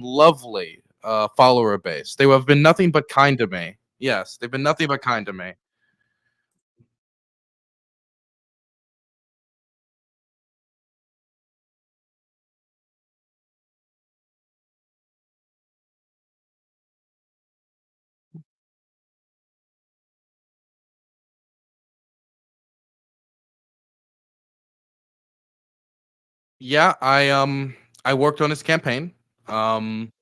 lovely follower base. They have been nothing but kind to me. Yes, they've been nothing but kind to me. Yeah, I worked on his campaign. Um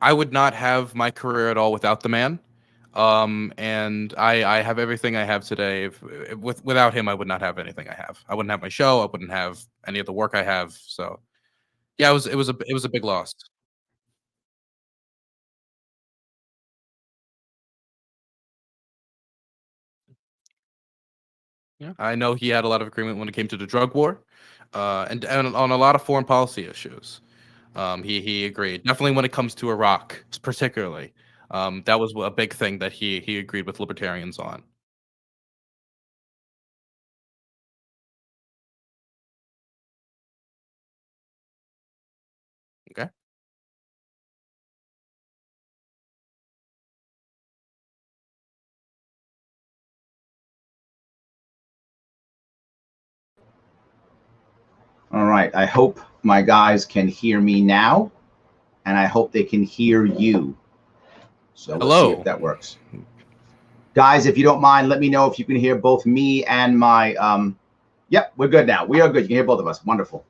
I would not have my career at all without the man. And I have everything I have today. Without him I would not have anything I have. I wouldn't have my show, I wouldn't have any of the work I have. So, yeah, it was a big loss. Yeah. I know he had a lot of agreement when it came to the drug war, and on a lot of foreign policy issues. He agreed. Definitely when it comes to Iraq, particularly. That was a big thing that he agreed with libertarians on. Okay. All right. I hope my guys can hear me now, and I hope they can hear you. So let's see if Hello. that works. Guys, if you don't mind, let me know if you can hear both me and my. Yep, we're good now. We are good. You can hear both of us. Wonderful.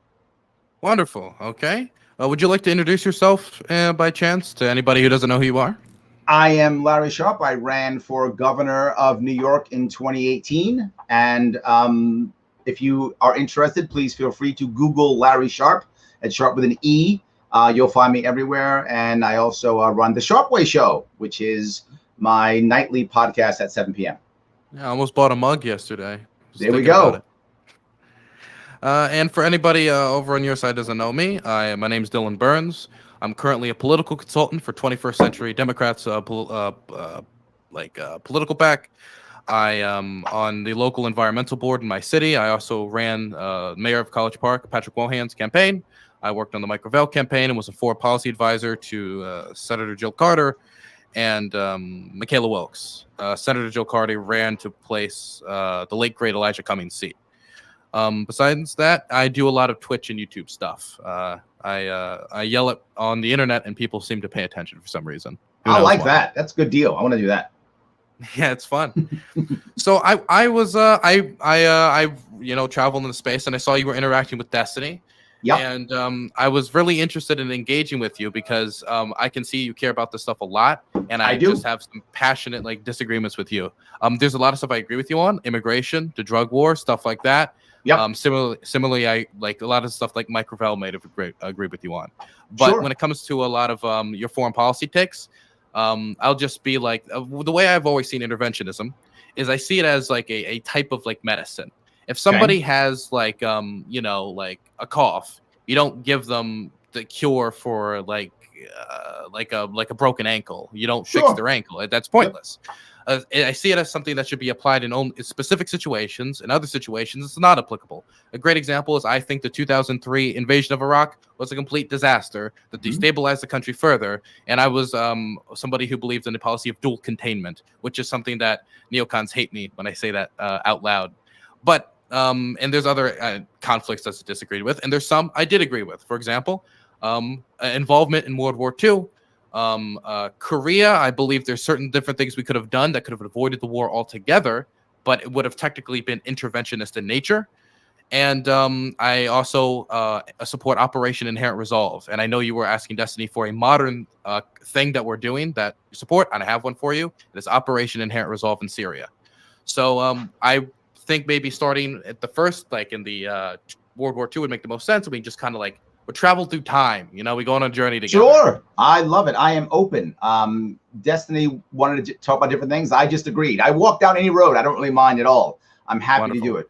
Wonderful. Okay. Would you like to introduce yourself by chance to anybody who doesn't know who you are? I am Larry Sharp. I ran for governor of New York in 2018. And if you are interested, please feel free to Google Larry Sharp, and Sharp with an E. You'll find me everywhere. And I also run the Sharp Way Show, which is my nightly podcast at 7 p.m. Yeah, I almost bought a mug yesterday. There we go. And for anybody over on your side doesn't know me, my name's Dylan Burns. I'm currently a political consultant for 21st Century Democrats, political PAC. I am on the local environmental board in my city. I also ran Mayor of College Park, Patrick Walhan's campaign. I worked on the Mike Gravel campaign and was a foreign policy advisor to Senator Jill Carter and McKayla Wilkes. Senator Jill Carter ran to place the late great Elijah Cummings' seat. Besides that, I do a lot of Twitch and YouTube stuff. I yell it on the internet, and people seem to pay attention for some reason. I like that. That's a good deal. I want to do that. Yeah, it's fun. So I traveled into space, and I saw you were interacting with Destiny. Yeah. And I was really interested in engaging with you because I can see you care about this stuff a lot, and I just have some passionate disagreements with you. There's a lot of stuff I agree with you on: immigration, the drug war, stuff like that. Yep. Similarly, I like a lot of stuff like Mike Gravel might have agree with you on. But when it comes to a lot of your foreign policy takes, I'll just be like, the way I've always seen interventionism is I see it as like a type of medicine. If somebody has a cough, you don't give them the cure for a broken ankle. You don't fix their ankle. That's pointless. I see it as something that should be applied in specific situations. In other situations, it's not applicable. A great example is I think the 2003 invasion of Iraq was a complete disaster that destabilized the country further. And I was somebody who believed in the policy of dual containment, which is something that neocons hate me when I say that out loud. But and there's other conflicts that I disagreed with, and there's some I did agree with. For example, involvement in World War II. Korea, I believe there's certain different things we could have done that could have avoided the war altogether, but it would have technically been interventionist in nature. And I also support Operation Inherent Resolve. And I know you were asking Destiny for a modern thing that we're doing that you support, and I have one for you. It is Operation Inherent Resolve in Syria. So I think maybe starting at the first, in the World War II would make the most sense. We just kind of we travel through time. We go on a journey together. Sure. I love it. I am open. Destiny wanted to talk about different things. I just agreed. I walk down any road. I don't really mind at all. I'm happy to do it.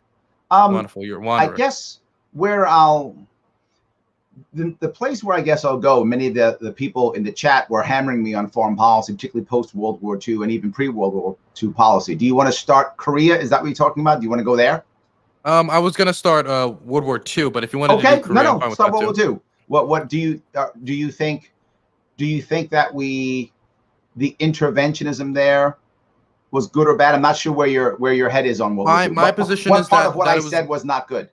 Wonderful. You're wonderful. I guess where the place where I guess I'll go, many of the people in the chat were hammering me on foreign policy, particularly post-World War II and even pre-World War II policy. Do you want to start Korea? Is that what you're talking about? Do you want to go there? I was going to start World War II, but if you want to do Korea, start World War II. What do you think? Do you think that the interventionism there was good or bad? I'm not sure where your head is on World War II. My position what is part that of what that I it was. said was not good?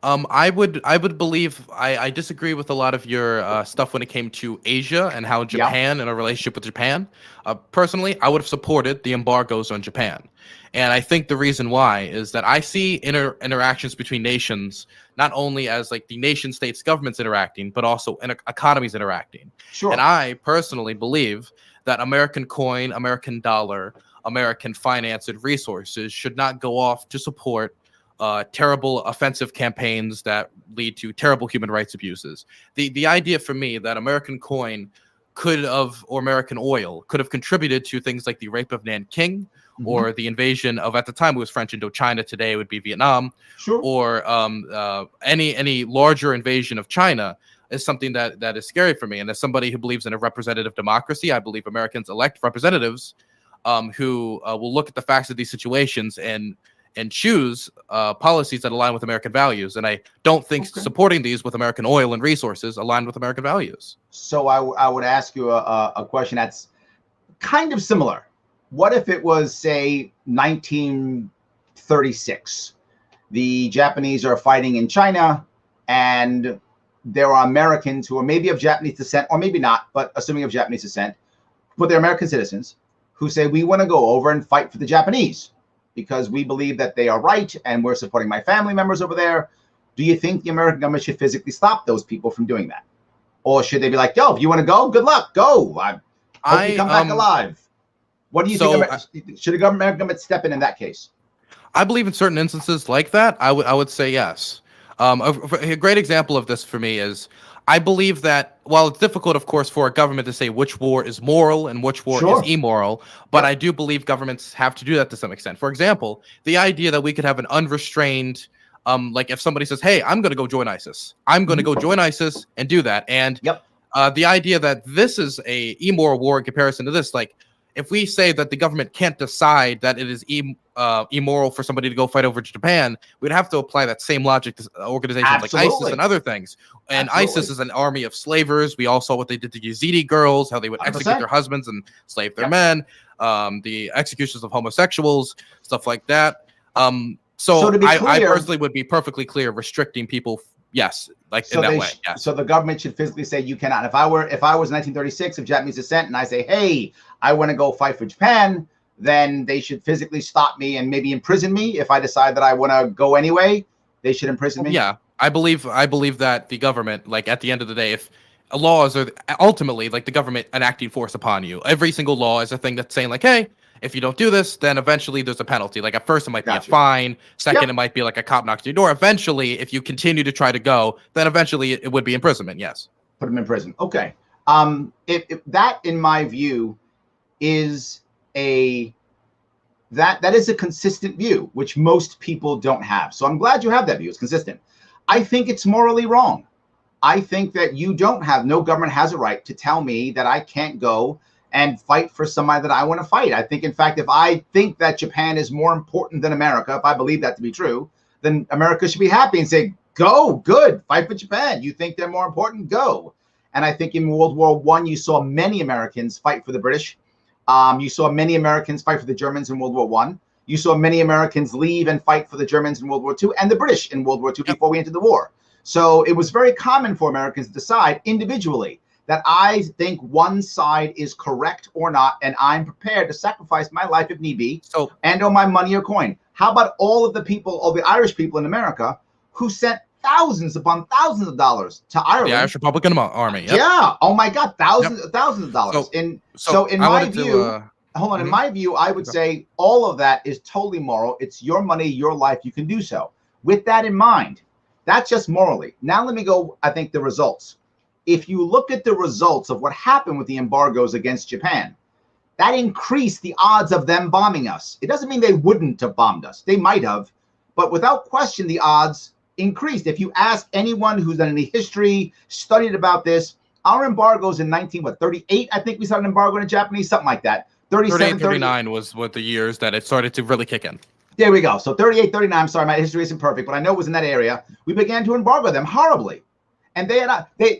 I would believe I disagree with a lot of your stuff when it came to Asia and how Japan and a relationship with Japan. Personally, I would have supported the embargoes on Japan, and I think the reason why is that I see interactions between nations not only as like the nation states governments interacting, but also economies interacting. Sure. And I personally believe that American coin, American dollar, American finance and resources should not go off to support terrible offensive campaigns that lead to terrible human rights abuses. The idea for me that American coin could have, or American oil could have contributed to things like the rape of Nanking or the invasion of, at the time it was French Indochina, today it would be Vietnam, or any larger invasion of China is something that is scary for me. And as somebody who believes in a representative democracy, I believe Americans elect representatives who will look at the facts of these situations and choose policies that align with American values. And I don't think supporting these with American oil and resources align with American values. So I would ask you a question that's kind of similar. What if it was, say, 1936? The Japanese are fighting in China, and there are Americans who are maybe of Japanese descent, or maybe not, but assuming of Japanese descent, but they're American citizens who say, we want to go over and fight for the Japanese because we believe that they are right and we're supporting my family members over there. Do you think the American government should physically stop those people from doing that? Or should they be like, yo, if you want to go, good luck, go. I hope you come back alive. What do you think? Should the American government step in that case? I believe in certain instances like that, I would say yes. A great example of this for me is I believe that while it's difficult, of course, for a government to say which war is moral and which war is immoral, but I do believe governments have to do that to some extent. For example, the idea that we could have an unrestrained, like if somebody says, hey, I'm going to go join ISIS, I'm going to go join ISIS and do that. And the idea that this is a immoral war in comparison to this, like if we say that the government can't decide that it is immoral for somebody to go fight over Japan, we'd have to apply that same logic to organizations like ISIS and other things. And ISIS is an army of slavers. We all saw what they did to Yazidi girls, how they would execute their husbands and slave their men, the executions of homosexuals, stuff like that. So I personally would be perfectly clear restricting people. Yes, like in that way. Yes. So the government should physically say you cannot. If I was 1936 of Japanese descent and I say, hey, I want to go fight for Japan, then they should physically stop me and maybe imprison me. If I decide that I want to go anyway, they should imprison me. Yeah, I believe that the government, like at the end of the day, if laws are ultimately like the government enacting force upon you, every single law is a thing that's saying like, hey, if you don't do this, then eventually there's a penalty. Like at first it might be a fine. Second, it might be like a cop knocks on your door. Eventually, if you continue to try to go, then eventually it would be imprisonment. Yes. Put them in prison. Okay. If that, in my view, is that is a consistent view, which most people don't have. So I'm glad you have that view. It's consistent. I think it's morally wrong. I think that no government has a right to tell me that I can't go and fight for somebody that I want to fight. I think, in fact, if I think that Japan is more important than America, if I believe that to be true, then America should be happy and say, go, good, fight for Japan. You think they're more important? Go. And I think in World War I, you saw many Americans fight for the British. You saw many Americans fight for the Germans in World War I. You saw many Americans leave and fight for the Germans in World War II and the British in World War II before we entered the war. So it was very common for Americans to decide individually that I think one side is correct or not, and I'm prepared to sacrifice my life if need be, and or my money or coin. How about all of the people, all the Irish people in America who sent thousands upon thousands of dollars to Ireland? The Irish Republican Army. Yep. Yeah. Oh my God, thousands of dollars. So in my view, hold on. In my view, I would say all of that is totally moral. It's your money, your life. You can do so. With that in mind, that's just morally. Now let me go. I think the results. If you look at the results of what happened with the embargoes against Japan, that increased the odds of them bombing us. It doesn't mean they wouldn't have bombed us. They might have, but without question, the odds increased. If you ask anyone who's done any history, studied about this, our embargoes in 1938, I think we started an embargo in the Japanese, something like that. 37, 39 was what the years that it started to really kick in. There we go. So 38, 39, I'm sorry, my history isn't perfect, but I know it was in that area. We began to embargo them horribly. And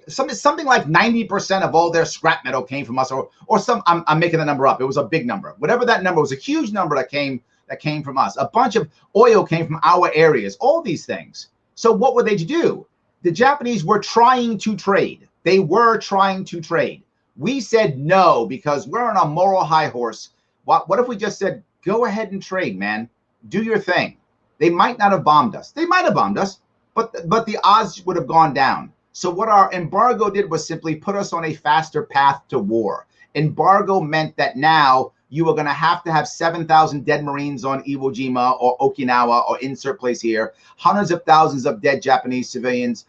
something like 90% of all their scrap metal came from us, or some. I'm making the number up. It was a big number. Whatever that number was, a huge number that came from us. A bunch of oil came from our areas. All these things. So what were they to do? The Japanese were trying to trade. They were trying to trade. We said no because we're on a moral high horse. What if we just said, go ahead and trade, man? Do your thing. They might not have bombed us. They might have bombed us, but the odds would have gone down. So what our embargo did was simply put us on a faster path to war. Embargo meant that now you were going to have 7,000 dead Marines on Iwo Jima or Okinawa or insert place here, hundreds of thousands of dead Japanese civilians,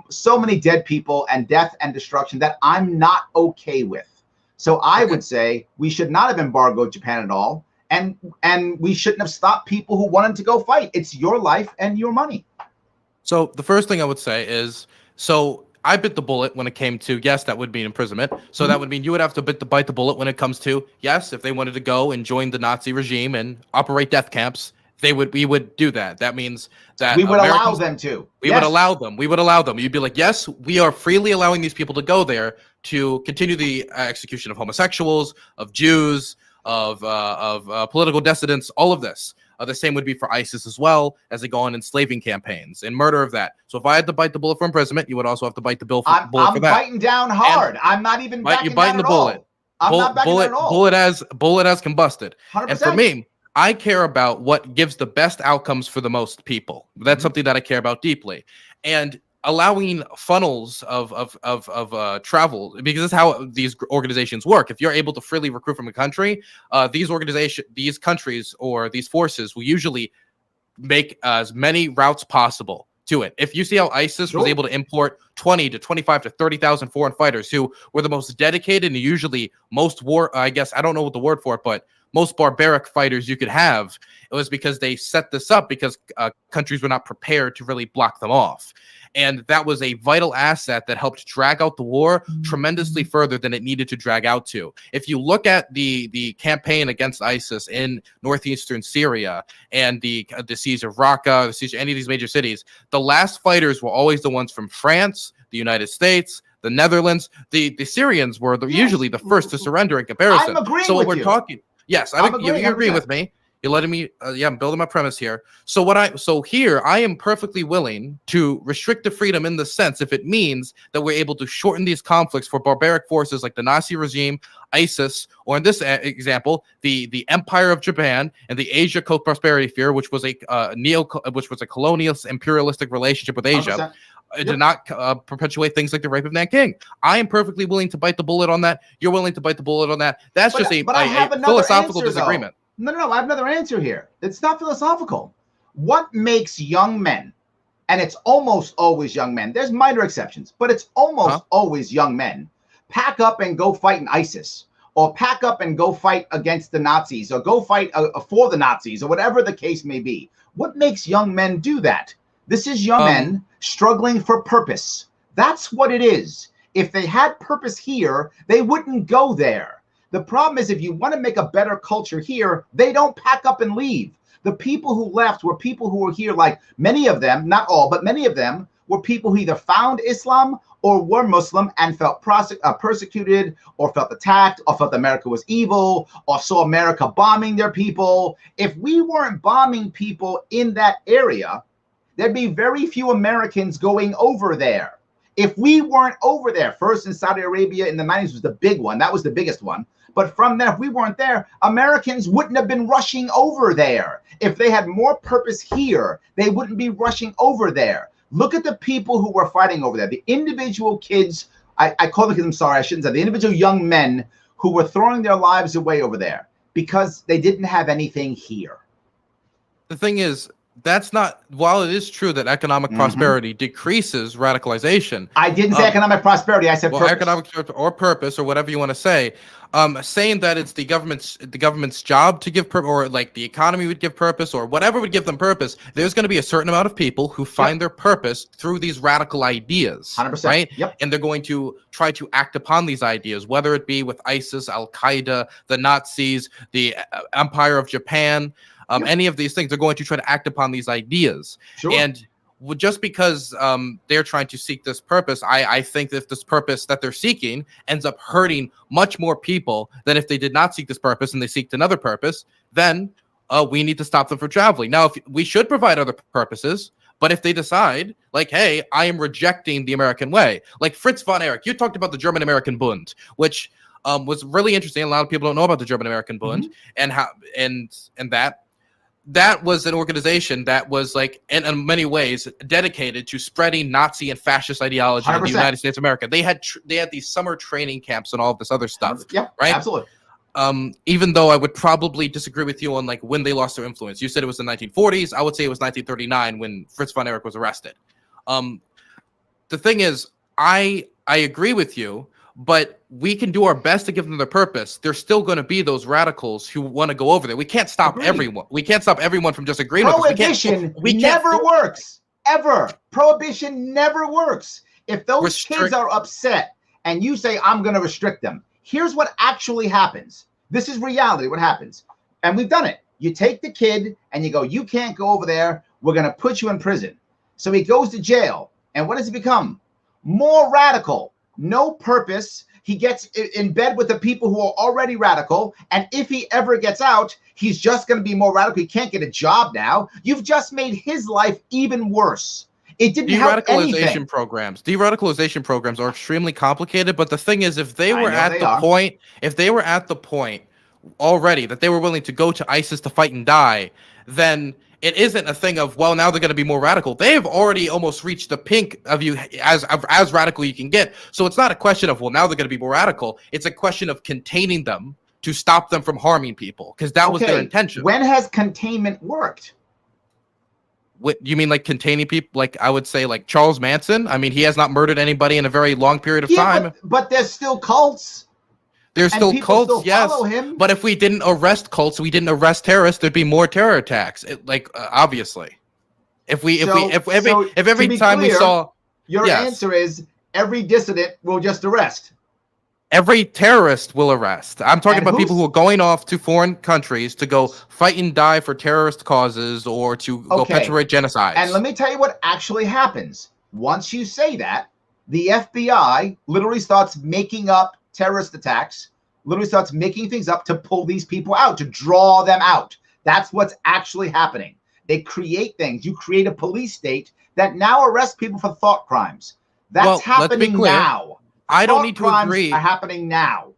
so many dead people and death and destruction that I'm not okay with. So I would say we should not have embargoed Japan at all. And we shouldn't have stopped people who wanted to go fight. It's your life and your money. So the first thing I would say is, so I bit the bullet when it came to, yes, that would mean imprisonment. So that would mean you would have to bite the bullet when it comes to, yes, if they wanted to go and join the Nazi regime and operate death camps, we would do that. That means that we would allow them to. We would allow them. We would allow them. You'd be like, yes, we are freely allowing these people to go there to continue the execution of homosexuals, of Jews, of political dissidents, all of this. The same would be for ISIS as well, as they go on enslaving campaigns and murder of that. So if I had to bite the bullet for imprisonment, you would also have to bite the bullet for that. I'm biting down hard. I'm not even backing you're biting down the bullet. I'm not backing down at all. Bullet as combusted. 100%. And for me, I care about what gives the best outcomes for the most people. That's something that I care about deeply. And allowing funnels of travel, because that's how these organizations work. If you're able to freely recruit from a country, these countries or these forces will usually make as many routes possible to it. If you see how ISIS was able to import 20 to 25 to 30,000 foreign fighters who were the most dedicated and usually most I don't know what the word for it, but most barbaric fighters you could have, it was because they set this up because countries were not prepared to really block them off. And that was a vital asset that helped drag out the war tremendously further than it needed to drag out to. If you look at the campaign against ISIS in northeastern Syria and the siege of Raqqa, the siege of any of these major cities, the last fighters were always the ones from France, the United States, the Netherlands. The Syrians were usually the first to surrender in comparison. I'm agreeing so what with we're you. talking, yes, you're agreeing with me. You're letting me, I'm building my premise here. So here, I am perfectly willing to restrict the freedom in the sense if it means that we're able to shorten these conflicts for barbaric forces like the Nazi regime, ISIS, or in this example, the Empire of Japan and the Asia Co-Prosperity Sphere, which was a colonialist imperialistic relationship with Asia. 100%. To not perpetuate things like the rape of Nanking. I am perfectly willing to bite the bullet on that. You're willing to bite the bullet on that. That's just a philosophical disagreement. No, I have another answer here. It's not philosophical. What makes young men, and it's almost always young men, there's minor exceptions, but it's almost always young men, pack up and go fight in ISIS, or pack up and go fight against the Nazis, or go fight for the Nazis, or whatever the case may be? What makes young men do that? This is young men struggling for purpose. That's what it is. If they had purpose here, they wouldn't go there. The problem is if you want to make a better culture here, they don't pack up and leave. The people who left were people who were here, like many of them, not all, but many of them were people who either found Islam or were Muslim and felt persecuted or felt attacked or felt America was evil or saw America bombing their people. If we weren't bombing people in that area, there'd be very few Americans going over there. If we weren't over there, first in Saudi Arabia in the 90s was the big one. That was the biggest one. But from there, if we weren't there, Americans wouldn't have been rushing over there. If they had more purpose here, they wouldn't be rushing over there. Look at the people who were fighting over there. The individual kids, I call them kids, I'm sorry, I shouldn't say, the individual young men who were throwing their lives away over there because they didn't have anything here. The thing is, that's not, while it is true that economic prosperity decreases radicalization. I didn't say economic prosperity. I said purpose. Economic or purpose or whatever you want to say. Saying that it's the government's job to give purpose, or like the economy would give purpose, or whatever would give them purpose. There's going to be a certain amount of people who find their purpose through these radical ideas, 100%. right? Yep. And they're going to try to act upon these ideas, whether it be with ISIS, Al Qaeda, the Nazis, the Empire of Japan. Any of these things, they're going to try to act upon these ideas. Sure. And just because they're trying to seek this purpose, I think that if this purpose that they're seeking ends up hurting much more people than if they did not seek this purpose and they seeked another purpose, then we need to stop them from traveling. Now, if we should provide other purposes, but if they decide, like, hey, I am rejecting the American way, like Fritz von Erich, you talked about the German-American Bund, which was really interesting. A lot of people don't know about the German-American Bund and how and that was an organization that was like in many ways dedicated to spreading Nazi and fascist ideology 100%. In the United States of America. They had these summer training camps and all of this other stuff. Yeah, right. Absolutely. Even though I would probably disagree with you on like when they lost their influence. You said it was the 1940s. I would say it was 1939 when Fritz von Erich was arrested. The thing is, I agree with you, but we can do our best to give them the purpose. There's still going to be those radicals who want to go over there. We can't stop everyone. We can't stop everyone from just agreeing with us. Prohibition never works, ever. Prohibition never works. If those kids are upset and you say, I'm going to restrict them, here's what actually happens. This is reality, what happens. And we've done it. You take the kid and you go, you can't go over there. We're going to put you in prison. So he goes to jail. And what does he become? More radical. No purpose. He gets in bed with the people who are already radical. And if he ever gets out, he's just going to be more radical. He can't get a job now. You've just made his life even worse. It didn't help anything. De-radicalization programs are extremely complicated. But the thing is, if they were at the point already that they were willing to go to ISIS to fight and die, then it isn't a thing of, well, now they're going to be more radical. They've already almost reached the peak of you as radical you can get. So it's not a question of, well, now they're going to be more radical. It's a question of containing them to stop them from harming people, because that was their intention. When has containment worked? What you mean, like containing people? Like I would say, like Charles Manson. I mean, he has not murdered anybody in a very long period of time. But there's still cults. There's still cults, yes. But if we didn't arrest cults, we didn't arrest terrorists, there'd be more terror attacks. Obviously, if every time we saw, your answer is every dissident will just arrest. Every terrorist will arrest. I'm talking about people who are going off to foreign countries to go fight and die for terrorist causes or to go perpetrate genocides. And let me tell you what actually happens. Once you say that, the FBI literally starts making up terrorist attacks, literally starts making things up to pull these people out, to draw them out. That's what's actually happening. They create things. You create a police state that now arrests people for thought crimes. That's happening now. I don't need to agree. Are happening now.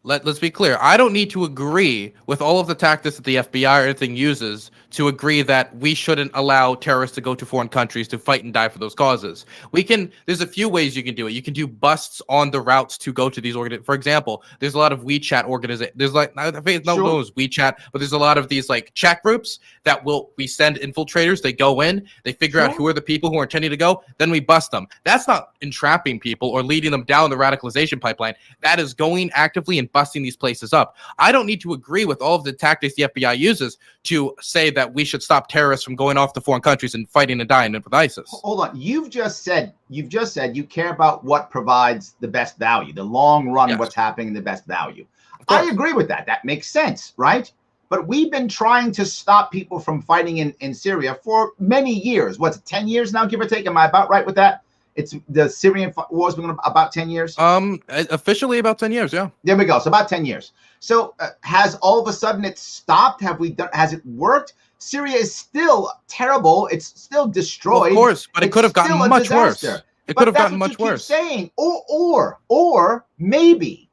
Let's be clear. I don't need to agree with all of the tactics that the FBI or anything uses to agree that we shouldn't allow terrorists to go to foreign countries to fight and die for those causes. There's a few ways you can do it. You can do busts on the routes to go to these For example, there's a lot of WeChat organizations. There's I think no one knows WeChat, but there's a lot of these like chat groups that we send infiltrators. They go in, they figure out who are the people who are intending to go, then we bust them. That's not entrapping people or leading them down the radicalization pipeline. That is going actively and busting these places up. I don't need to agree with all of the tactics the FBI uses to say that we should stop terrorists from going off to foreign countries and fighting and dying with ISIS. Hold on. You've just said you care about what provides the best value, the long run, what's happening, the best value. I agree with that. That makes sense, right? But we've been trying to stop people from fighting in Syria for many years. What's it, 10 years now, give or take? Am I about right with that? It's the Syrian war's been about 10 years. Officially about 10 years. Yeah. There we go. So about 10 years. So has all of a sudden it stopped? Has it worked? Syria is still terrible. It's still destroyed. Well, of course, but it could have gotten much worse. It could have gotten much worse. Saying, or maybe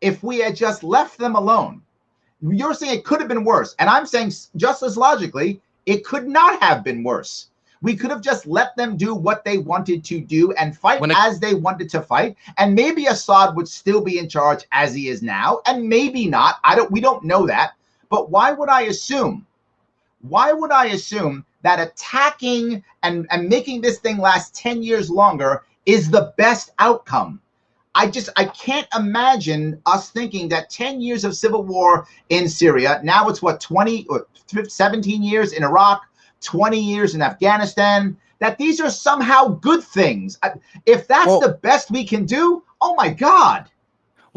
if we had just left them alone. You're saying it could have been worse, and I'm saying just as logically, it could not have been worse. We could have just let them do what they wanted to do and fight as they wanted to fight. And maybe Assad would still be in charge as he is now. And maybe not. We don't know that. But why would I assume that attacking and making this thing last 10 years longer is the best outcome? I can't imagine us thinking that 10 years of civil war in Syria, now it's 17 years in Iraq, 20 years in Afghanistan, that these are somehow good things. If that's the best we can do, oh my God.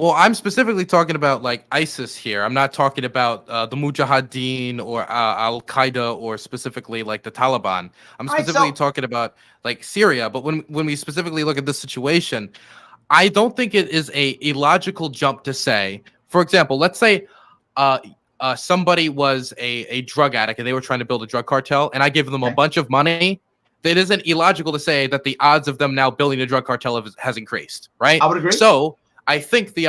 Well, I'm specifically talking about like ISIS here. I'm not talking about the Mujahideen or Al Qaeda or specifically like the Taliban. I'm specifically talking about like Syria. But when we specifically look at this situation, I don't think it is a illogical jump to say, for example, let's say somebody was a drug addict and they were trying to build a drug cartel, and I give them a bunch of money. It isn't illogical to say that the odds of them now building a drug cartel has increased, right? I would agree. So I think the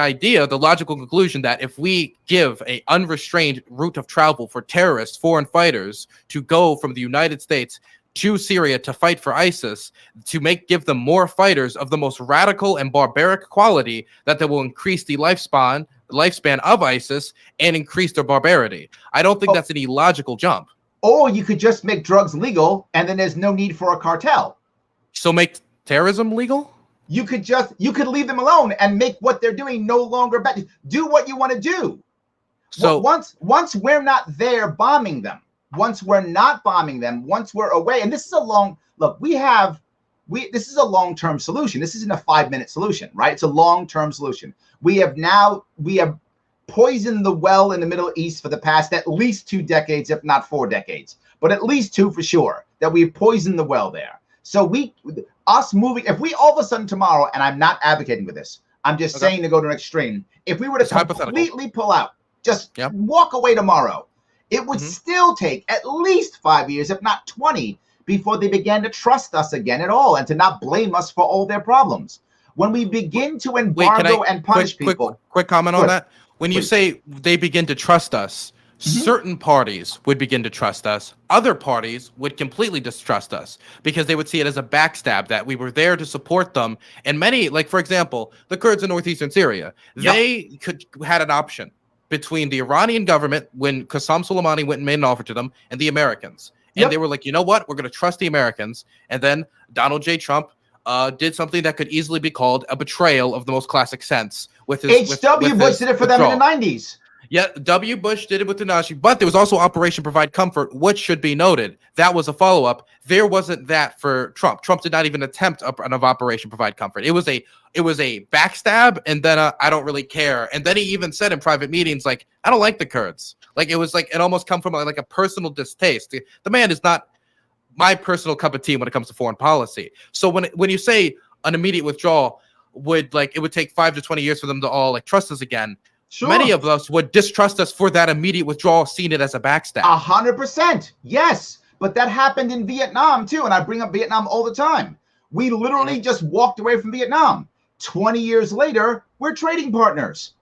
logical conclusion that if we give a unrestrained route of travel for terrorists, foreign fighters to go from the United States to Syria to fight for ISIS, to give them more fighters of the most radical and barbaric quality, that will increase the lifespan of ISIS and increase their barbarity. I don't think that's an illogical jump. Or you could just make drugs legal, and then there's no need for a cartel. So make terrorism legal? You could leave them alone and make what they're doing no longer bad. Do what you want to do. So once we're not there bombing them, once we're not bombing them, once we're away, and this is a long-term solution. This isn't a 5-minute solution, right? It's a long-term solution. We have poisoned the well in the Middle East for the past at least 2 decades, if not 4 decades, but at least 2 for sure, that we've poisoned the well there. So if we all of a sudden tomorrow, and I'm not advocating for this, I'm just saying to go to an extreme, if we were to completely pull out, just walk away tomorrow, it would still take at least 5 years, if not 20, before they began to trust us again at all and to not blame us for all their problems. When we begin to embargo and punish people. Quick comment on that. When you say they begin to trust us, certain parties would begin to trust us. Other parties would completely distrust us because they would see it as a backstab, that we were there to support them. And many, like, for example, the Kurds in northeastern Syria, they had an option between the Iranian government when Qasem Soleimani went and made an offer to them and the Americans. And they were like, you know what? We're going to trust the Americans. And then Donald J. Trump did something that could easily be called a betrayal of the most classic sense. With his H.W. Bush did it for them in the 90s. Yeah, W. Bush did it with the Nazi, but there was also Operation Provide Comfort, which should be noted. That was a follow-up. There wasn't that for Trump. Trump did not even attempt an Operation Provide Comfort. It was a backstab, and then I don't really care. And then he even said in private meetings, like, I don't like the Kurds. Like, it was like it almost come from like a personal distaste. The man is not my personal cup of tea when it comes to foreign policy. So when you say an immediate withdrawal it would take 5 to 20 years for them to all like trust us again. Sure. Many of us would distrust us for that immediate withdrawal, seeing it as a backstab. 100%. Yes. But that happened in Vietnam too. And I bring up Vietnam all the time. We literally just walked away from Vietnam. 20 years later, we're trading partners.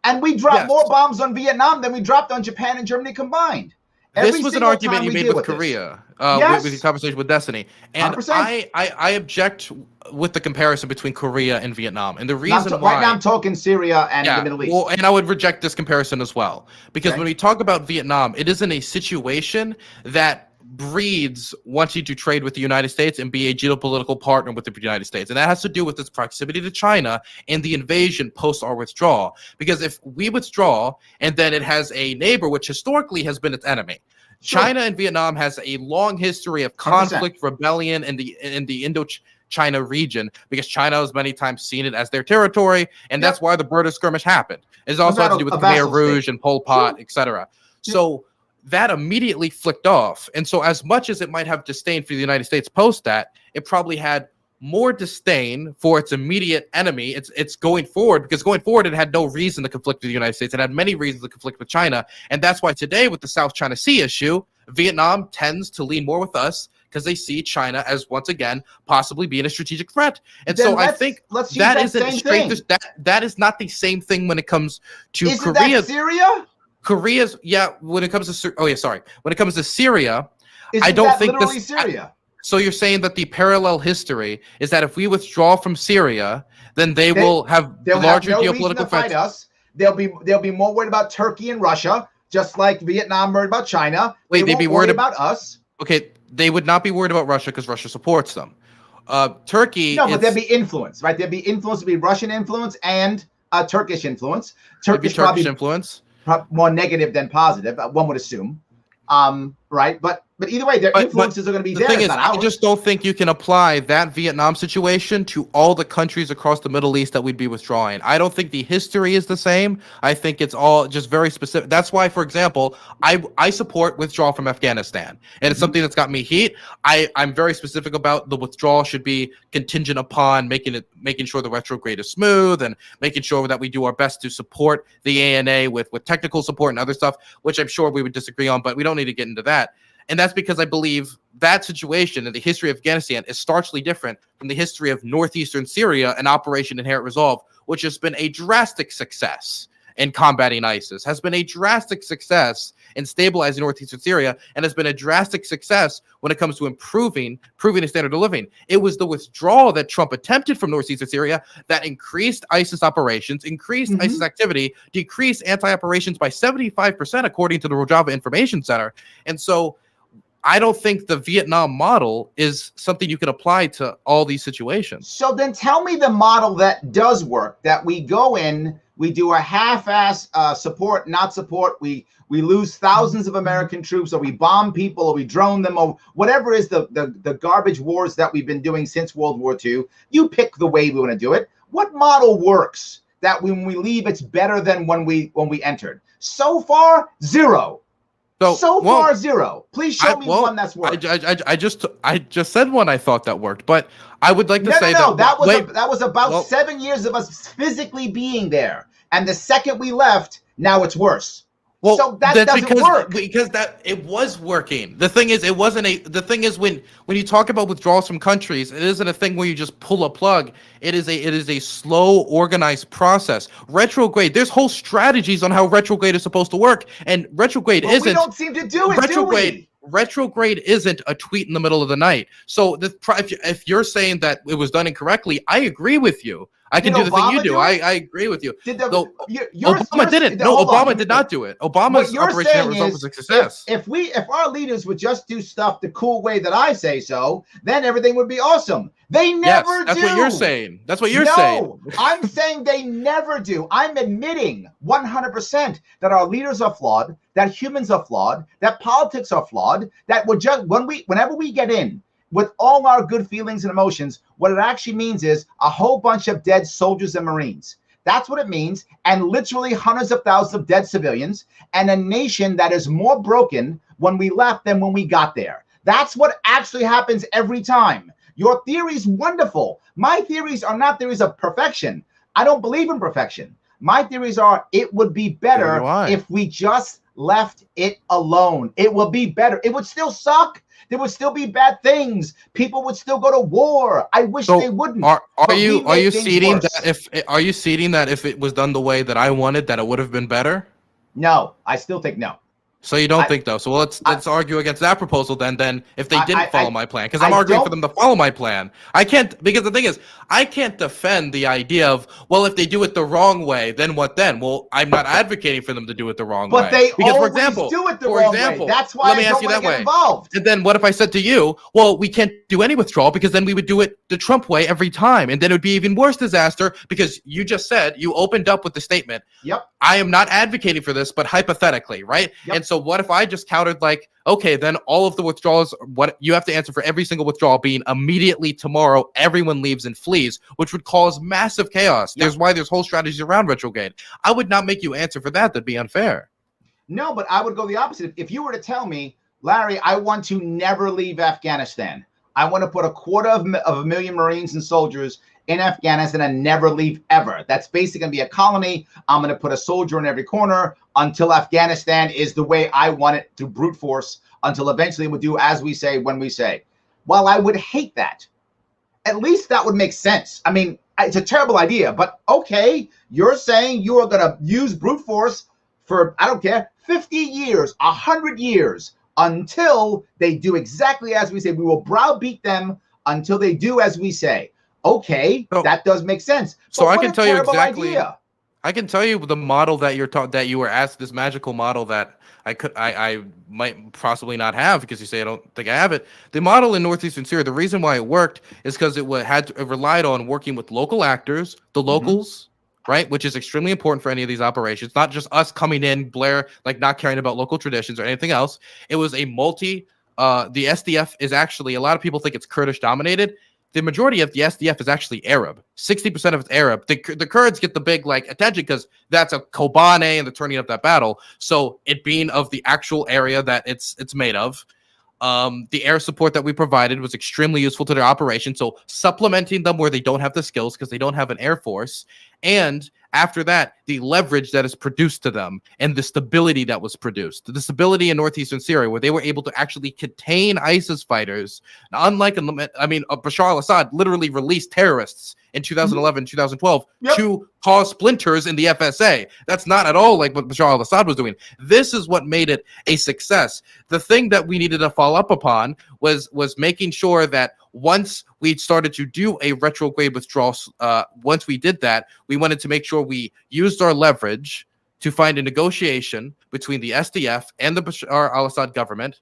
And we dropped more bombs on Vietnam than we dropped on Japan and Germany combined. This was an argument you made with Korea, with your conversation with Destiny. And 100%. I object with the comparison between Korea and Vietnam. And the reason why... Right now I'm talking Syria and the Middle East. Well, and I would reject this comparison as well. Because when we talk about Vietnam, it is in a situation that breeds wanting to trade with the United States and be a geopolitical partner with the United States. And that has to do with its proximity to China and the invasion post our withdrawal. Because if we withdraw and then it has a neighbor which historically has been its enemy, China and Vietnam has a long history of conflict, 100%. Rebellion in the Indo-China region, because China has many times seen it as their territory, and that's why the border skirmish happened. It's also had to do with Khmer Rouge and Pol Pot, etc. So that immediately flicked off. And so as much as it might have disdain for the United States post that, it probably had more disdain for its immediate enemy. It's going forward, because going forward, it had no reason to conflict with the United States. It had many reasons to conflict with China. And that's why today with the South China Sea issue, Vietnam tends to lean more with us because they see China as, once again, possibly being a strategic threat. And so I think that isn't straight. That is not the same thing when it comes to Korea. That Syria? Korea's, when it comes to, when it comes to Syria, I don't think literally Syria. So you're saying that the parallel history is that if we withdraw from Syria, then they will have larger geopolitical fight us. They'll be more worried about Turkey and Russia, just like Vietnam worried about China. Wait, they'd be worried about us. Okay, they would not be worried about Russia because Russia supports them. Turkey. No, but there'd be influence, right? There'd be influence. There'd be Russian influence and Turkish influence. Turkish influence. More negative than positive, one would assume. Right, but But either way, their influences are going to be the there. thing is, not I ours. just don't think you can apply that Vietnam situation to all the countries across the Middle East that we'd be withdrawing. I don't think the history is the same. I think it's all just very specific. That's why, for example, I support withdrawal from Afghanistan, and it's something that's got me heat. I'm very specific about the withdrawal should be contingent upon making sure the retrograde is smooth and making sure that we do our best to support the ANA with technical support and other stuff, which I'm sure we would disagree on, but we don't need to get into that. And that's because I believe that situation in the history of Afghanistan is starkly different from the history of northeastern Syria and Operation Inherent Resolve, which has been a drastic success in combating ISIS, has been a drastic success in stabilizing northeastern Syria, and has been a drastic success when it comes to improving the standard of living. It was the withdrawal that Trump attempted from northeastern Syria that increased ISIS operations, increased ISIS activity, decreased anti-operations by 75%, according to the Rojava Information Center. And so I don't think the Vietnam model is something you can apply to all these situations. So then tell me the model that does work, that we go in, we do a half-ass support, not support, we lose thousands of American troops, or we bomb people, or we drone them, or whatever is the garbage wars that we've been doing since World War II. You pick the way we want to do it. What model works that when we leave, it's better than when we entered? So far, zero. So far, zero. Please show me one that's worked. I just said one I thought that worked, but I would like to say that was about 7 years of us physically being there, and the second we left, now it's worse. Well, so that doesn't work because that it was working. The thing is, it wasn't a. The thing is, when you talk about withdrawals from countries, it isn't a thing where you just pull a plug. It is a slow, organized process. Retrograde. There's whole strategies on how retrograde is supposed to work, and retrograde isn't. We don't seem to do it. Retrograde. Do we? Retrograde isn't a tweet in the middle of the night. So if you're saying that it was done incorrectly, I agree with you. I can do the thing you do. I agree with you. Obama didn't. No, Obama did not do it. Obama's Operation Result was a success. If our leaders would just do stuff the cool way that I say so, then everything would be awesome. They never do. That's what you're saying. That's what you're saying. No, I'm saying they never do. I'm admitting 100% that our leaders are flawed, that humans are flawed, that politics are flawed, that we're just whenever we get in with all our good feelings and emotions, what it actually means is a whole bunch of dead soldiers and Marines. That's what it means. And literally hundreds of thousands of dead civilians, and a nation that is more broken when we left than when we got there. That's what actually happens every time. Your theory's wonderful. My theories are not theories of perfection. I don't believe in perfection. My theories are it would be better if we just left it alone. It would be better. It would still suck. There would still be bad things. People would still go to war. I wish they wouldn't. Are you ceding that if it was done the way that I wanted, that it would have been better? No, I still think no. So you don't think though? So let's argue against that proposal then if they didn't follow my plan, because I'm arguing for them to follow my plan. I can't, because the thing is, I can't defend the idea of, well, if they do it the wrong way, then what then? Well, I'm not advocating for them to do it the wrong way. But they always do it the wrong way. That's why I don't want to get involved. And then what if I said to you, well, we can't do any withdrawal because then we would do it the Trump way every time, and then it would be even worse disaster, because you just said, you opened up with the statement, yep, I am not advocating for this, but hypothetically, right? Yep. And so what if I just countered like, okay, then all of the withdrawals, what you have to answer for every single withdrawal being immediately tomorrow, everyone leaves and flees, which would cause massive chaos. Yep. There's whole strategies around retrograde. I would not make you answer for that. That'd be unfair. No, but I would go the opposite. If you were to tell me, Larry, I want to never leave Afghanistan. I want to put 250,000 Marines and soldiers in Afghanistan and never leave ever. That's basically going to be a colony. I'm going to put a soldier in every corner until Afghanistan is the way I want it, to brute force, until eventually it would do as we say, when we say. While I would hate that, at least that would make sense. I mean, it's a terrible idea, but okay, you're saying you are going to use brute force for, I don't care, 50 years, 100 years, until they do exactly as we say. We will browbeat them until they do as we say. Okay, that does make sense. So I can tell you exactly. I can tell you the model that you were asked, this magical model that I might possibly not have, because you say I don't think I have it. The model in northeastern Syria, the reason why it worked is because it relied on working with local actors, the locals, right, which is extremely important for any of these operations. Not just us coming in, Blair, like not caring about local traditions or anything else. It was a the SDF is actually, a lot of people think it's Kurdish dominated. The majority of the SDF is actually Arab. 60% of it's Arab. The Kurds get the big attention because that's a Kobane and they're turning up that battle. So it being of the actual area that it's made of, the air support that we provided was extremely useful to their operation. So supplementing them where they don't have the skills because they don't have an air force, and after that, the leverage that is produced to them and the stability that was produced. The stability in northeastern Syria, where they were able to actually contain ISIS fighters. Now, unlike, Bashar al-Assad literally released terrorists in 2011, 2012 to cause splinters in the FSA. That's not at all like what Bashar al-Assad was doing. This is what made it a success. The thing that we needed to follow up upon was making sure that once we started to do a retrograde withdrawal, once we did that, we wanted to make sure we used our leverage to find a negotiation between the SDF and the Bashar al-Assad government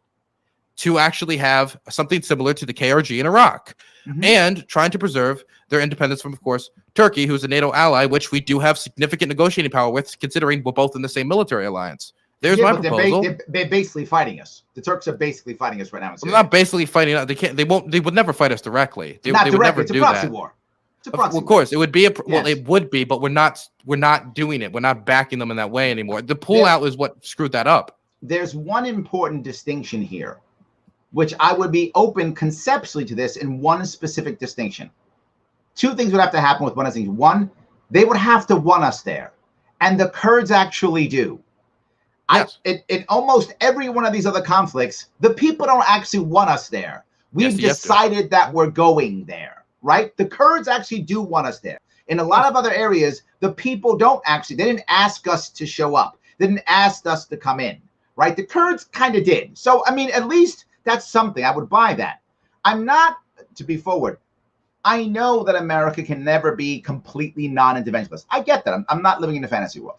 to actually have something similar to the KRG in Iraq, and trying to preserve their independence from, of course, Turkey, who's a NATO ally, which we do have significant negotiating power with, considering we're both in the same military alliance. There's my proposal. They're basically fighting us. The Turks are basically fighting us right now. They're not basically fighting. They can't. They won't. They would never fight us directly. They would never do that. It's a proxy war. Of course, it would be well, it would be, but we're not doing it. We're not backing them in that way anymore. The pullout is what screwed that up. There's one important distinction here, which I would be open conceptually to this in one specific distinction. Two things would have to happen with one distinction. One, they would have to want us there, and the Kurds actually do. Yes. In almost every one of these other conflicts, the people don't actually want us there. We've decided that we're going there, right? The Kurds actually do want us there. In a lot of other areas, the people don't actually. They didn't ask us to show up. They didn't ask us to come in, right? The Kurds kind of did. So, I mean, at least that's something. I would buy that. I'm not, to be forward, I know that America can never be completely non-interventionist. I get that. I'm not living in a fantasy world.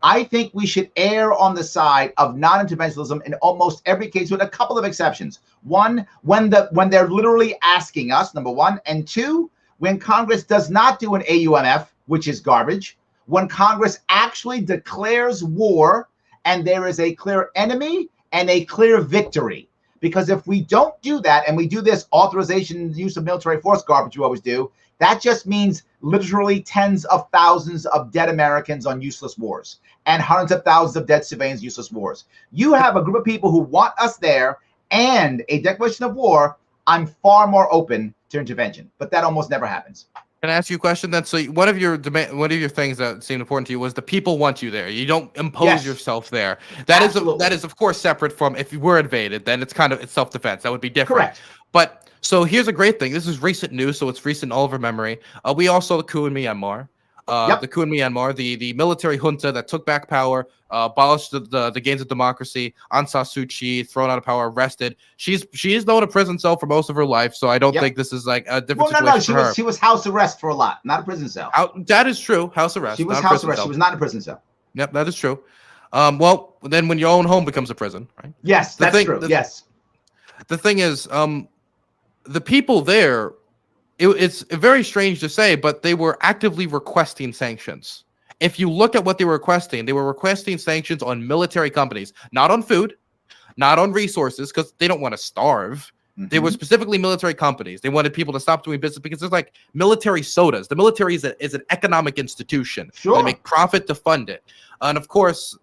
I think we should err on the side of non-interventionism in almost every case, with a couple of exceptions. One, when they're literally asking us, number one, and two, when Congress does not do an AUMF, which is garbage, when Congress actually declares war and there is a clear enemy and a clear victory. Because if we don't do that and we do this authorization use of military force garbage we always do, that just means literally tens of thousands of dead Americans on useless wars and hundreds of thousands of dead civilians, useless wars. You have a group of people who want us there and a declaration of war. I'm far more open to intervention, but that almost never happens. Can I ask you a question then? So one of your things that seemed important to you was the people want you there. You don't impose yourself there. That is of course separate from if you were invaded, then it's self-defense. That would be different. Correct. But so here's a great thing. This is recent news, so it's recent all of our memory. We all saw the coup in Myanmar. The coup in Myanmar, the military junta that took back power, abolished the gains of democracy. Aung San Suu Kyi thrown out of power, arrested. She is known a prison cell for most of her life, so I don't think this is like a different situation for her. She was house arrest for a lot, not a prison cell. That is true, house arrest. She was house arrest. She was not in a prison cell. Yep, that is true. Well, then when your own home becomes a prison, right? Yes, that's true. Yes. The thing is, the people there. It's very strange to say, but they were actively requesting sanctions. If you look at what they were requesting sanctions on military companies, not on food, not on resources, because they don't want to starve. They were specifically military companies. They wanted people to stop doing business because there's like military sodas. The military is an economic institution. Sure. They make profit to fund it. And of course,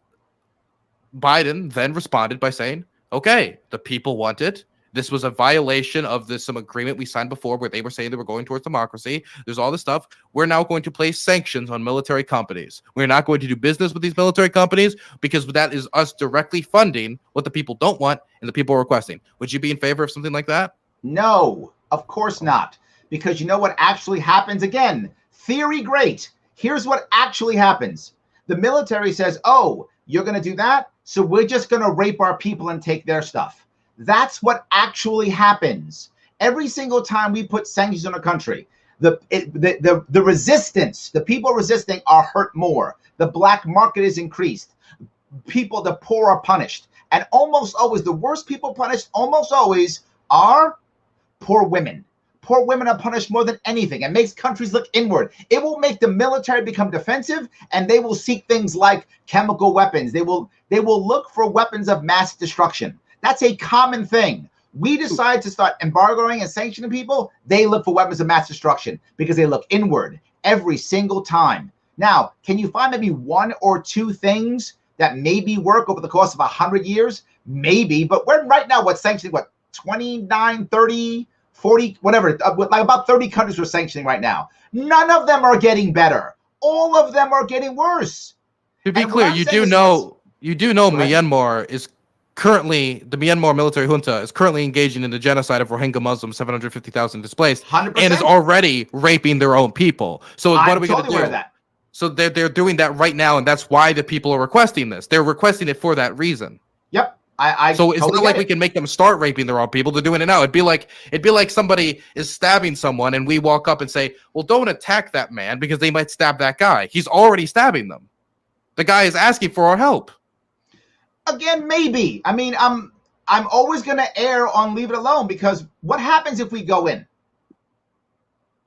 Biden then responded by saying, okay, the people want it. This was a violation of some agreement we signed before where they were saying they were going towards democracy. There's all this stuff. We're now going to place sanctions on military companies. We're not going to do business with these military companies because that is us directly funding what the people don't want and the people are requesting. Would you be in favor of something like that? No, of course not. Because you know what actually happens? Again, theory great. Here's what actually happens. The military says, oh, you're going to do that? So we're just going to rape our people and take their stuff. That's what actually happens. Every single time we put sanctions on a country, the resistance, the people resisting are hurt more. The black market is increased. The poor are punished. And almost always, the worst people punished almost always are poor women. Poor women are punished more than anything. It makes countries look inward. It will make the military become defensive, and they will seek things like chemical weapons. They will look for weapons of mass destruction. That's a common thing. We decide to start embargoing and sanctioning people. They look for weapons of mass destruction because they look inward every single time. Now, can you find maybe one or two things that maybe work over the course of 100 years? Maybe, but we're right now, what's sanctioning, what, 29, 30, 40, whatever, like about 30 countries we're sanctioning right now. None of them are getting better. All of them are getting worse. To be clear, you do know Myanmar is currently, the Myanmar military junta is currently engaging in the genocide of Rohingya Muslims, 750,000 displaced, 100%. and is already raping their own people. So what are we going to do? That. So they're doing that right now, and that's why the people are requesting this. They're requesting it for that reason. Yep. So it's not like we can make them start raping their own people. They're doing it now. It'd be like somebody is stabbing someone, and we walk up and say, "Well, don't attack that man because they might stab that guy." He's already stabbing them. The guy is asking for our help. Again, maybe. I mean, I'm always going to err on leave it alone, because what happens if we go in?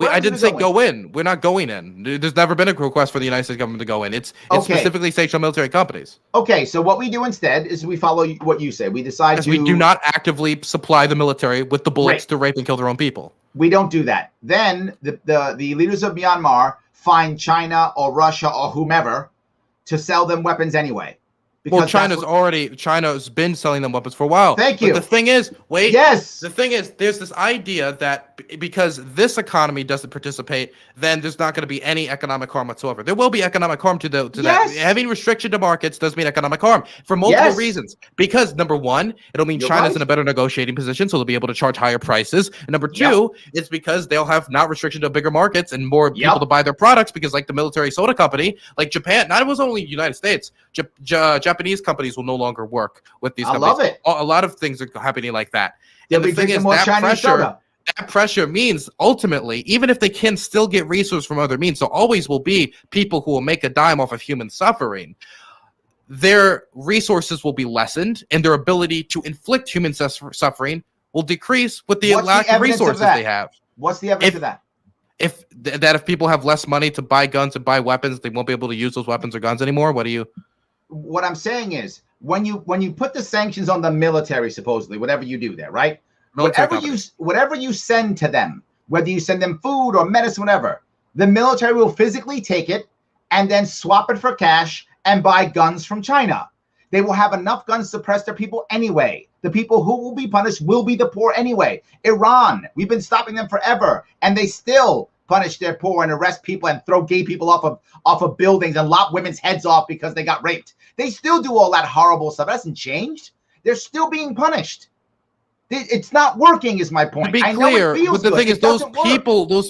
I didn't say go in. We're not going in. There's never been a request for the United States government to go in. It's specifically sanctioned military companies. Okay, so what we do instead is we follow what you say. We decide to... We do not actively supply the military with the bullets to rape and kill their own people. We don't do that. Then the leaders of Myanmar find China or Russia or whomever to sell them weapons anyway. Well, China's been selling them weapons for a while. Thank you. But the thing is, yes. The thing is, there's this idea that because this economy doesn't participate, then there's not going to be any economic harm whatsoever. There will be economic harm to that. Having restriction to markets does mean economic harm for multiple reasons. Because number one, it'll mean China's in a better negotiating position, so they'll be able to charge higher prices. And number two, it's because they'll have not restriction to bigger markets and more people to buy their products. Because like the military soda company, like Japan, not it was only United States, Japanese companies will no longer work with these companies. I love it. A lot of things are happening like that. And the thing is, that pressure means ultimately, even if they can still get resources from other means, there always will be people who will make a dime off of human suffering. Their resources will be lessened, and their ability to inflict human suffering will decrease with the lack of resources they have. What's the evidence of that? If people have less money to buy guns and buy weapons, they won't be able to use those weapons or guns anymore. What I'm saying is, when you put the sanctions on the military, supposedly, whatever you do there, right? Whatever you send to them, whether you send them food or medicine, whatever, the military will physically take it and then swap it for cash and buy guns from China. They will have enough guns to suppress their people anyway. The people who will be punished will be the poor anyway. Iran, we've been stopping them forever, and they still punish their poor and arrest people and throw gay people off of buildings and lop women's heads off because they got raped. They still do all that horrible stuff. That hasn't changed. They're still being punished. It's not working, is my point. To be clear, but the thing is, those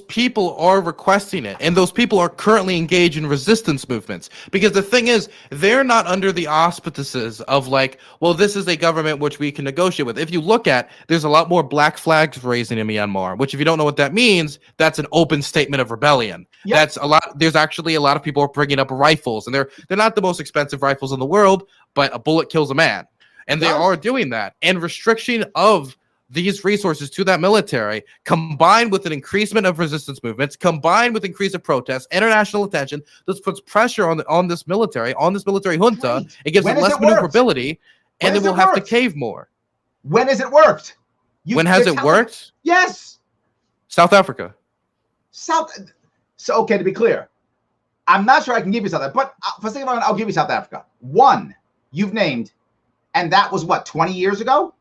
people are requesting it, and those people are currently engaged in resistance movements. Because the thing is, they're not under the auspices of like, well, this is a government which we can negotiate with. If you look at, there's a lot more black flags raising in Myanmar, which if you don't know what that means, that's an open statement of rebellion. Yep. That's a lot. There's actually a lot of people are bringing up rifles, and they're not the most expensive rifles in the world, but a bullet kills a man. And they are doing that. And restriction of these resources to that military, combined with an increasement of resistance movements, combined with increase of protests, international attention, this puts pressure on this military junta. It gives them less maneuverability, and they will have to cave more. When has it worked? When has it worked? Yes. South Africa. So, okay, to be clear, I'm not sure I can give you South Africa, but for a second, I'll give you South Africa. One, you've named. And that was what, 20 years ago?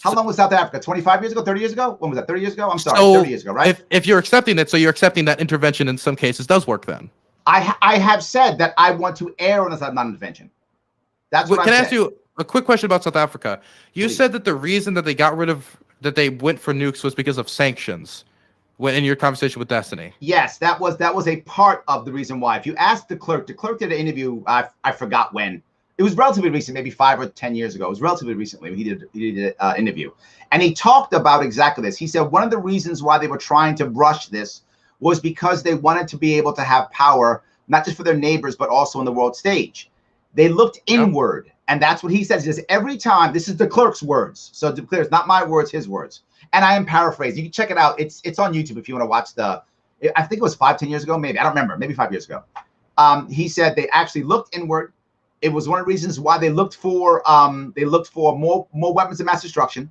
How long was South Africa? 25 years ago? 30 years ago? When was that? 30 years ago? I'm sorry, 30 years ago, right? If you're accepting it, so you're accepting that intervention in some cases does work then. I have said that I want to err on the side of non-intervention. That's what Can I ask you a quick question about South Africa? You said that the reason that they went for nukes was because of sanctions. In your conversation with Destiny. Yes, that was a part of the reason why. If you ask the clerk did an interview, I forgot when. It was relatively recent, maybe 5 or 10 years ago. It was relatively recently. He did an interview. And he talked about exactly this. He said one of the reasons why they were trying to brush this was because they wanted to be able to have power, not just for their neighbors, but also on the world stage. They looked inward. And that's what he says. He says every time, this is the clerk's words. So to be clear, it's not my words, his words. And I am paraphrasing. You can check it out. It's on YouTube if you want to watch I think it was 5, 10 years ago, maybe. I don't remember. Maybe 5 years ago. He said they actually looked inward. It was one of the reasons why they looked for more weapons of mass destruction.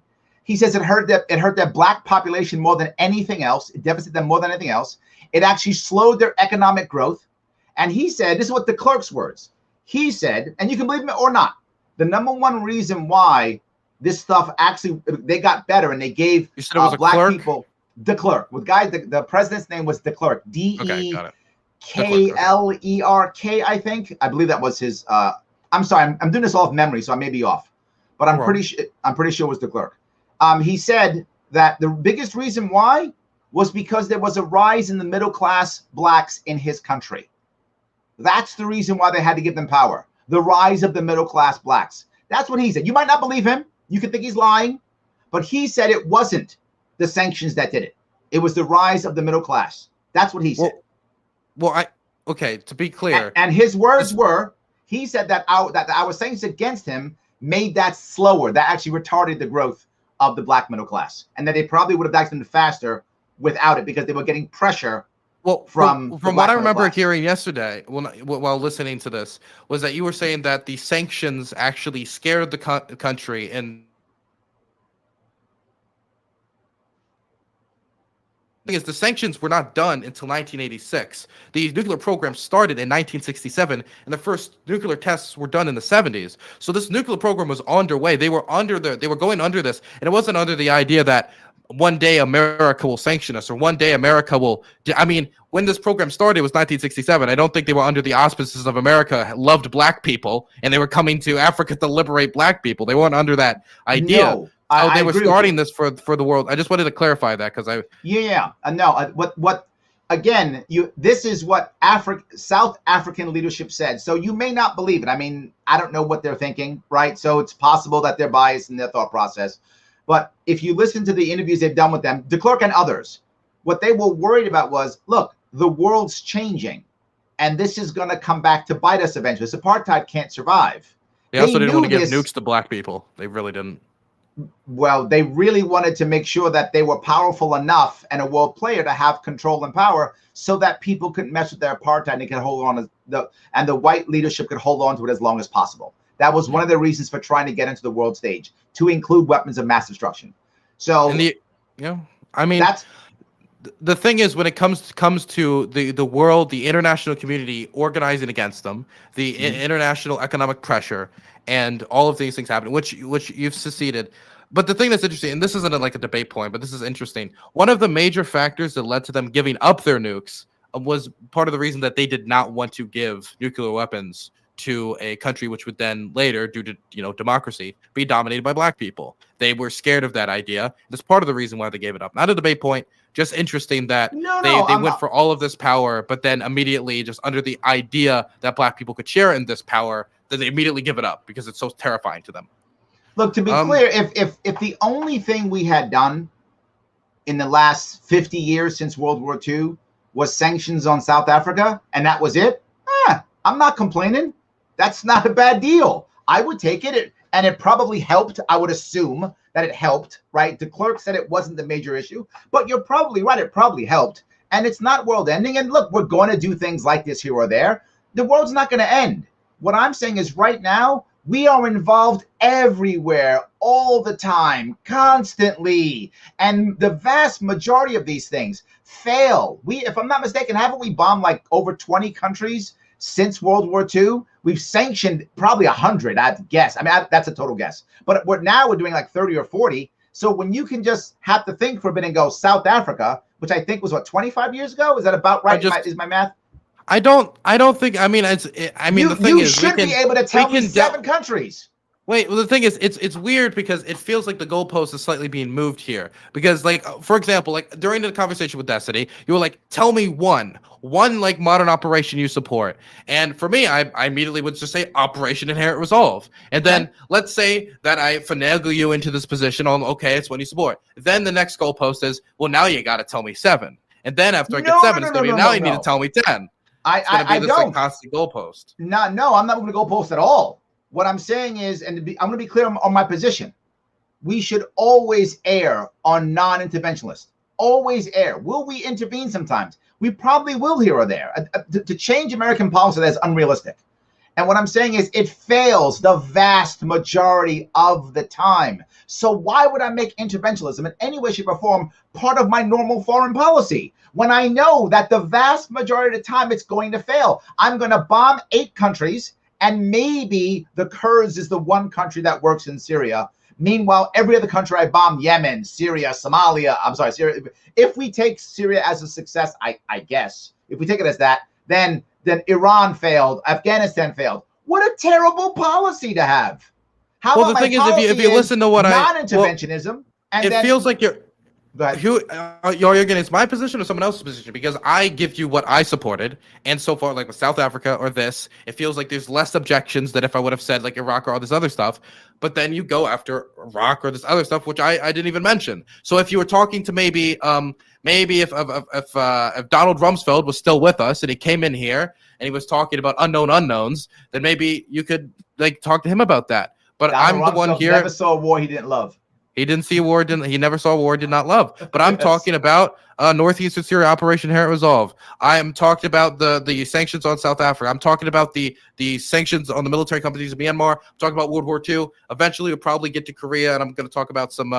He says it hurt their black population more than anything else. It devastated them more than anything else. It actually slowed their economic growth. And he said, this is what the clerk's words. He said, and you can believe me or not, the number one reason why this stuff actually, they got better and they gave black people, de Klerk. With guys, the president's name was de Klerk. DeKlerk, I think. I believe that was his, I'm sorry, I'm doing this off memory, so I may be off. But I'm pretty sure it was de Klerk. He said that the biggest reason why was because there was a rise in the middle class blacks in his country. That's the reason why they had to give them power. The rise of the middle class blacks. That's what he said. You might not believe him. You could think he's lying, but he said it wasn't the sanctions that did it. It was the rise of the middle class. That's what he said. Okay, to be clear. And his words were, he said that our sanctions against him made that slower. That actually retarded the growth of the black middle class. And that they probably would have actually been faster without it because they were getting pressure from what I remember hearing yesterday while listening to this was that you were saying that the sanctions actually scared the country. And the thing is, the sanctions were not done until 1986. The nuclear program started in 1967, and the first nuclear tests were done in the 70s. So this nuclear program was underway. They were going under this, and it wasn't under the idea that one day America will sanction us, or one day America will. I mean, when this program started, it was 1967. I don't think they were under the auspices of America loved black people, and they were coming to Africa to liberate black people. They weren't under that idea. No, they were starting this for the world. I just wanted to clarify that because again, this is what South African leadership said. So you may not believe it. I mean, I don't know what they're thinking, right? So it's possible that they're biased in their thought process. But if you listen to the interviews they've done with them, de Klerk and others, what they were worried about was, look, the world's changing, and this is going to come back to bite us eventually. This apartheid can't survive. They also didn't want to give nukes to black people. They really didn't. Well, they really wanted to make sure that they were powerful enough and a world player to have control and power so that people couldn't mess with their apartheid and they could hold on and the white leadership could hold on to it as long as possible. That was one of the reasons for trying to get into the world stage, to include weapons of mass destruction. So, I mean, that's the thing is, when it comes to the world, the international community organizing against them, the international economic pressure, and all of these things happening, which you've seceded. But the thing that's interesting, and this isn't like a debate point, but this is interesting. One of the major factors that led to them giving up their nukes was part of the reason that they did not want to give nuclear weapons to a country which would then later, due to democracy, be dominated by black people. They were scared of that idea. That's part of the reason why they gave it up. Not a debate point, just interesting that they went for all of this power, but then immediately, just under the idea that black people could share in this power, then they immediately give it up because it's so terrifying to them. Look, to be clear, if the only thing we had done in the last 50 years since World War II was sanctions on South Africa, and that was it, I'm not complaining. That's not a bad deal. I would take it, and it probably helped. I would assume that it helped, right? De Klerk said it wasn't the major issue, but you're probably right. It probably helped, and it's not world ending. And look, we're going to do things like this here or there. The world's not going to end. What I'm saying is right now, we are involved everywhere, all the time, constantly. And the vast majority of these things fail. If I'm not mistaken, haven't we bombed like over 20 countries since World War II? We've sanctioned probably 100, I'd guess. I mean, that's a total guess. But we're doing like 30 or 40. So when you can just have to think for a bit and go South Africa, which I think was 25 years ago? Is that about right? Is my math? I don't think. I mean, the thing is, you should be able to tell me 7 countries. Wait, well, the thing is, it's weird because it feels like the goalpost is slightly being moved here. Because, like, for example, like during the conversation with Destiny, you were like, tell me one like modern operation you support. And for me, I immediately would just say Operation Inherent Resolve. And then let's say that I finagle you into this position on, okay, it's one you support. Then the next goalpost is, well, now you got to tell me 7. And then after I get 7, it's going to be, now you need to tell me 10. It's going to be this like constant goalpost. No, I'm not going to goalpost at all. What I'm saying is, I'm going to be clear on my position. We should always err on non-interventionists. Always err. Will we intervene sometimes? We probably will here or there. To change American policy, that's unrealistic. And what I'm saying is it fails the vast majority of the time. So why would I make interventionism in any way, shape, or form part of my normal foreign policy when I know that the vast majority of the time it's going to fail? I'm going to bomb 8 countries, and maybe the Kurds is the one country that works in Syria. Meanwhile, every other country I bomb, Yemen, Syria, Somalia, Syria. If we take Syria as a success, I guess, if we take it as that, then Iran failed, Afghanistan failed. What a terrible policy to have. How well, about the thing my is, if you listen to what non-interventionism, and it feels like you're. Go ahead. Who you're against my position or someone else's position? Because I give you what I supported, and so far, like with South Africa or this, it feels like there's less objections than if I would have said like Iraq or all this other stuff. But then you go after Iraq or this other stuff, which I didn't even mention. So if you were talking to maybe if Donald Rumsfeld was still with us and he came in here and he was talking about unknown unknowns, then maybe you could like talk to him about that. But Donald I'm the one Rumsfeld here. Never saw a war he didn't love. He didn't see a war. He never saw a war. Did not love. But I'm talking about northeastern Syria Operation Inherent Resolve. I am talking about the sanctions on South Africa. I'm talking about the sanctions on the military companies in Myanmar. I'm talking about World War II. Eventually, we'll probably get to Korea, and I'm going to talk about some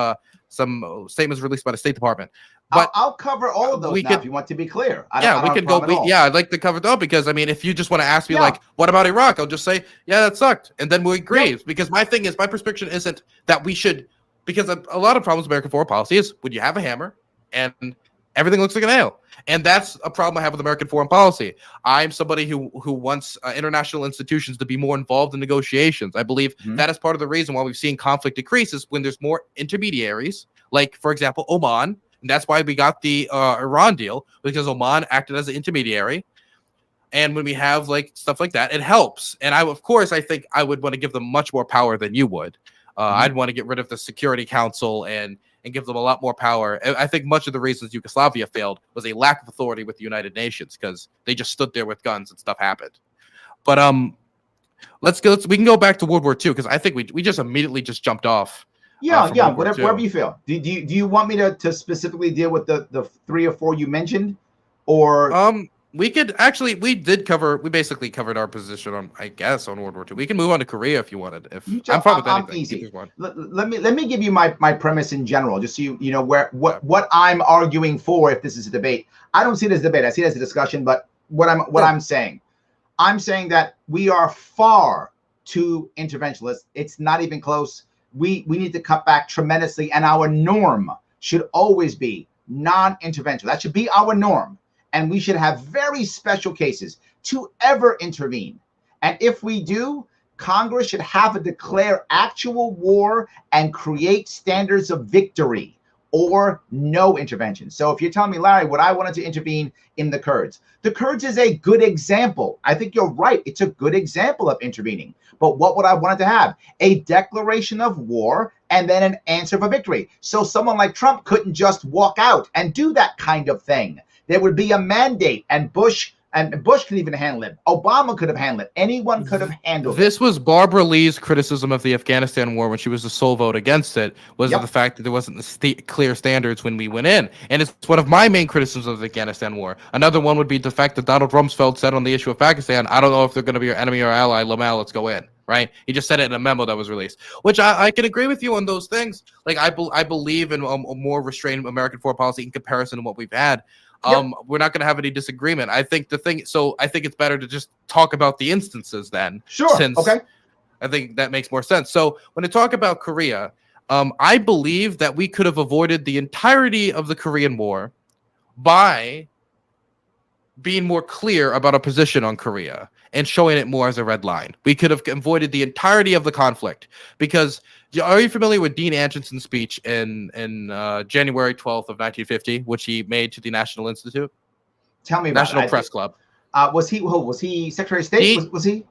statements released by the State Department. But I'll cover all of those if you want to be clear. We could go. I'd like to cover those because I mean, if you just want to ask me like, what about Iraq? I'll just say, yeah, that sucked, and then we agree. Yep. Because my thing is, my prescription isn't that we should. Because a lot of problems with American foreign policy is when you have a hammer and everything looks like a nail. And that's a problem I have with American foreign policy. I'm somebody who wants international institutions to be more involved in negotiations. I believe that is part of the reason why we've seen conflict decrease is when there's more intermediaries, like, for example, Oman. And that's why we got the Iran deal, because Oman acted as an intermediary. And when we have like stuff like that, it helps. And I think I would want to give them much more power than you would. I'd want to get rid of the Security Council and give them a lot more power. I think much of the reasons Yugoslavia failed was a lack of authority with the United Nations because they just stood there with guns and stuff happened. But we can go back to World War II because I think we just immediately just jumped off. Whatever you feel. Do you want me to specifically deal with the 3 or 4 you mentioned, or we basically covered our position on World War II. We can move on to Korea if you wanted. I'm fine with anything. Easy. Let me give you my premise in general, just so you know what I'm arguing for. If this is a debate, I don't see it as a debate. I see it as a discussion. But I'm saying that we are far too interventionist. It's not even close. We need to cut back tremendously, and our norm should always be non-intervention. That should be our norm. And we should have very special cases to ever intervene. And if we do, Congress should have to declare actual war and create standards of victory or no intervention. So if you're telling me, Larry, what I wanted to intervene in the Kurds is a good example. I think you're right. It's a good example of intervening. But what would I want to have? A declaration of war and then an answer for victory. So someone like Trump couldn't just walk out and do that kind of thing. There would be a mandate, and Bush could even handle it. Obama could have handled it. Anyone could have handled it. This was Barbara Lee's criticism of the Afghanistan war when she was the sole vote against it, was the fact that there wasn't the clear standards when we went in. And it's one of my main criticisms of the Afghanistan war. Another one would be the fact that Donald Rumsfeld said on the issue of Pakistan, I don't know if they're going to be your enemy or ally, Lamal, let's go in. Right? He just said it in a memo that was released, which I can agree with you on those things. Like I believe in a more restrained American foreign policy in comparison to what we've had. We're not going to have any disagreement. I think I think it's better to just talk about the instances then. Sure. Okay. I think that makes more sense. So when I talk about Korea, I believe that we could have avoided the entirety of the Korean War by being more clear about our position on Korea and showing it more as a red line. We could have avoided the entirety of the conflict because are you familiar with Dean Achenson's speech in January 12th of 1950, which he made to the National Institute? Tell me about National Press Club. Was he Secretary of State? Was he?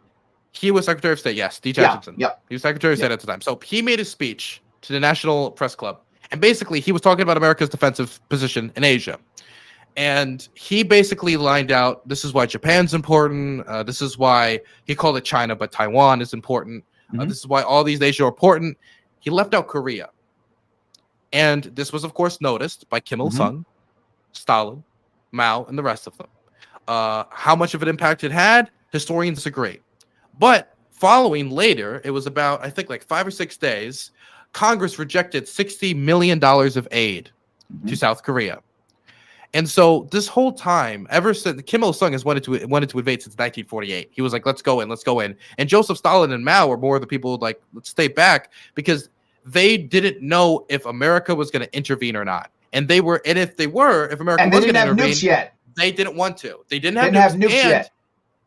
He was Secretary of State, yes, Dean Acheson. Yeah. He was Secretary of State at the time. So he made a speech to the National Press Club. And basically, he was talking about America's defensive position in Asia. And he basically lined out, this is why Japan's important. This is why he called it China, but Taiwan is important. This is why all these nations are important. He left out Korea. And this was, of course, noticed by Kim Il-sung, Stalin, Mao, and the rest of them. How much of an impact it had, historians disagree. But following later, it was about, I think, like 5 or 6 days, Congress rejected $60 million of aid to South Korea. And so this whole time, ever since Kim Il-sung has wanted to invade since 1948, he was like, let's go in. And Joseph Stalin and Mao were more of the people like, let's stay back, because they didn't know if America was going to intervene or not. And if America was going to intervene, nukes yet. They didn't want to. They didn't have nukes yet.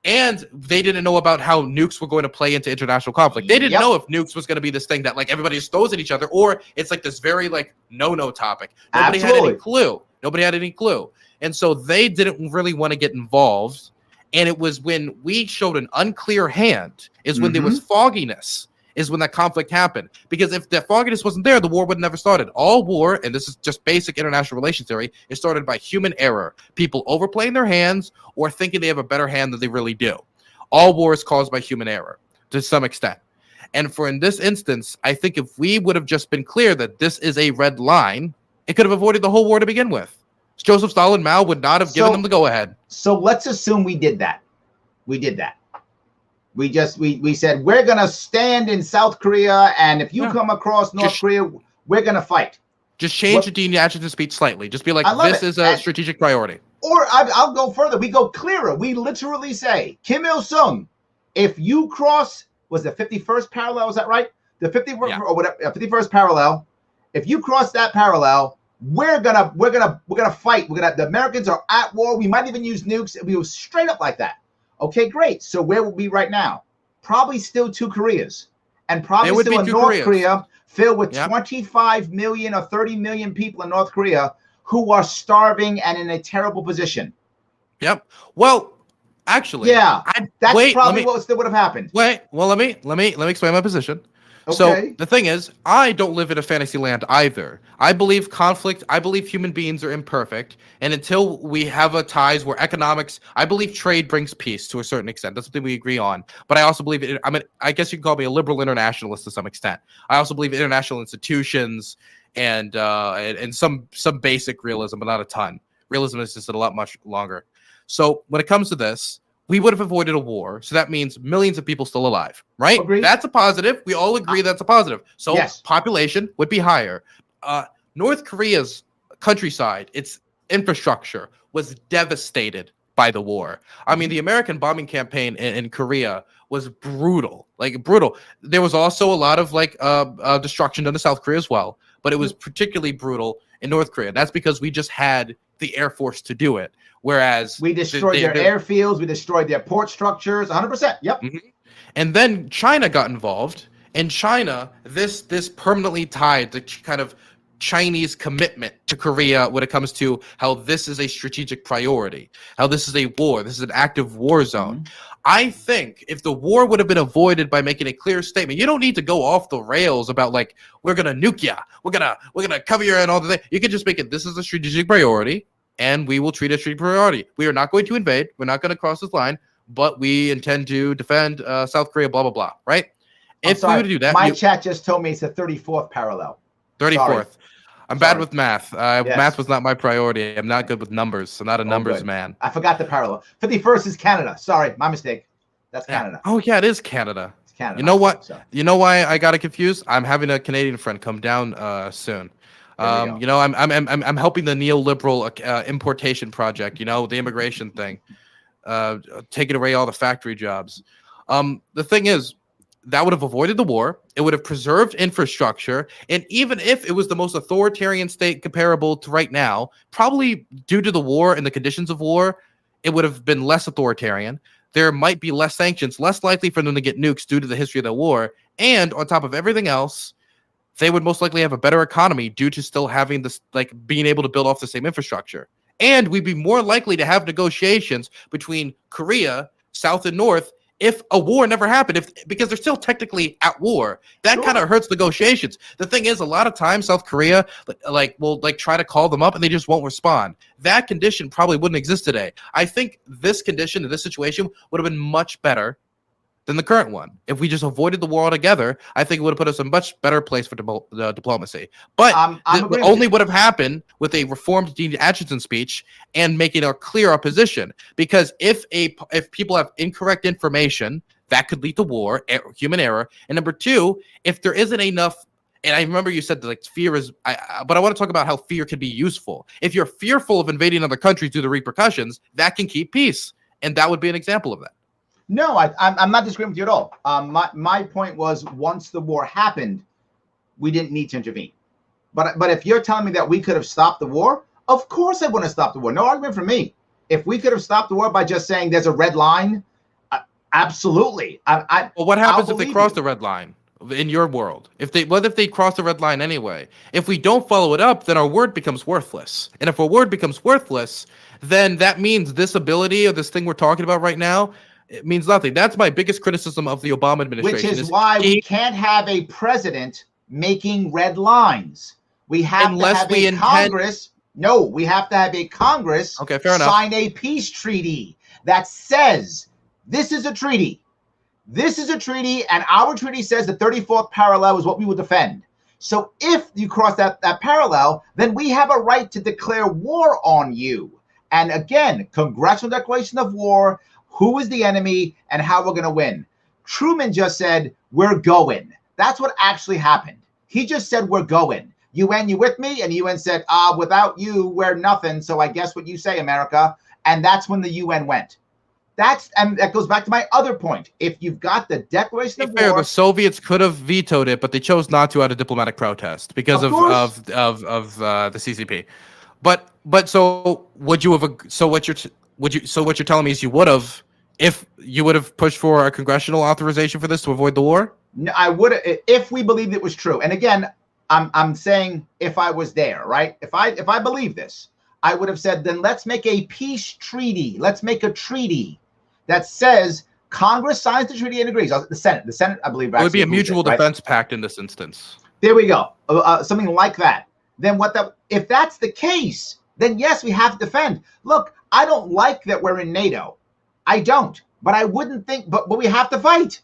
And they didn't know about how nukes were going to play into international conflict. They didn't know if nukes was going to be this thing that like everybody just throws at each other, or it's like this very like no topic. Nobody had any clue. Nobody had any clue. And so they didn't really want to get involved. And it was when we showed an unclear hand, is when there was fogginess, is when that conflict happened. Because if that fogginess wasn't there, the war would have never started. All war, and this is just basic international relations theory, is started by human error. People overplaying their hands or thinking they have a better hand than they really do. All war is caused by human error to some extent. And in this instance, I think if we would have just been clear that this is a red line, it could have avoided the whole war to begin with. Joseph Stalin, Mao would not have given them the go-ahead. So let's assume we did that. We said, we're going to stand in South Korea, and if you come across North Korea, we're going to fight. Just change the Dean Acheson speech slightly. Just be like, this is a strategic priority. Or I'll go further. We go clearer. We literally say, Kim Il-sung, if you cross, was the 51st parallel, is that right? The 51st or whatever, 51st parallel. If you cross that parallel, we're gonna fight. The Americans are at war. We might even use nukes. We go straight up like that. Okay, great. So where will we right now? Probably still 2 Koreas, and probably still a North Korea filled with 25 million or 30 million people in North Korea who are starving and in a terrible position. Yep. Well, actually, that's probably what still would have happened. Wait. Well, let me explain my position. Okay. So the thing is, I don't live in a fantasy land either. I believe conflict. I believe human beings are imperfect, and until we have a ties where economics, I believe trade brings peace to a certain extent. That's something we agree on. But I also believe I guess you can call me a liberal internationalist to some extent. I also believe international institutions and some basic realism, but not a ton. Realism is just a lot much longer. So when it comes to this, we would have avoided a war. So that means millions of people still alive, right? Agreed. That's a positive. We all agree that's a positive. So population would be higher. North Korea's countryside, its infrastructure was devastated by the war. I mean, the American bombing campaign in Korea was brutal, like brutal. There was also a lot of destruction done to South Korea as well, but it was particularly brutal in North Korea. That's because we just had the Air Force to do it. Whereas we destroyed their airfields, we destroyed their port structures, 100%. Yep. And then China got involved, and China, this permanently tied the kind of Chinese commitment to Korea when it comes to how this is a strategic priority, how this is a war, this is an active war zone. I think if the war would have been avoided by making a clear statement, you don't need to go off the rails about like, we're gonna nuke ya, we're gonna cover you and all the things. You can just make it, this is a strategic priority, and we will treat it as a strategic priority. We are not going to invade. We're not going to cross this line, but we intend to defend South Korea, blah, blah, blah, right? If we were to do that. My chat just told me it's the 34th parallel. 34th. Sorry. I'm bad with math. Math was not my priority. I'm not good with numbers. I'm not a numbers man. I forgot the parallel. 51st is Canada. Sorry, my mistake. That's Canada. Oh, yeah, it is Canada. It's Canada. You know what? You know why I got it confused? I'm having a Canadian friend come down soon. You know, I'm helping the neoliberal importation project. You know, the immigration thing, taking away all the factory jobs. The thing is, that would have avoided the war. It would have preserved infrastructure, and even if it was the most authoritarian state comparable to right now, probably due to the war and the conditions of war, it would have been less authoritarian. There might be less sanctions, less likely for them to get nukes due to the history of the war, and on top of everything else, they would most likely have a better economy due to still having this, like being able to build off the same infrastructure. And we'd be more likely to have negotiations between Korea, South and North, if a war never happened, because they're still technically at war. That kind of hurts negotiations. The thing is, a lot of times South Korea will try to call them up and they just won't respond. That condition probably wouldn't exist today. I think this condition in this situation would have been much better than the current one. If we just avoided the war altogether, I think it would have put us in a much better place for diplomacy. But it only would have happened with a reformed Dean Acheson speech and making a clear opposition. Because if people have incorrect information, that could lead to war, human error. And number two, if there isn't enough, and I remember you said that like fear is, but I want to talk about how fear can be useful. If you're fearful of invading other countries due to repercussions, that can keep peace. And that would be an example of that. No, I'm not disagreeing with you at all. My point was, once the war happened, we didn't need to intervene. But if you're telling me that we could have stopped the war, of course I want to stop the war. No argument from me. If we could have stopped the war by just saying there's a red line, absolutely. Well, what happens if they cross the red line in your world? What if they cross the red line anyway? If we don't follow it up, then our word becomes worthless. And if our word becomes worthless, then that means this ability or this thing we're talking about right now, it means nothing. That's my biggest criticism of the Obama administration. Which is why we can't have a president making red lines. We have to have a Congress. No, we have to have a Congress sign a peace treaty that says this is a treaty. This is a treaty, and our treaty says the 34th parallel is what we will defend. So if you cross that parallel, then we have a right to declare war on you. And again, congressional declaration of war, who is the enemy, and how we're going to win. Truman just said, we're going. That's what actually happened. He just said, we're going. UN, you with me? And UN said, without you, we're nothing. So I guess what you say, America. And that's when the UN went. And that goes back to my other point. If you've got the Declaration of War, the Soviets could have vetoed it, but they chose not to out of diplomatic protest because of the CCP. But so would you have? So what you're telling me is you would have, if you would have pushed for a congressional authorization for this to avoid the war? No, I would have, if we believed it was true. And again, I'm saying if I was there, right? If I believe this, I would have said, then let's make a peace treaty. Let's make a treaty that says Congress signs the treaty and agrees. The Senate, I believe, it would be a mutual defense pact in this instance. There we go. Something like that. Then if that's the case, then yes, we have to defend. Look, I don't like that we're in NATO. I don't. But I wouldn't think, but we have to fight.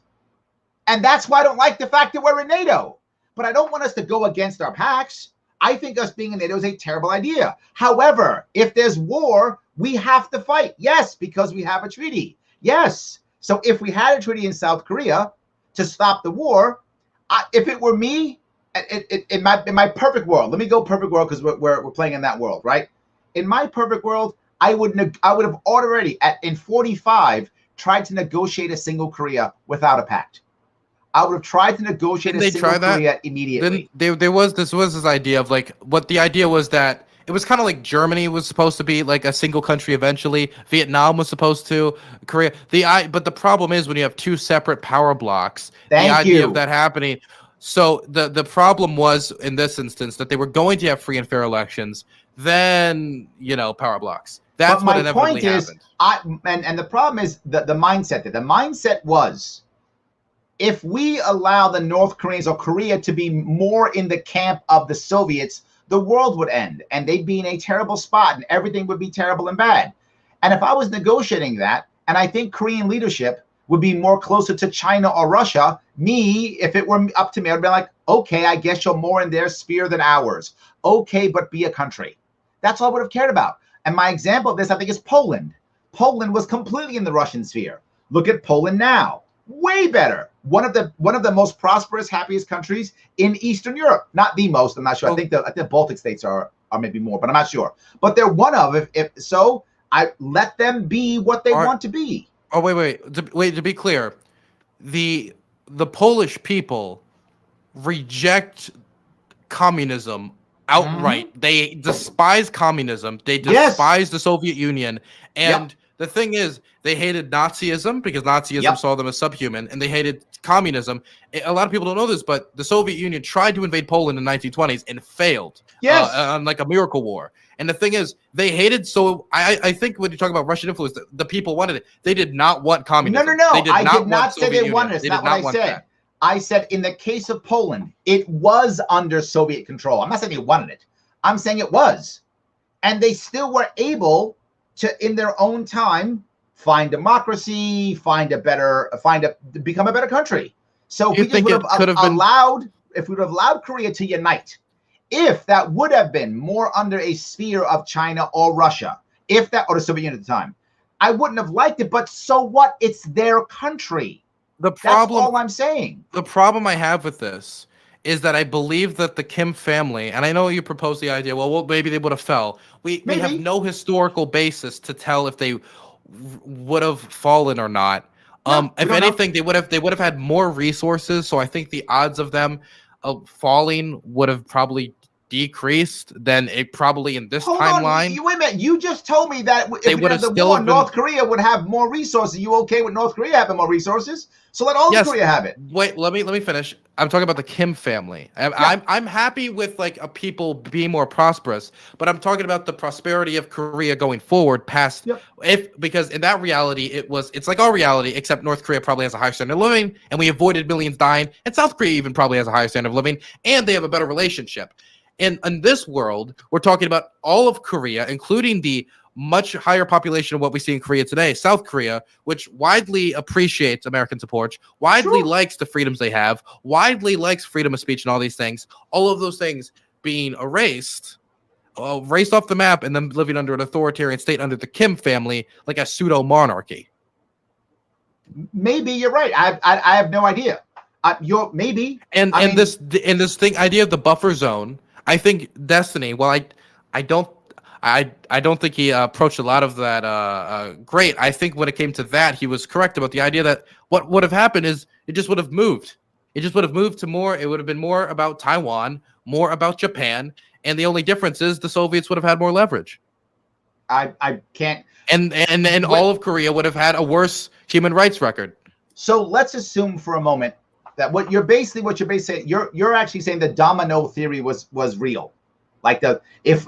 And that's why I don't like the fact that we're in NATO. But I don't want us to go against our pacts. I think us being in NATO is a terrible idea. However, if there's war, we have to fight. Yes, because we have a treaty. Yes. So if we had a treaty in South Korea to stop the war, if it were me, in my perfect world, let me go perfect world because we're playing in that world, right? In my perfect world, I would have already in 45 tried to negotiate a single Korea without a pact. I would have tried to negotiate a single Korea immediately. Then there was this idea of like, what the idea was that it was kind of like Germany was supposed to be like a single country eventually. Vietnam was supposed to, Korea. But the problem is when you have two separate power blocks, the idea of that happening. So the problem was in this instance that they were going to have free and fair elections. Then power blocks. That's what inevitably happened. And the problem is the mindset. The mindset was, if we allow the North Koreans or Korea to be more in the camp of the Soviets, the world would end and they'd be in a terrible spot and everything would be terrible and bad. And if I was negotiating that, and I think Korean leadership would be more closer to China or Russia, if it were up to me, I'd be like, okay, I guess you're more in their sphere than ours. Okay, but be a country. That's all I would have cared about. And my example of this, I think, is Poland. Poland was completely in the Russian sphere. Look at Poland now. Way better. One of the most prosperous, happiest countries in Eastern Europe. Not the most, I'm not sure. I think the Baltic states are maybe more, but I'm not sure. But they're one of, if so, I let them be what they want to be. Oh, wait. To be clear, the Polish people reject communism outright. Mm-hmm. They despise communism. They despise the Soviet Union. And the thing is, they hated Nazism because Nazism saw them as subhuman, and they hated communism. A lot of people don't know this, but the Soviet Union tried to invade Poland in the 1920s and failed on like a miracle war. And the thing is, they hated. So I think when you talk about Russian influence, the people wanted it. They did not want communism. No. I did not say they wanted it. That's not what I said. I said in the case of Poland, it was under Soviet control. I'm not saying they wanted it. I'm saying it was. And they still were able to, in their own time, find democracy, become a better country. So if we would have allowed Korea to unite, if that would have been more under a sphere of China or Russia, or the Soviet Union at the time, I wouldn't have liked it. But so what? It's their country. the That's problem, all I'm saying. the problem I have with this is that I believe that the Kim family, and I know you proposed the idea, well, maybe they would have fell. We have Maybe. no historical basis to tell if they would have fallen or not. No, we If don't know. anything, they would have had more resources, so I think the odds of them falling would have probably decreased than it probably in this Hold on, timeline. wait a minute. You just told me that They if we would had have the still war, have been. North Korea would have more resources. You okay with North Korea having more resources? So let all of Yes. Korea have it. Wait, let me finish. I'm talking about the Kim family. I'm happy with like a people being more prosperous, but I'm talking about the prosperity of Korea going forward past because in that reality it's like our reality, except North Korea probably has a higher standard of living and we avoided millions dying, and South Korea even probably has a higher standard of living and they have a better relationship. In this world, we're talking about all of Korea, including the much higher population of what we see in Korea today, South Korea, which widely appreciates American support, widely likes the freedoms they have, widely likes freedom of speech and all these things, all of those things being erased off the map and then living under an authoritarian state under the Kim family, like a pseudo-monarchy. Maybe you're right. I have no idea. You're maybe. And this idea of the buffer zone, I think Destiny, well, I don't think he approached a lot of that great. I think when it came to that, he was correct about the idea that what would have happened is it just would have moved. It just would have moved to more. It would have been more about Taiwan, more about Japan, and the only difference is the Soviets would have had more leverage. I can't. And all of Korea would have had a worse human rights record. So let's assume for a moment that what you're basically saying, you're actually saying the domino theory was real, like if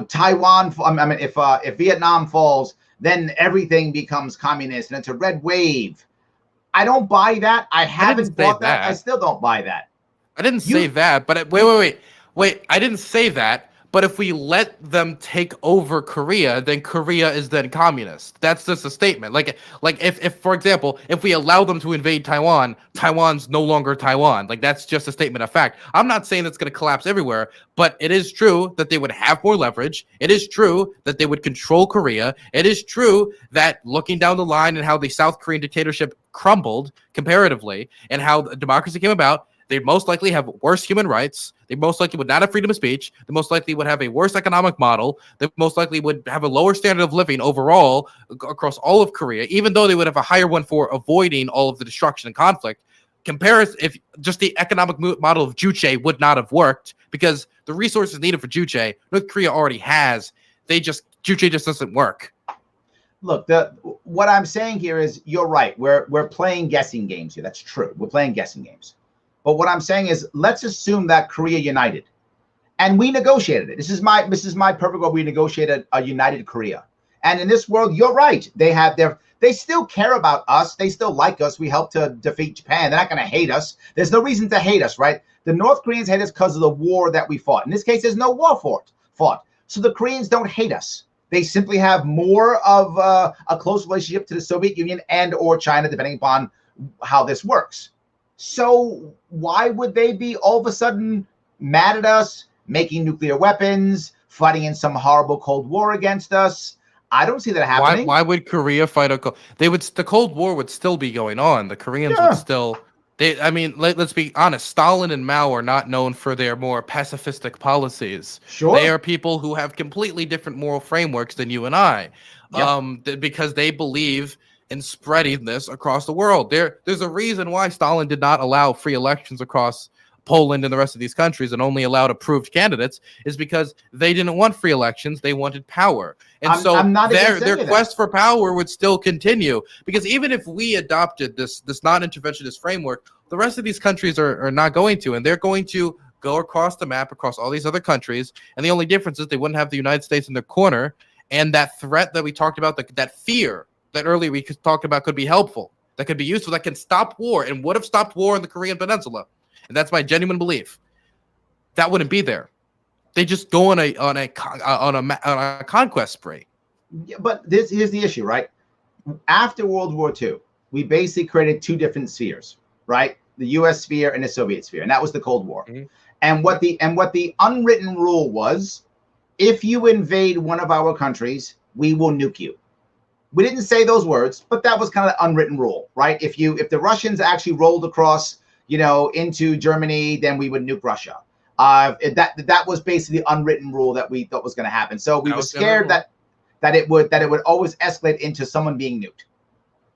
Taiwan, I mean if Vietnam falls, then everything becomes communist and it's a red wave. I don't buy that. I haven't bought that. I still don't buy that. I didn't say that, but wait. I didn't say that. But if we let them take over Korea, then Korea is then communist. That's just a statement. Like if for example, if we allow them to invade Taiwan, Taiwan's no longer Taiwan. Like that's just a statement of fact. I'm not saying it's going to collapse everywhere, but it is true that they would have more leverage. It is true that they would control Korea. It is true that looking down the line and how the South Korean dictatorship crumbled comparatively and how democracy came about, they most likely have worse human rights. They most likely would not have freedom of speech. They most likely would have a worse economic model. They most likely would have a lower standard of living overall across all of Korea, even though they would have a higher one for avoiding all of the destruction and conflict. If just the economic model of Juche would not have worked because the resources needed for Juche, North Korea already has. Juche just doesn't work. Look, what I'm saying here is you're right. We're playing guessing games here. That's true. We're playing guessing games. But what I'm saying is, let's assume that Korea united, and we negotiated it. This is my perfect world. We negotiated a united Korea, and in this world, you're right. They still care about us. They still like us. We helped to defeat Japan. They're not going to hate us. There's no reason to hate us, right? The North Koreans hate us because of the war that we fought. In this case, there's no war fought. So the Koreans don't hate us. They simply have more of a close relationship to the Soviet Union and or China, depending upon how this works. So why would they be all of a sudden mad at us, making nuclear weapons, fighting in some horrible Cold War against us? I don't see that happening. Why would Korea fight the Cold War would still be going on. The Koreans would still. Let's be honest. Stalin and Mao are not known for their more pacifistic policies. Sure. They are people who have completely different moral frameworks than you and I, because they believe in spreading this across the world. There's a reason why Stalin did not allow free elections across Poland and the rest of these countries and only allowed approved candidates, is because they didn't want free elections. They wanted power. And their quest for power would still continue, because even if we adopted this non-interventionist framework, the rest of these countries are not going to, and they're going to go across the map across all these other countries. And the only difference is they wouldn't have the United States in their corner. And that threat that we talked about, that fear that earlier we talked about, could be helpful, that could be useful, that can stop war and would have stopped war in the Korean Peninsula. And that's my genuine belief. That wouldn't be there. They just go on a conquest spree. Yeah, but here's the issue, right? After World War II, we basically created two different spheres, right? The U.S. sphere and the Soviet sphere, and that was the Cold War. Mm-hmm. And what the unwritten rule was, if you invade one of our countries, we will nuke you. We didn't say those words, but that was kind of the unwritten rule, right? If the Russians actually rolled across, into Germany, then we would nuke Russia. That was basically the unwritten rule that we thought was going to happen. So we were scared that it would always escalate into someone being nuked.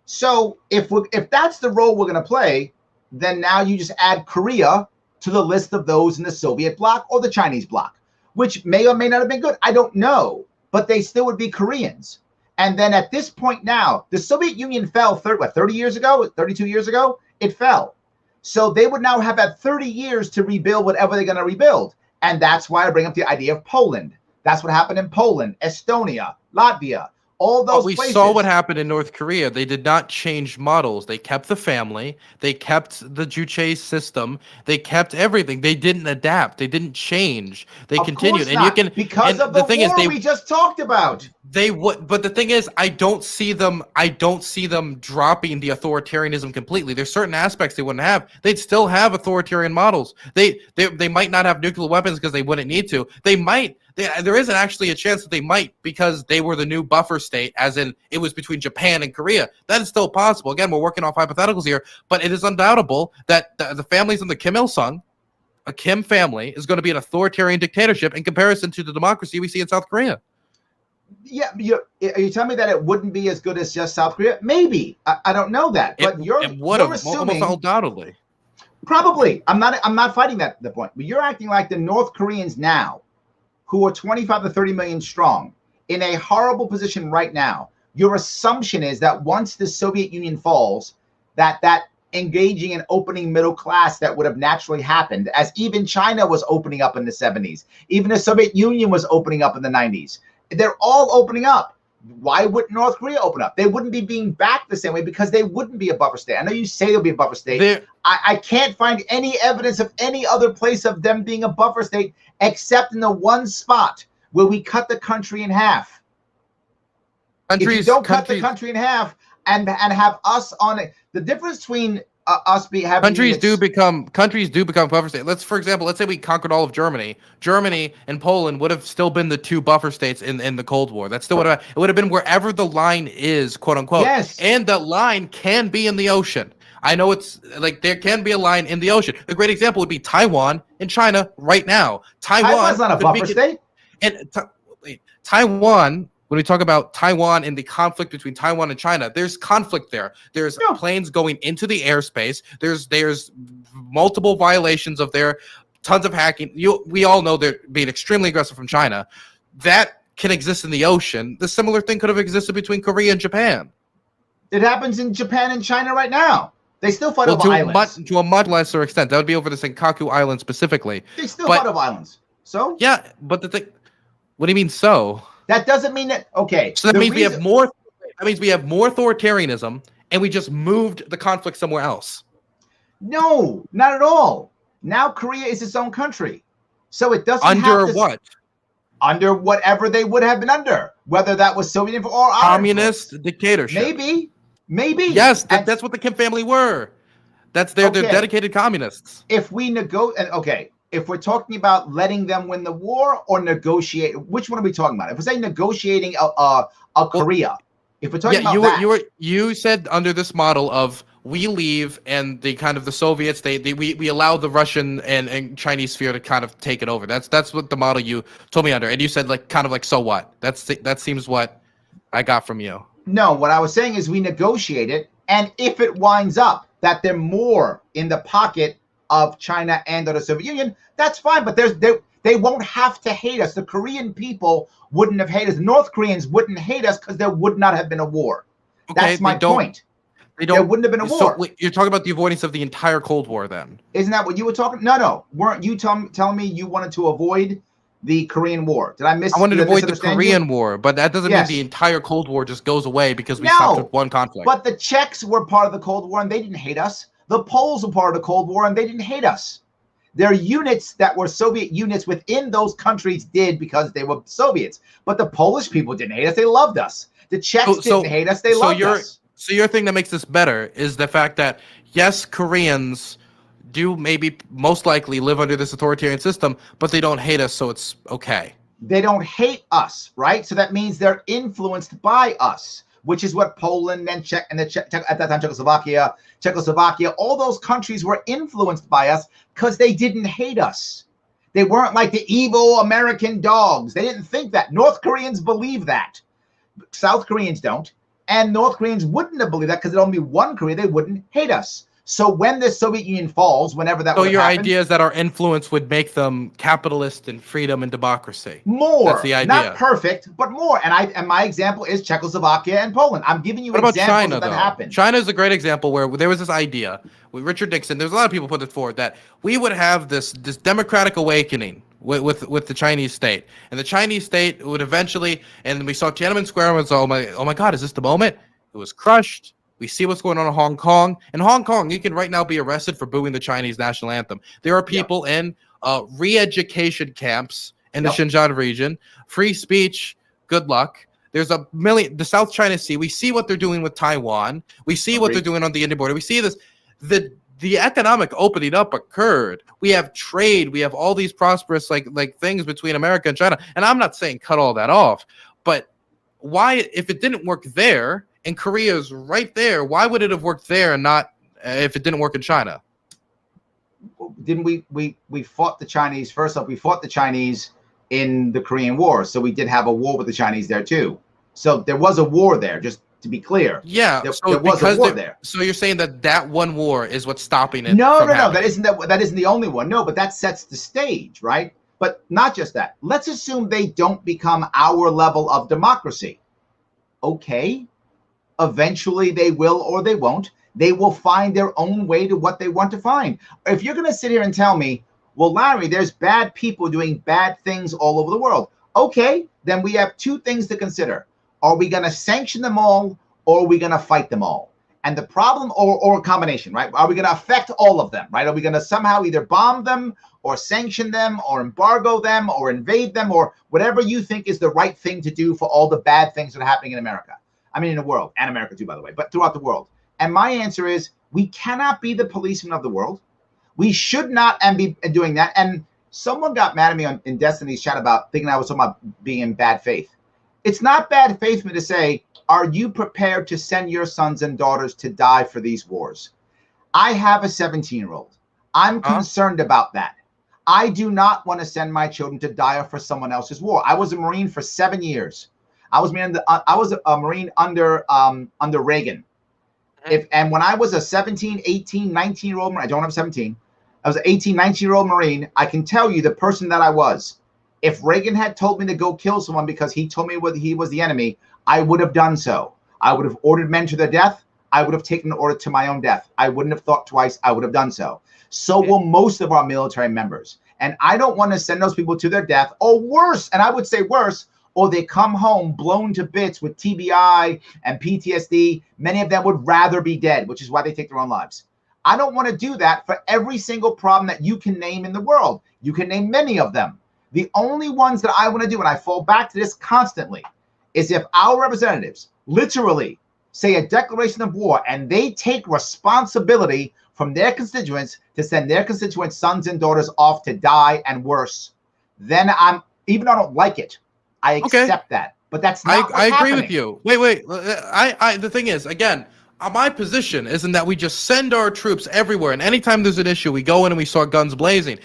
So if that's the role we're going to play, then now you just add Korea to the list of those in the Soviet bloc or the Chinese bloc, which may or may not have been good. I don't know, but they still would be Koreans. And then at this point now, the Soviet Union fell 30 years ago, 32 years ago, it fell. So they would now have had 30 years to rebuild whatever they're going to rebuild. And that's why I bring up the idea of Poland. That's what happened in Poland, Estonia, Latvia, all those places. We saw what happened in North Korea. They did not change models. They kept the family. They kept the Juche system. They kept everything. They didn't adapt. They didn't change. They continued. And you can because of the war we just talked about. They would, but the thing is, I don't see them dropping the authoritarianism completely. There's certain aspects they wouldn't have. They'd still have authoritarian models. They might not have nuclear weapons because they wouldn't need to. They might. There isn't actually a chance that they might, because they were the new buffer state, as in it was between Japan and Korea. That is still possible. Again, we're working off hypotheticals here, but it is undoubtable that the families in the Kim Il-sung, a Kim family, is going to be an authoritarian dictatorship in comparison to the democracy we see in South Korea. Yeah, are you telling me that it wouldn't be as good as just South Korea? Maybe. I don't know that, but you're assuming, almost undoubtedly. Probably. I'm not fighting the point, but you're acting like the North Koreans now, who are 25 to 30 million strong, in a horrible position right now. Your assumption is that once the Soviet Union falls, that engaging in opening middle class that would have naturally happened, as even China was opening up in the 70s, even the Soviet Union was opening up in the 90s. They're all opening up. Why wouldn't North Korea open up? They wouldn't be being backed the same way because they wouldn't be a buffer state. I know you say they'll be a buffer state. I can't find any evidence of any other place of them being a buffer state except in the one spot where we cut the country in half. If you don't cut the country in half and have us on it, the difference between us having countries do become buffer states. For example, let's say we conquered all of Germany. Germany and Poland would have still been the two buffer states in the Cold War. That's still what it would have been, wherever the line is, quote unquote. Yes. And the line can be in the ocean. I know it's like there can be a line in the ocean. A great example would be Taiwan and China right now. Taiwan's not a buffer state. And Taiwan. When we talk about Taiwan and the conflict between Taiwan and China, there's conflict there. There's planes going into the airspace. There's multiple violations of their, tons of hacking. We all know they're being extremely aggressive from China. That can exist in the ocean. The similar thing could have existed between Korea and Japan. It happens in Japan and China right now. They still fight over islands. To a much lesser extent. That would be over the Senkaku Island specifically. They still fight over islands. So? Yeah, but the thing, what do you mean so? That doesn't mean that, okay. So that means we have more authoritarianism, and we just moved the conflict somewhere else. No, not at all. Now Korea is its own country. So it doesn't under what? Under whatever they would have been under, whether that was Soviet or communist dictatorship. Maybe. Yes, that's what the Kim family were. They're dedicated communists. If we if we're talking about letting them win the war or negotiate, which one are we talking about? If we're saying negotiating Korea, if we're talking about you said under this model of we leave and the kind of the Soviets, we allow the Russian and Chinese sphere to kind of take it over. That's what the model you told me under, and you said so what? That seems what I got from you. No, what I was saying is we negotiate it, and if it winds up that they're more in the pocket of China and of the Soviet Union, that's fine. But they won't have to hate us. The Korean people wouldn't have hated us. The North Koreans wouldn't hate us because there would not have been a war. Okay, that's my point. There wouldn't have been a war. So you're talking about the avoidance of the entire Cold War then? Isn't that what you were talking? No. Weren't you telling me you wanted to avoid the Korean War? Did I miss? I wanted to avoid the Korean War, but that doesn't mean the entire Cold War just goes away because we stopped with one conflict. But the Czechs were part of the Cold War and they didn't hate us. The Poles were part of the Cold War and they didn't hate us. Their units that were Soviet units within those countries did because they were Soviets. But the Polish people didn't hate us. They loved us. The Czechs didn't hate us. They loved us. So your thing that makes this better is the fact that, yes, Koreans do maybe most likely live under this authoritarian system, but they don't hate us, so it's okay. They don't hate us, right? So that means they're influenced by us. which is what Poland and at that time Czechoslovakia, all those countries were influenced by us because they didn't hate us. They weren't like the evil American dogs. They didn't think that. North Koreans believe that. South Koreans don't. And North Koreans wouldn't have believed that because there'd only be one Korea. They wouldn't hate us. So when the Soviet Union falls, whenever that so would your happen, idea is that our influence would make them capitalist and freedom and democracy. More. That's the idea. Not perfect, but more. And my example is Czechoslovakia and Poland. I'm giving you what about examples China, that though? happened. China is a great example where there was this idea with Richard Nixon. There's a lot of people put it forward that we would have this democratic awakening with the Chinese state, and the Chinese state would eventually. And we saw Tiananmen Square and was oh my God, is this the moment? It was crushed. We see what's going on in Hong Kong. In Hong Kong, you can right now be arrested for booing the Chinese national anthem. There are people in re-education camps in the Xinjiang region. Free speech, good luck. There's a million. The South China Sea. We see what they're doing with Taiwan. We see what they're doing on the Indian border. We see this. The economic opening up occurred. We have trade. We have all these prosperous like things between America and China. And I'm not saying cut all that off, but why, if it didn't work there, and Korea's right there, why would it have worked there and not if it didn't work in China? Didn't we fought the Chinese? First up, we fought the Chinese in the Korean War. So we did have a war with the Chinese there too. So there was a war there, just to be clear. Yeah, there was a war there. So you're saying that one war is what's stopping it? No. That isn't the only one. No, but that sets the stage, right? But not just that. Let's assume they don't become our level of democracy. Okay. Eventually they will or they won't. They will find their own way to what they want to find. If you're going to sit here and tell me, well, Larry, there's bad people doing bad things all over the world. Okay, then we have two things to consider. Are we going to sanction them all or are we going to fight them all? And the problem, or a combination, right? Are we going to affect all of them, right? Are we going to somehow either bomb them or sanction them or embargo them or invade them or whatever you think is the right thing to do for all the bad things that are happening in America? I mean, in the world, and America too, by the way, but throughout the world. And my answer is, we cannot be the policeman of the world. We should not be doing that. And someone got mad at me in Destiny's chat about thinking I was talking about being in bad faith. It's not bad faith for me to say, are you prepared to send your sons and daughters to die for these wars? I have a 17-year-old. I'm concerned about that. I do not want to send my children to die for someone else's war. I was a Marine for 7 years. I was a Marine under Reagan. And when I was a 17, 18, 19-year-old Marine, I don't have 17. I was an 18, 19-year-old Marine. I can tell you the person that I was. If Reagan had told me to go kill someone because he told me he was the enemy, I would have done so. I would have ordered men to their death. I would have taken the order to my own death. I wouldn't have thought twice. I would have done so. So will most of our military members. And I don't want to send those people to their death or worse. And I would say worse, or they come home blown to bits with TBI and PTSD. Many of them would rather be dead, which is why they take their own lives. I don't want to do that for every single problem that you can name in the world. You can name many of them. The only ones that I want to do, and I fall back to this constantly, is if our representatives literally say a declaration of war and they take responsibility from their constituents to send their constituents' sons and daughters off to die and worse, then even though I don't like it, I accept that, but that's not what's happening. I agree with you. Wait. The thing is, again, my position isn't that we just send our troops everywhere, and anytime there's an issue, we go in and we start guns blazing.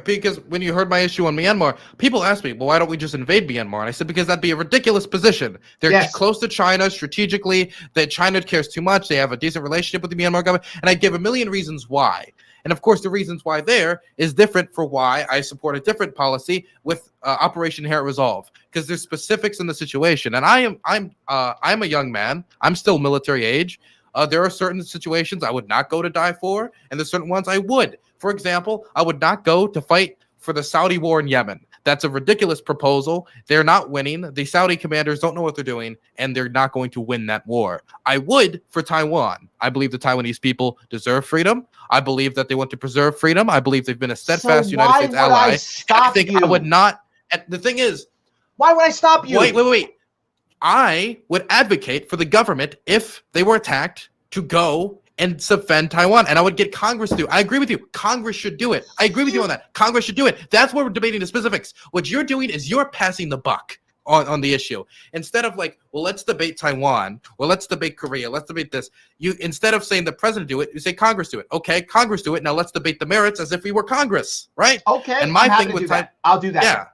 Because when you heard my issue on Myanmar, people asked me, well, why don't we just invade Myanmar? And I said, because that'd be a ridiculous position. They're close to China strategically. That China cares too much. They have a decent relationship with the Myanmar government, and I give a million reasons why. And of course, the reasons why there is different for why I support a different policy with Operation Inherent Resolve, because there's specifics in the situation. And I'm a young man. I'm still military age. There are certain situations I would not go to die for, and there's certain ones I would. For example, I would not go to fight for the Saudi war in Yemen. That's a ridiculous proposal. They're not winning. The Saudi commanders don't know what they're doing, and they're not going to win that war. I would for Taiwan. I believe the Taiwanese people deserve freedom. I believe that they want to preserve freedom. I believe they've been a steadfast United States ally. I think I would not. The thing is, why would I stop you? Wait. I would advocate for the government, if they were attacked, to go and defend Taiwan, and I would get Congress to do. I agree with you. Congress should do it. I agree with you on that. Congress should do it. That's where we're debating the specifics. What you're doing is you're passing the buck. on the issue. Instead of like, well, let's debate Taiwan, or let's debate Korea, let's debate this. You, instead of saying the president do it, you say Congress do it. Okay, Congress do it. Now let's debate the merits as if we were Congress, right? Okay, and my I'm happy thing to with do that. I'll do that. Yeah.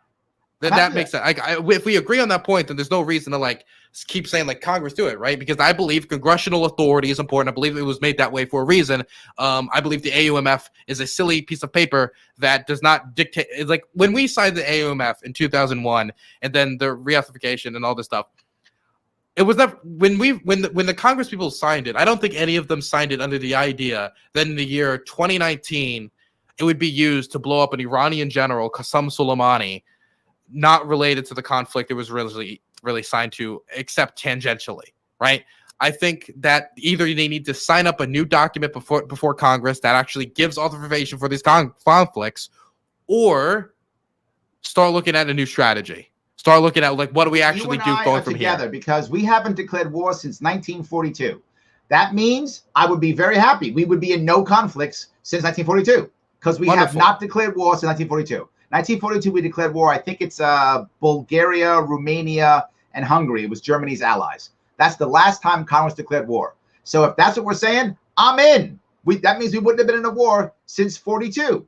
That makes sense. If we agree on that point, then there's no reason to like keep saying like Congress do it, right? Because I believe congressional authority is important. I believe it was made that way for a reason. I believe the AUMF is a silly piece of paper that does not dictate. It's like when we signed the AUMF in 2001, and then the reauthorization and all this stuff. It was never when the Congress people signed it. I don't think any of them signed it under the idea that in the year 2019 it would be used to blow up an Iranian general, Qasem Soleimani, not related to the conflict it was really signed to, except tangentially, right? I think that either they need to sign up a new document before Congress that actually gives authorization for these conflicts, or start looking at a new strategy. Start looking at like what do we actually do going from together here? Because we haven't declared war since 1942. That means I would be very happy. We would be in no conflicts since 1942 because we have not declared war since 1942. 1942, we declared war. I think it's Bulgaria, Romania, and Hungary. It was Germany's allies. That's the last time Congress declared war. So if that's what we're saying, I'm in. That means we wouldn't have been in a war since 42.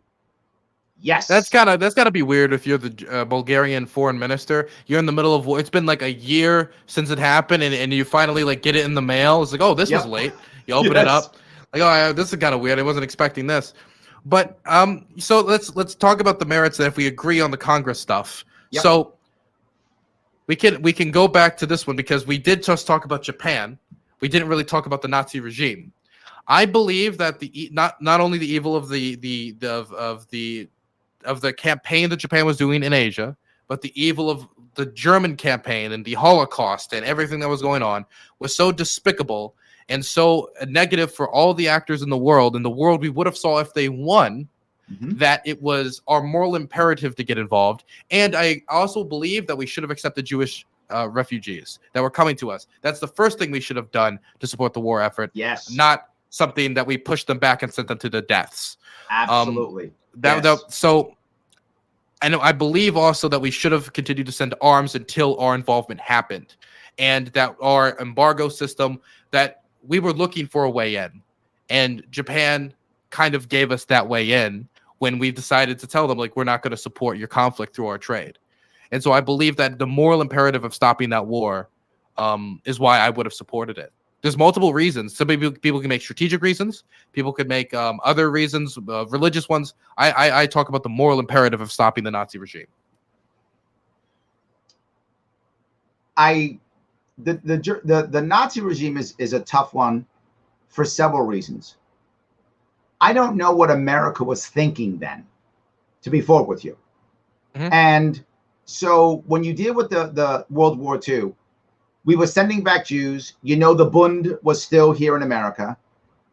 Yes. That's gotta be weird if you're the Bulgarian foreign minister. You're in the middle of war. It's been like a year since it happened, and you finally like get it in the mail. It's like, oh, this was late. You open it up. Like, oh, this is kind of weird. I wasn't expecting this. But so let's talk about the merits. And if we agree on the Congress stuff, so we can go back to this one because we did just talk about Japan. We didn't really talk about the Nazi regime. I believe that not only the evil of the campaign that Japan was doing in Asia, but the evil of the German campaign and the Holocaust and everything that was going on was so despicable and so negative for all the actors in the world, and the world we would have saw if they won, that it was our moral imperative to get involved. And I also believe that we should have accepted Jewish refugees that were coming to us. That's the first thing we should have done to support the war effort. Yes. Not something that we pushed them back and sent them to the deaths. Absolutely. So I believe also that we should have continued to send arms until our involvement happened, and that our embargo system, that we were looking for a way in, and Japan kind of gave us that way in when we decided to tell them, like, we're not going to support your conflict through our trade. And so I believe that the moral imperative of stopping that war is why I would have supported it. There's multiple reasons. Some people can make strategic reasons. People could make other reasons, religious ones. I talk about the moral imperative of stopping the Nazi regime. The Nazi regime is a tough one for several reasons. I don't know what America was thinking then, to be forward with you. And so when you deal with the World War II, we were sending back Jews. You know, the Bund was still here in America.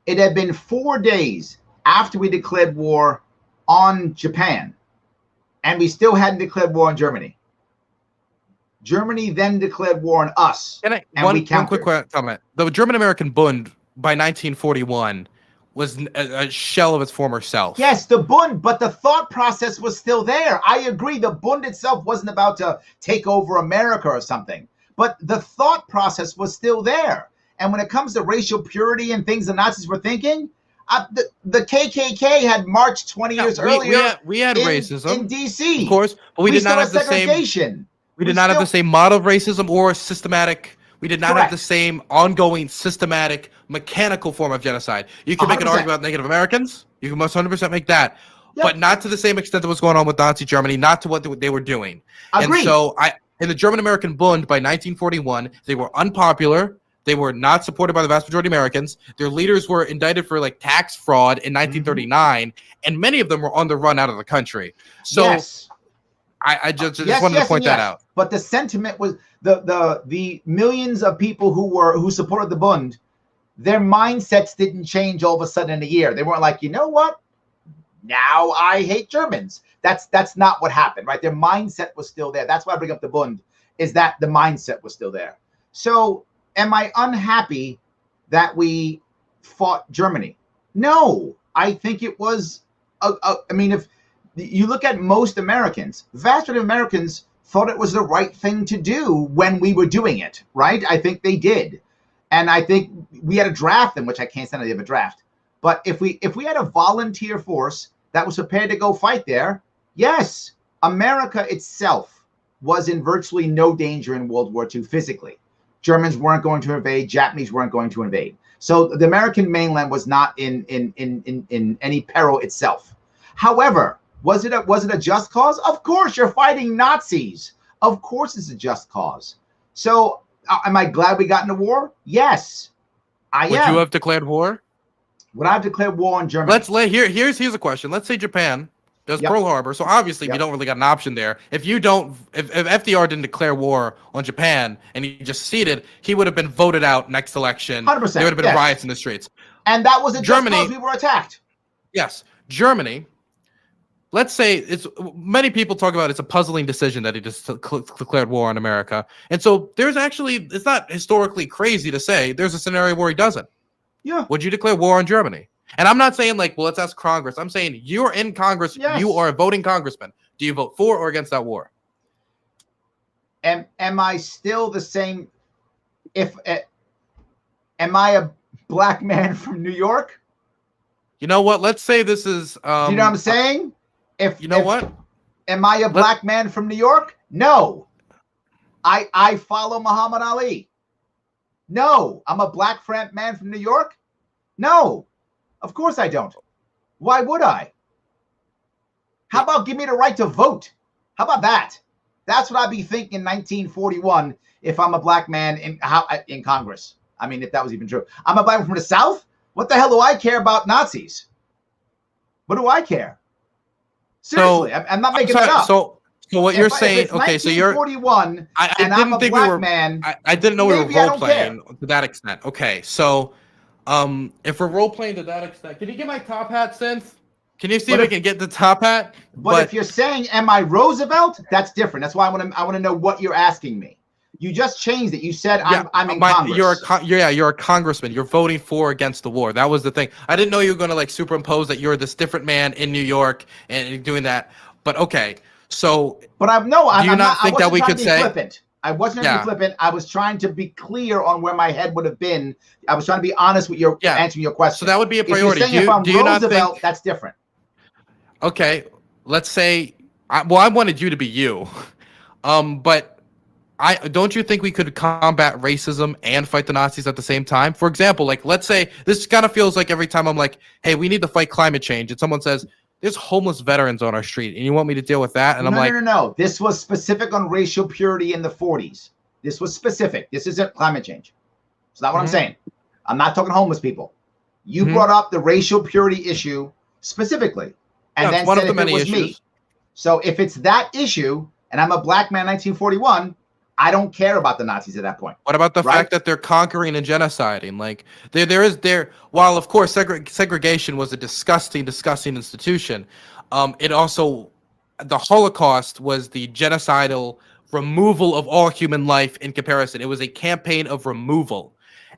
It had been 4 days after we declared war on Japan, and we still hadn't declared war on Germany. Germany then declared war on us. One quick comment. The German-American Bund by 1941 was a shell of its former self. Yes, the Bund, but the thought process was still there. I agree. The Bund itself wasn't about to take over America or something, but the thought process was still there. And when it comes to racial purity and things the Nazis were thinking, the KKK had marched 20 years earlier. We had racism in D.C. of course, but we did not have the same. We did not have the same model of racism or systematic. We did not have the same ongoing, systematic, mechanical form of genocide. You can make an argument about Native Americans. You can most 100% make that, but not to the same extent that was going on with Nazi Germany, not to what they were doing. Agreed. And so, in the German-American Bund by 1941, they were unpopular. They were not supported by the vast majority of Americans. Their leaders were indicted for like tax fraud in 1939, and many of them were on the run out of the country. So. I just wanted to point that out. But the sentiment was the millions of people who supported the Bund, their mindsets didn't change all of a sudden in a year. They weren't like, you know what? Now I hate Germans. That's not what happened, right? Their mindset was still there. That's why I bring up the Bund, is that the mindset was still there. So am I unhappy that we fought Germany? No, I think it was, I mean, if you look at most Americans, vast majority of Americans thought it was the right thing to do when we were doing it, right? I think they did. And I think we had a draft in which I can't stand the other draft. But if we had a volunteer force that was prepared to go fight there, yes, America itself was in virtually no danger in World War II physically. Germans weren't going to invade, Japanese weren't going to invade. So the American mainland was not in any peril itself. However, was it a just cause? Of course, you're fighting Nazis. Of course it's a just cause. So am I glad we got into war? Yes, I am. Would you have declared war? Would I have declared war on Germany? Here's a question. Let's say Japan does Pearl Harbor. So obviously we don't really got an option there. If FDR didn't declare war on Japan and he just ceded, he would have been voted out next election. 100%. There would have been riots in the streets. And that was a just Germany, cause we were attacked. Yes. Germany, let's say many people talk about it's a puzzling decision that he just declared war on America. And so it's not historically crazy to say there's a scenario where he doesn't. Yeah. Would you declare war on Germany? And I'm not saying well, let's ask Congress. I'm saying you're in Congress. Yes. You are a voting congressman. Do you vote for or against that war? Am I still the same? Am I a black man from New York? You know what? Let's say this is. Do you know what I'm saying? What? Am I a black man from New York? No. I follow Muhammad Ali. No. I'm a black man from New York? No. Of course I don't. Why would I? How about give me the right to vote? How about that? That's what I'd be thinking in 1941 if I'm a black man in Congress. I mean, if that was even true. I'm a black man from the South? What the hell do I care about Nazis? What do I care? Seriously, I'm not making that up. So what you're saying, okay, so you're 1941 and I'm a black man. I didn't know we were role playing to that extent. Okay, so if we're role playing to that extent, can you get my top hat, Synth? Can you see if we can get the top hat? But if you're saying, am I Roosevelt? That's different. That's why I want to know what you're asking me. You just changed it. You said I'm in Congress. You're a congressman. You're voting for or against the war. That was the thing. I didn't know you were going to superimpose that you're this different man in New York and doing that. But okay, so. But I think that we could say? Flippant. I wasn't trying to be flippant. I was trying to be clear on where my head would have been. I was trying to be honest with your answering your question. So that would be a priority. If you're saying if I'm Roosevelt, that's different. Okay, let's say. I wanted you to be you, but. Don't you think we could combat racism and fight the Nazis at the same time? For example, let's say this kind of feels like every time I'm like, hey, we need to fight climate change. And someone says, there's homeless veterans on our street. And you want me to deal with that? And I'm like, no. This was specific on racial purity in the 40s. This was specific. This isn't climate change. It's not what I'm saying. I'm not talking homeless people. You brought up the racial purity issue specifically. And then said if it was me. So if it's that issue and I'm a black man in 1941, I don't care about the Nazis at that point. What about the fact that they're conquering and genociding? While of course segregation was a disgusting institution, the Holocaust was the genocidal removal of all human life in comparison. It was a campaign of removal.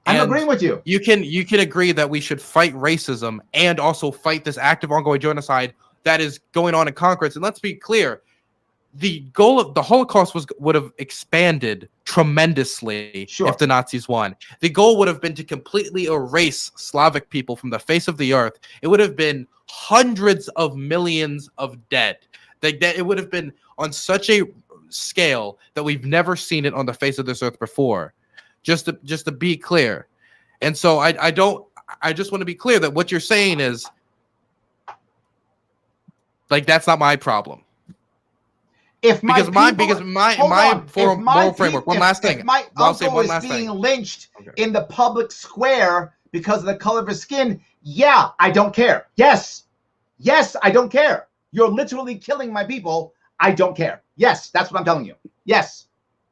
I'm agreeing with you. You can agree that we should fight racism and also fight this active ongoing genocide that is going on in Congress. And let's be clear. The goal of the Holocaust would have expanded tremendously if the Nazis won. The goal would have been to completely erase Slavic people from the face of the earth. It would have been hundreds of millions of dead. It would have been on such a scale that we've never seen it on the face of this earth before. Just to be clear. And so I just want to be clear that what you're saying is that's not my problem. Because my moral framework. One last thing. If my uncle is being lynched in the public square because of the color of his skin, I don't care. Yes, I don't care. You're literally killing my people. I don't care. Yes, that's what I'm telling you. Yes,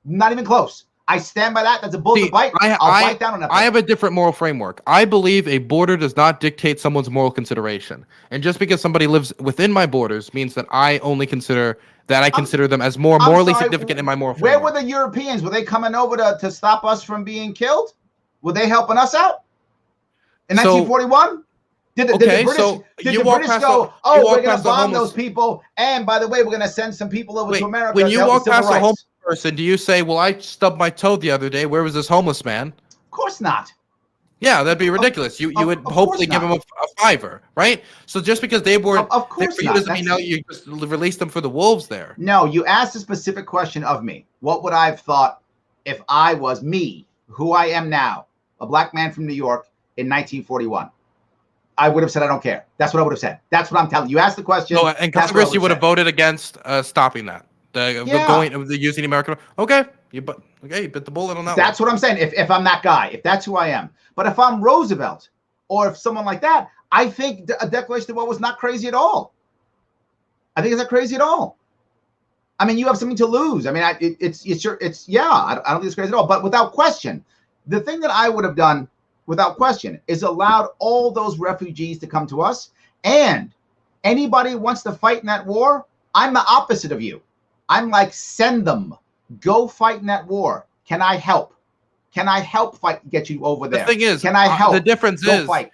not even close. I stand by that. That's a bullet to bite. I'll bite down on that. I have a different moral framework. I believe a border does not dictate someone's moral consideration. And just because somebody lives within my borders means that I only consider them as morally significant in my moral framework. Where were the Europeans? Were they coming over to stop us from being killed? Were they helping us out in 1941? Did the British go, oh, we're going to bomb those people, and by the way, we're going to send some people over to America when to you help walk with civil past a homeless rights? person, do you say, well, I stubbed my toe the other day, where was this homeless man? Of course not. Yeah, that'd be ridiculous. You would hopefully give him a $5, right? So just because they weren't of course there for you not. doesn't mean now you just release them for the wolves there. No, you asked a specific question of me. What would I have thought if I was me, who I am now, a black man from New York in 1941? I would have said, I don't care. That's what I would have said. That's what I'm telling you. You asked the question. No, in Congress, you would have voted against stopping that. Using the American. Okay, you bit the bullet on that. That's what I'm saying. If I'm that guy, if that's who I am. But if I'm Roosevelt or if someone like that, I think a declaration of war was not crazy at all. I think it's not crazy at all. I mean, you have something to lose. I mean, I don't think it's crazy at all. But without question, the thing that I would have done without question is allowed all those refugees to come to us. And anybody who wants to fight in that war, I'm the opposite of you. I'm like, send them, go fight in that war. Can I help? Can I help get you over there? The thing is, can I help? The difference is fight.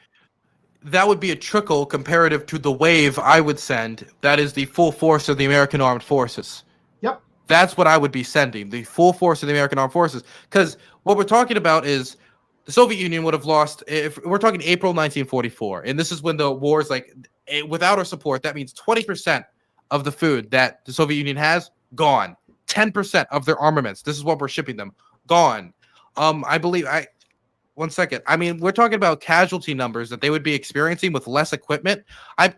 That would be a trickle comparative to the wave I would send. That is the full force of the American Armed Forces. Yep. That's what I would be sending, the full force of the American Armed Forces. Because what we're talking about is the Soviet Union would have lost, if we're talking April 1944, and this is when the war is like, without our support, that means 20% of the food that the Soviet Union has, gone. 10% of their armaments, this is what we're shipping them, gone. One second. I mean, we're talking about casualty numbers that they would be experiencing with less equipment. I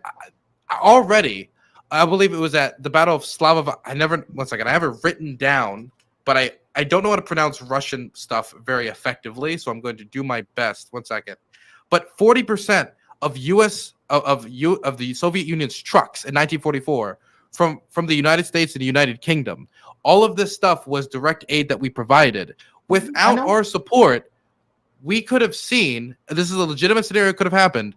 believe it was at the Battle of Slava. I have it written down, but I don't know how to pronounce Russian stuff very effectively, so I'm going to do my best. 1 second. But 40% of the Soviet Union's trucks in 1944 from the United States and the United Kingdom, all of this stuff was direct aid that we provided. Without our support, we could have seen, this is a legitimate scenario, could have happened,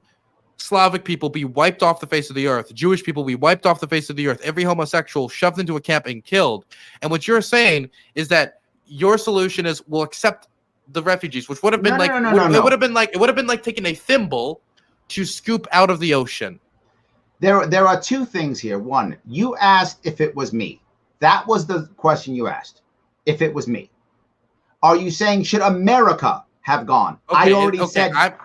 Slavic people be wiped off the face of the earth, Jewish people be wiped off the face of the earth, every homosexual shoved into a camp and killed. And what you're saying is that your solution is we'll accept the refugees, which would have been it would have been like taking a thimble to scoop out of the ocean. There are two things here. One, you asked if it was me. That was the question you asked. If it was me. Are you saying should America have gone? Okay,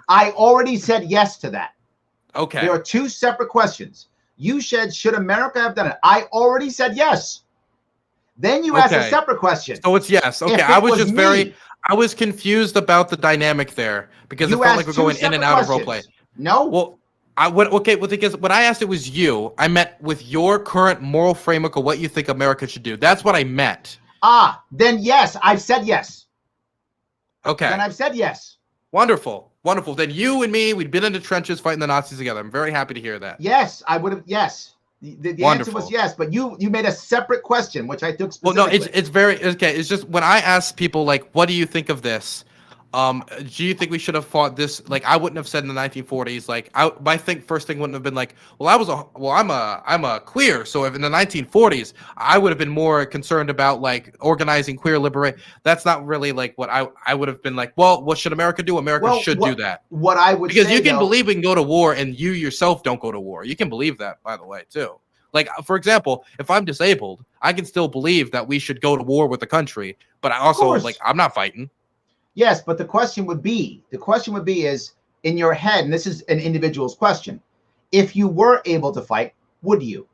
I already said yes to that. Okay. There are two separate questions. You said, should America have done it? I already said yes. Then you asked a separate question. So it's yes. Okay. I was confused about the dynamic there because it felt like we're going in and out of role play. No. Well, because when I asked it was you, I meant with your current moral framework of what you think America should do. That's what I meant. Then yes, I've said yes. Okay. And I've said yes. Wonderful. Then you and me, we'd been in the trenches fighting the Nazis together. I'm very happy to hear that. Yes, I would have. Yes. The answer was yes, but you made a separate question, which I took specifically. Well, no, it's very okay. It's just when I ask people like, "What do you think of this?" Do you think we should have fought this? Like, I wouldn't have said in the 1940s. Like, first thing wouldn't have been like, I'm a queer. So if in the 1940s, I would have been more concerned about like organizing queer liberation. That's not really like what I would have been like. Well, what should America do? America should do that. What I would because you can believe we can go to war and you yourself don't go to war. You can believe that, by the way, too. Like, for example, if I'm disabled, I can still believe that we should go to war with the country. But I also I'm not fighting. Yes, but the question would be is in your head, and this is an individual's question. If you were able to fight, would you?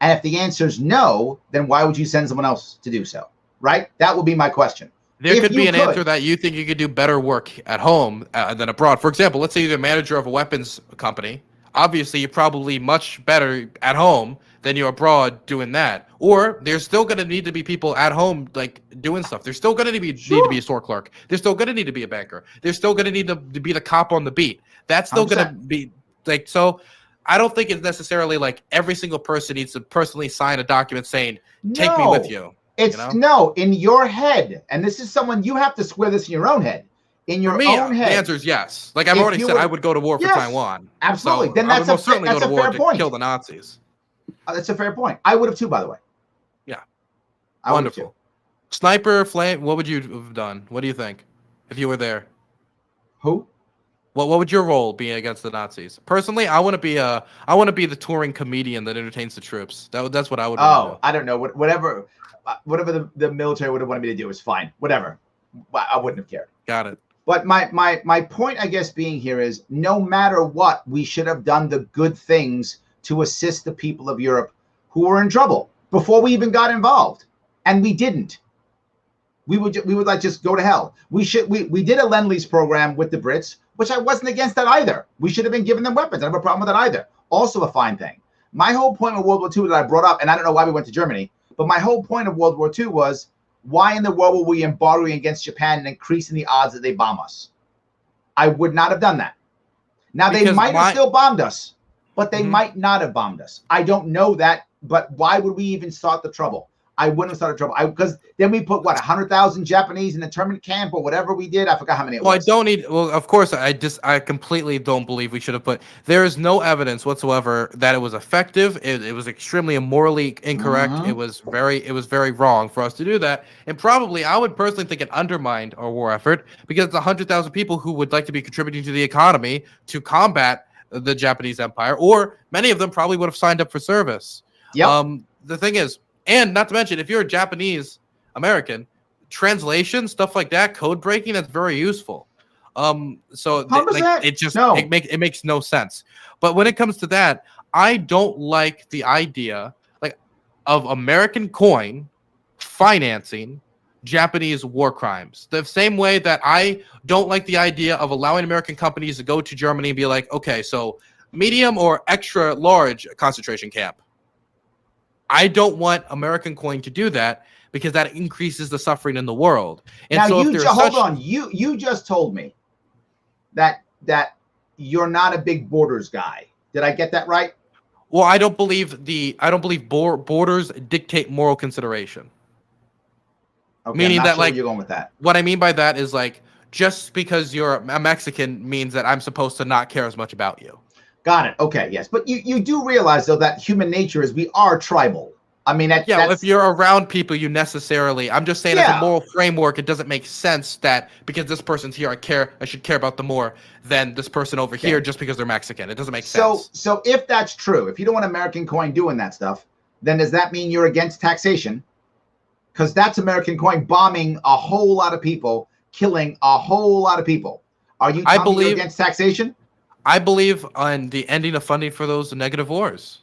And if the answer is no, then why would you send someone else to do so? Right? That would be my question. There could be an answer that you think you could do better work at home than abroad. For example, let's say you're the manager of a weapons company. Obviously, you're probably much better at home than you're abroad doing that. Or there's still going to need to be people at home like doing stuff. There's still going to need to be a store clerk. There's still going to need to be a banker. There's still going to need to be the cop on the beat. That's still going to be like so. I don't think it's necessarily like every single person needs to personally sign a document saying, "Take me with you." It's no in your head, and this is someone you have to square this in your own head. In your own head, the answer is yes. Like I've already said, I would go to war for Taiwan. Absolutely. So then that's most certainly go to war to kill the Nazis. That's a fair point. I would have too, by the way. Yeah. Wonderful. Sniper, flame. What would you have done? What do you think if you were there? Who? What would your role be against the Nazis? Personally, I want to be the touring comedian that entertains the troops. That's what I would want to do. I don't know. Whatever the military would have wanted me to do is fine. Whatever. I wouldn't have cared. Got it. But my point, I guess, being here is no matter what, we should have done the good things to assist the people of Europe who were in trouble before we even got involved, and we didn't. We would like just go to hell. We did a Lend-Lease program with the Brits, which I wasn't against that either. We should have been giving them weapons. I don't have a problem with that either. Also a fine thing. My whole point of World War II that I brought up, and I don't know why we went to Germany, but my whole point of World War II was, why in the world were we embargoing against Japan and increasing the odds that they bomb us? I would not have done that. Now, they might have still bombed us, but they might not have bombed us. I don't know that, but why would we even start the trouble? I wouldn't have started trouble. Because then we put, 100,000 Japanese in a internment camp or whatever we did. I forgot how many it was. Well, of course, I completely don't believe we should have put. There is no evidence whatsoever that it was effective. It was extremely immorally incorrect. It was very wrong for us to do that. And probably, I would personally think it undermined our war effort, because it's 100,000 people who would like to be contributing to the economy to combat the Japanese Empire, or many of them probably would have signed up for service. Yep. The thing is, and not to mention, if you're a Japanese American, translation, stuff like that, code breaking, that's very useful. It makes no sense. But when it comes to that, I don't like the idea of American coin financing Japanese war crimes. The same way that I don't like the idea of allowing American companies to go to Germany and be like, okay, so medium or extra large concentration camp. I don't want American coin to do that, because that increases the suffering in the world. And now, so hold on. You just told me that you're not a big borders guy. Did I get that right? Well, I don't believe borders dictate moral consideration. Okay, meaning that, where you're going with that. What I mean by that is, just because you're a Mexican means that I'm supposed to not care as much about you. Got it. Okay, yes. But you do realize, though, that human nature is we are tribal. I mean, if you're around people, you necessarily, I'm just saying, as a moral framework, it doesn't make sense that because this person's here, I should care about them more than this person over here just because they're Mexican. It doesn't make sense. So if that's true, if you don't want American coin doing that stuff, then does that mean you're against taxation? Because that's American coin bombing a whole lot of people, killing a whole lot of people. Are you telling me you're against taxation? I believe on the ending of funding for those negative wars.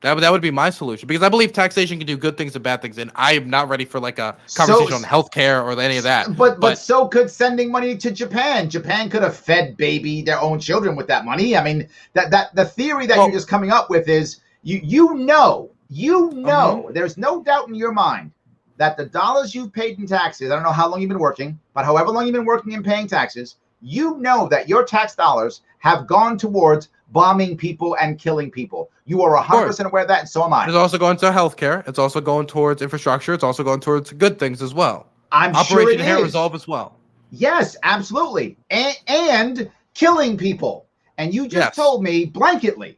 That would be my solution, because I believe taxation can do good things and bad things, and I am not ready for a conversation on healthcare or any of that. But so could sending money to Japan. Japan could have fed their own children with that money. I mean, that the theory that you're just coming up with is you know, there's no doubt in your mind that the dollars you've paid in taxes, I don't know how long you've been working, but however long you've been working and paying taxes, you know that your tax dollars have gone towards bombing people and killing people. You are 100% aware of that, and so am I. It's also going to healthcare. It's also going towards infrastructure. It's also going towards good things as well. I'm sure it is. Operation Inherent Resolve as well. Yes, absolutely. And killing people. And you just told me blanketly,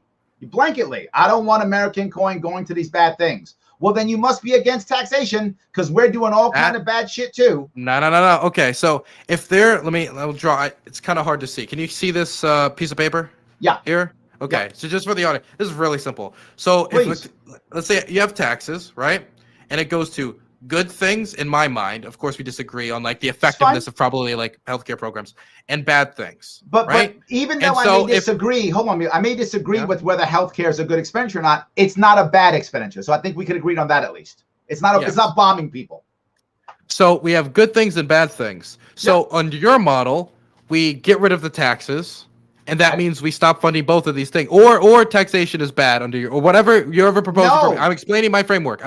I don't want American coin going to these bad things. Well, then you must be against taxation, because we're doing all kind of bad shit too. No. Okay, so if I'll draw. It's kind of hard to see. Can you see this piece of paper? Yeah. Here? Okay, so just for the audience, this is really simple. So let's say you have taxes, right? And it goes to good things, in my mind. Of course, we disagree on the effectiveness of probably healthcare programs, and bad things. But even though I may disagree, hold on, I may disagree with whether healthcare is a good expenditure or not. It's not a bad expenditure. So I think we could agree on that at least. It's not it's not bombing people. So we have good things and bad things. So under your model, we get rid of the taxes. And that means we stop funding both of these things, or taxation is bad under your, or whatever you're ever proposing. No. I'm explaining my framework.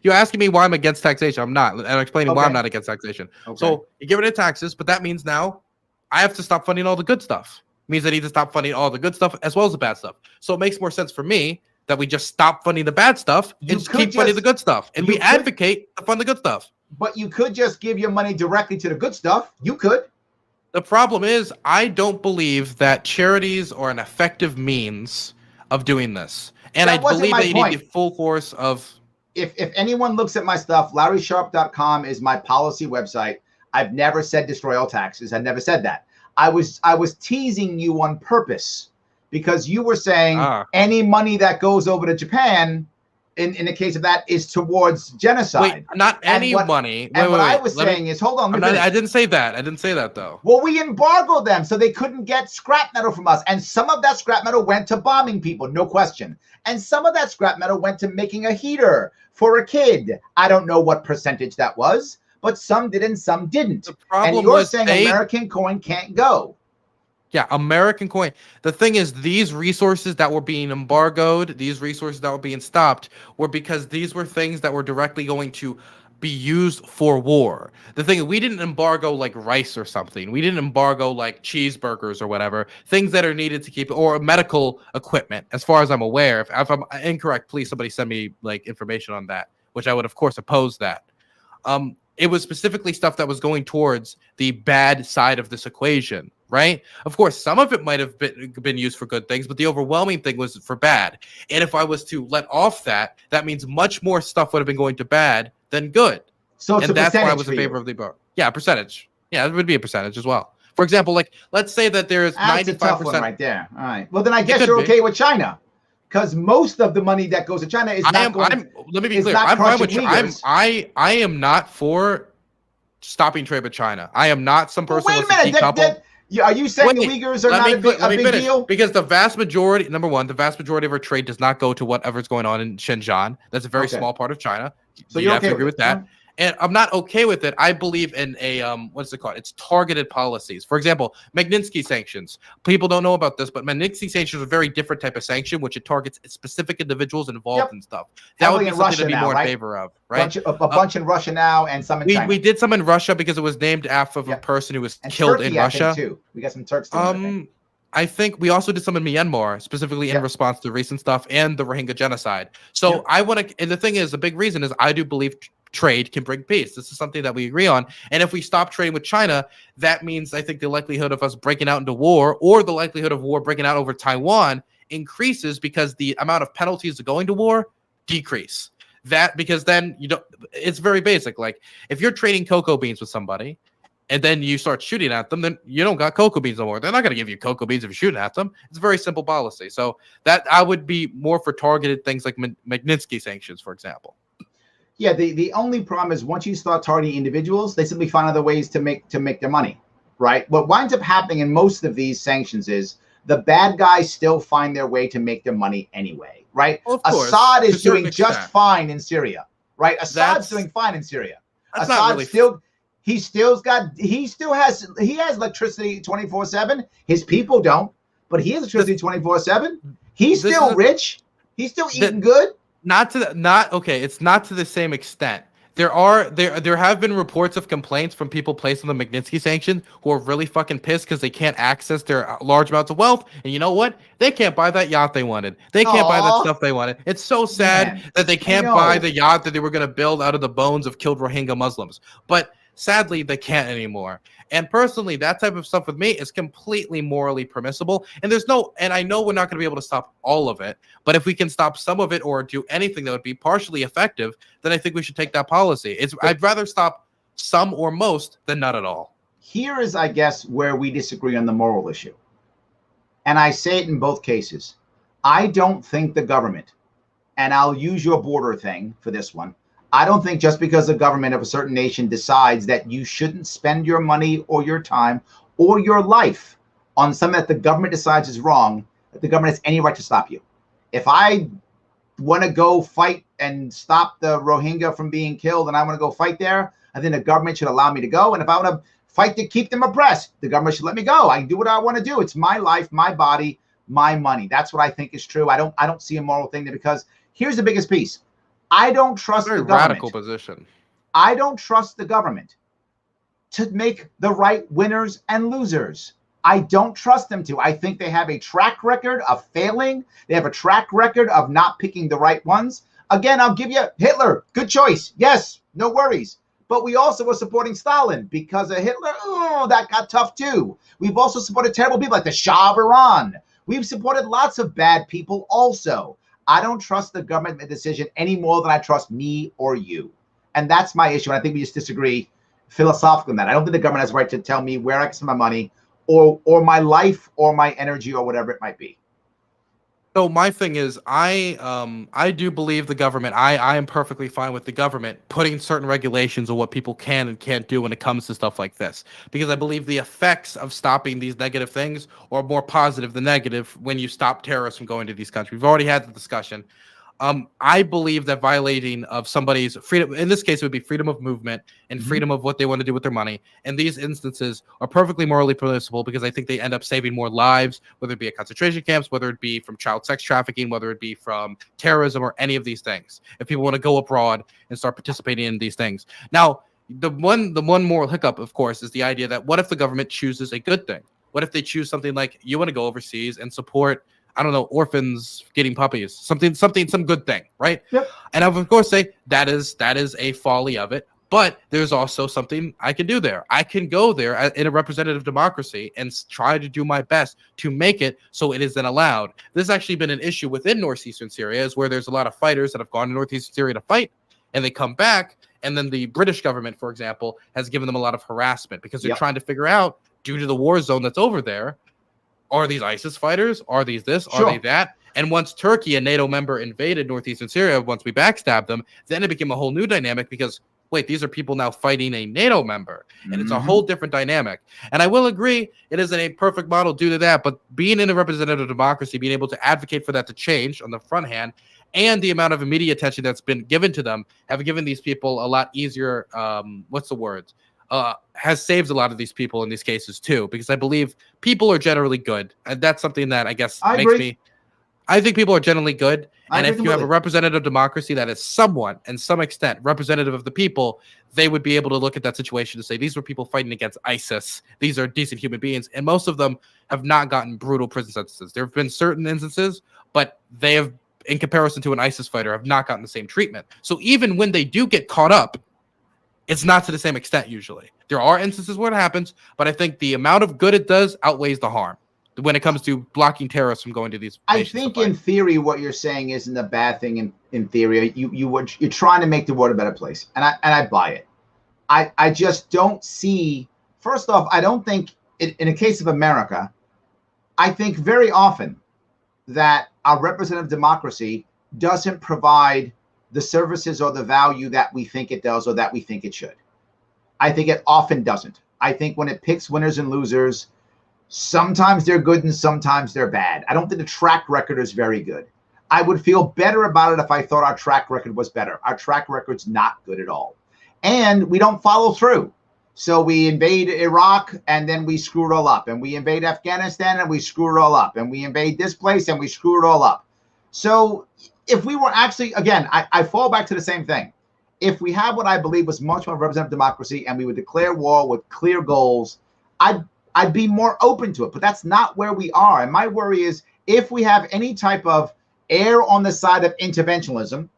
You're asking me why I'm against taxation. I'm not. I'm explaining why I'm not against taxation. Okay. So you get rid of taxes, but that means now I have to stop funding all the good stuff. It means I need to stop funding all the good stuff as well as the bad stuff. So it makes more sense for me that we just stop funding the bad stuff and just keep funding the good stuff. And we advocate to fund the good stuff. But you could just give your money directly to the good stuff. You could. The problem is, I don't believe that charities are an effective means of doing this. And I believe that you need the full force of... If anyone looks at my stuff, LarrySharp.com is my policy website. I've never said destroy all taxes. I've never said that. I was teasing you on purpose because you were saying any money that goes over to Japan, in the case of that, is towards genocide. Wait, not any money. And what I was saying is, hold on. I didn't say that. I didn't say that, though. Well, we embargoed them so they couldn't get scrap metal from us. And some of that scrap metal went to bombing people, no question. And some of that scrap metal went to making a heater for a kid. I don't know what percentage that was, but some did and some didn't. The problem and you're saying American coin can't go. Yeah, American coin. The thing is, these resources that were being embargoed, these resources that were being stopped, were because these were things that were directly going to be used for war. The thing is, we didn't embargo like rice or something. We didn't embargo like cheeseburgers or whatever, things that are needed to keep, or medical equipment, as far as I'm aware. If I'm incorrect, please somebody send me like information on that, which I would, of course, oppose that. It was specifically stuff that was going towards the bad side of this equation, right? Of course, some of it might have been used for good things, but the overwhelming thing was for bad. And if I was to let off that, that means much more stuff would have been going to bad than good. So it's and that's why I was in favor of the bar. Yeah, percentage. Yeah, it would be a percentage as well. For example, like let's say that there's 95% right there. All right. Well, then I guess you're okay with China. Because most of the money that goes to China is not going. Let me be clear. I'm fine with China. I am not for stopping trade with China. I am not some person who wants to decouple. Are you saying the Uyghurs are not a big deal? Because the vast majority, number one, the vast majority of our trade does not go to whatever's going on in Xinjiang. That's a very small part of China. So you have to agree with that. And I'm not okay with it. I believe in a what's it called? It's targeted policies. For example, Magnitsky sanctions. People don't know about this, but Magnitsky sanctions are a very different type of sanction, which it targets specific individuals involved in stuff. That would be something to be more in favor of, right? A bunch in Russia now, and some in China. We did some in Russia because it was named after a person who was killed in Russia. Too. We got some Turks too. I think we also did some in Myanmar, specifically in response to recent stuff and the Rohingya genocide. So I want to, and the thing is, the big reason is I do believe trade can bring peace. This is something that we agree on. And if we stop trading with China, that means I think the likelihood of us breaking out into war, or the likelihood of war breaking out over Taiwan, increases because the amount of penalties going to war decrease. Because then it's very basic. Like if you're trading cocoa beans with somebody and then you start shooting at them, then you don't got cocoa beans no more. They're not going to give you cocoa beans if you're shooting at them. It's a very simple policy. So that I would be more for targeted things like Magnitsky sanctions, for example. Yeah, the only problem is once you start targeting individuals, they simply find other ways to make their money, right? What winds up happening in most of these sanctions is the bad guys still find their way to make their money anyway, right? Well, of course, Assad is doing just fine in Syria, right? Assad's doing fine in Syria. Assad he has electricity 24/7. His people don't, but he has electricity 24/7. He's still rich. He's still eating good. It's not to the same extent. There have been reports of complaints from people placed on the Magnitsky sanctions who are really fucking pissed because they can't access their large amounts of wealth. And you know what? They can't buy that yacht they wanted. They can't buy that stuff they wanted. It's so sad that they can't buy the yacht that they were going to build out of the bones of killed Rohingya Muslims. But sadly, they can't anymore. And personally, that type of stuff with me is completely morally permissible. And I know we're not going to be able to stop all of it, but if we can stop some of it or do anything that would be partially effective, then I think we should take that policy. I'd rather stop some or most than not at all. Here is, I guess, where we disagree on the moral issue. And I say it in both cases. I don't think the government, and I'll use your border thing for this one, I don't think just because the government of a certain nation decides that you shouldn't spend your money or your time or your life on something that the government decides is wrong, that the government has any right to stop you. If I want to go fight and stop the Rohingya from being killed and I want to go fight there, I think the government should allow me to go. And if I want to fight to keep them oppressed, the government should let me go. I can do what I want to do. It's my life, my body, my money. That's what I think is true. I don't see a moral thing there, because here's the biggest piece. I don't trust the government. Radical position. I don't trust the government to make the right winners and losers. I don't trust them to. I think they have a track record of failing. They have a track record of not picking the right ones. Again, I'll give you Hitler. Good choice. Yes, no worries. But we also were supporting Stalin because of Hitler. Oh, that got tough too. We've also supported terrible people like the Shah of Iran. We've supported lots of bad people also. I don't trust the government decision any more than I trust me or you. And that's my issue. And I think we just disagree philosophically on that. I don't think the government has the right to tell me where I can spend my money or my life or my energy or whatever it might be. So my thing is, I do believe the government. I am perfectly fine with the government putting certain regulations on what people can and can't do when it comes to stuff like this, because I believe the effects of stopping these negative things are more positive than negative when you stop terrorists from going to these countries. We've already had the discussion. I believe that violating of somebody's freedom, in this case, it would be freedom of movement and freedom of what they want to do with their money. And these instances are perfectly morally permissible because I think they end up saving more lives, whether it be at concentration camps, whether it be from child sex trafficking, whether it be from terrorism or any of these things. If people want to go abroad and start participating in these things. Now, the one moral hiccup, of course, is the idea that what if the government chooses a good thing? What if they choose something like you want to go overseas and support, I don't know, orphans getting puppies, some good thing, right? Yep. And I would, of course, say that is a folly of it. But there's also something I can do there. I can go there in a representative democracy and try to do my best to make it so it is then allowed. This has actually been an issue within northeastern Syria, is where there's a lot of fighters that have gone to northeastern Syria to fight, and they come back, and then the British government, for example, has given them a lot of harassment because they're trying to figure out, due to the war zone that's over there, are these ISIS fighters? Are these this? Are they that? And once Turkey, a NATO member, invaded northeastern Syria, once we backstabbed them, then it became a whole new dynamic because, wait, these are people now fighting a NATO member. And it's a whole different dynamic. And I will agree, it isn't a perfect model due to that, but being in a representative democracy, being able to advocate for that to change on the front hand, and the amount of media attention that's been given to them have given these people a lot easier, has saved a lot of these people in these cases too, because I believe people are generally good. And that's something that I guess I think people are generally good. And if you have a representative democracy that is somewhat, in some extent, representative of the people, they would be able to look at that situation and say, these were people fighting against ISIS. These are decent human beings. And most of them have not gotten brutal prison sentences. There have been certain instances, but they have, in comparison to an ISIS fighter, have not gotten the same treatment. So even when they do get caught up, it's not to the same extent usually. There are instances where it happens, but I think the amount of good it does outweighs the harm when it comes to blocking terrorists from going to these nations. I think in theory what you're saying isn't a bad thing in theory. You're trying to make the world a better place. And I buy it. I just don't see, first off, I don't think in a case of America, I think very often that our representative democracy doesn't provide the services or the value that we think it does or that we think it should. I think it often doesn't. I think when it picks winners and losers, sometimes they're good and sometimes they're bad. I don't think the track record is very good. I would feel better about it if I thought our track record was better. Our track record's not good at all. And we don't follow through. So we invade Iraq and then we screw it all up. And we invade Afghanistan and we screw it all up. And we invade this place and we screw it all up. So if we were actually, again, I fall back to the same thing. If we have what I believe was much more representative democracy and we would declare war with clear goals, I'd be more open to it. But that's not where we are. And my worry is if we have any type of err on the side of interventionism,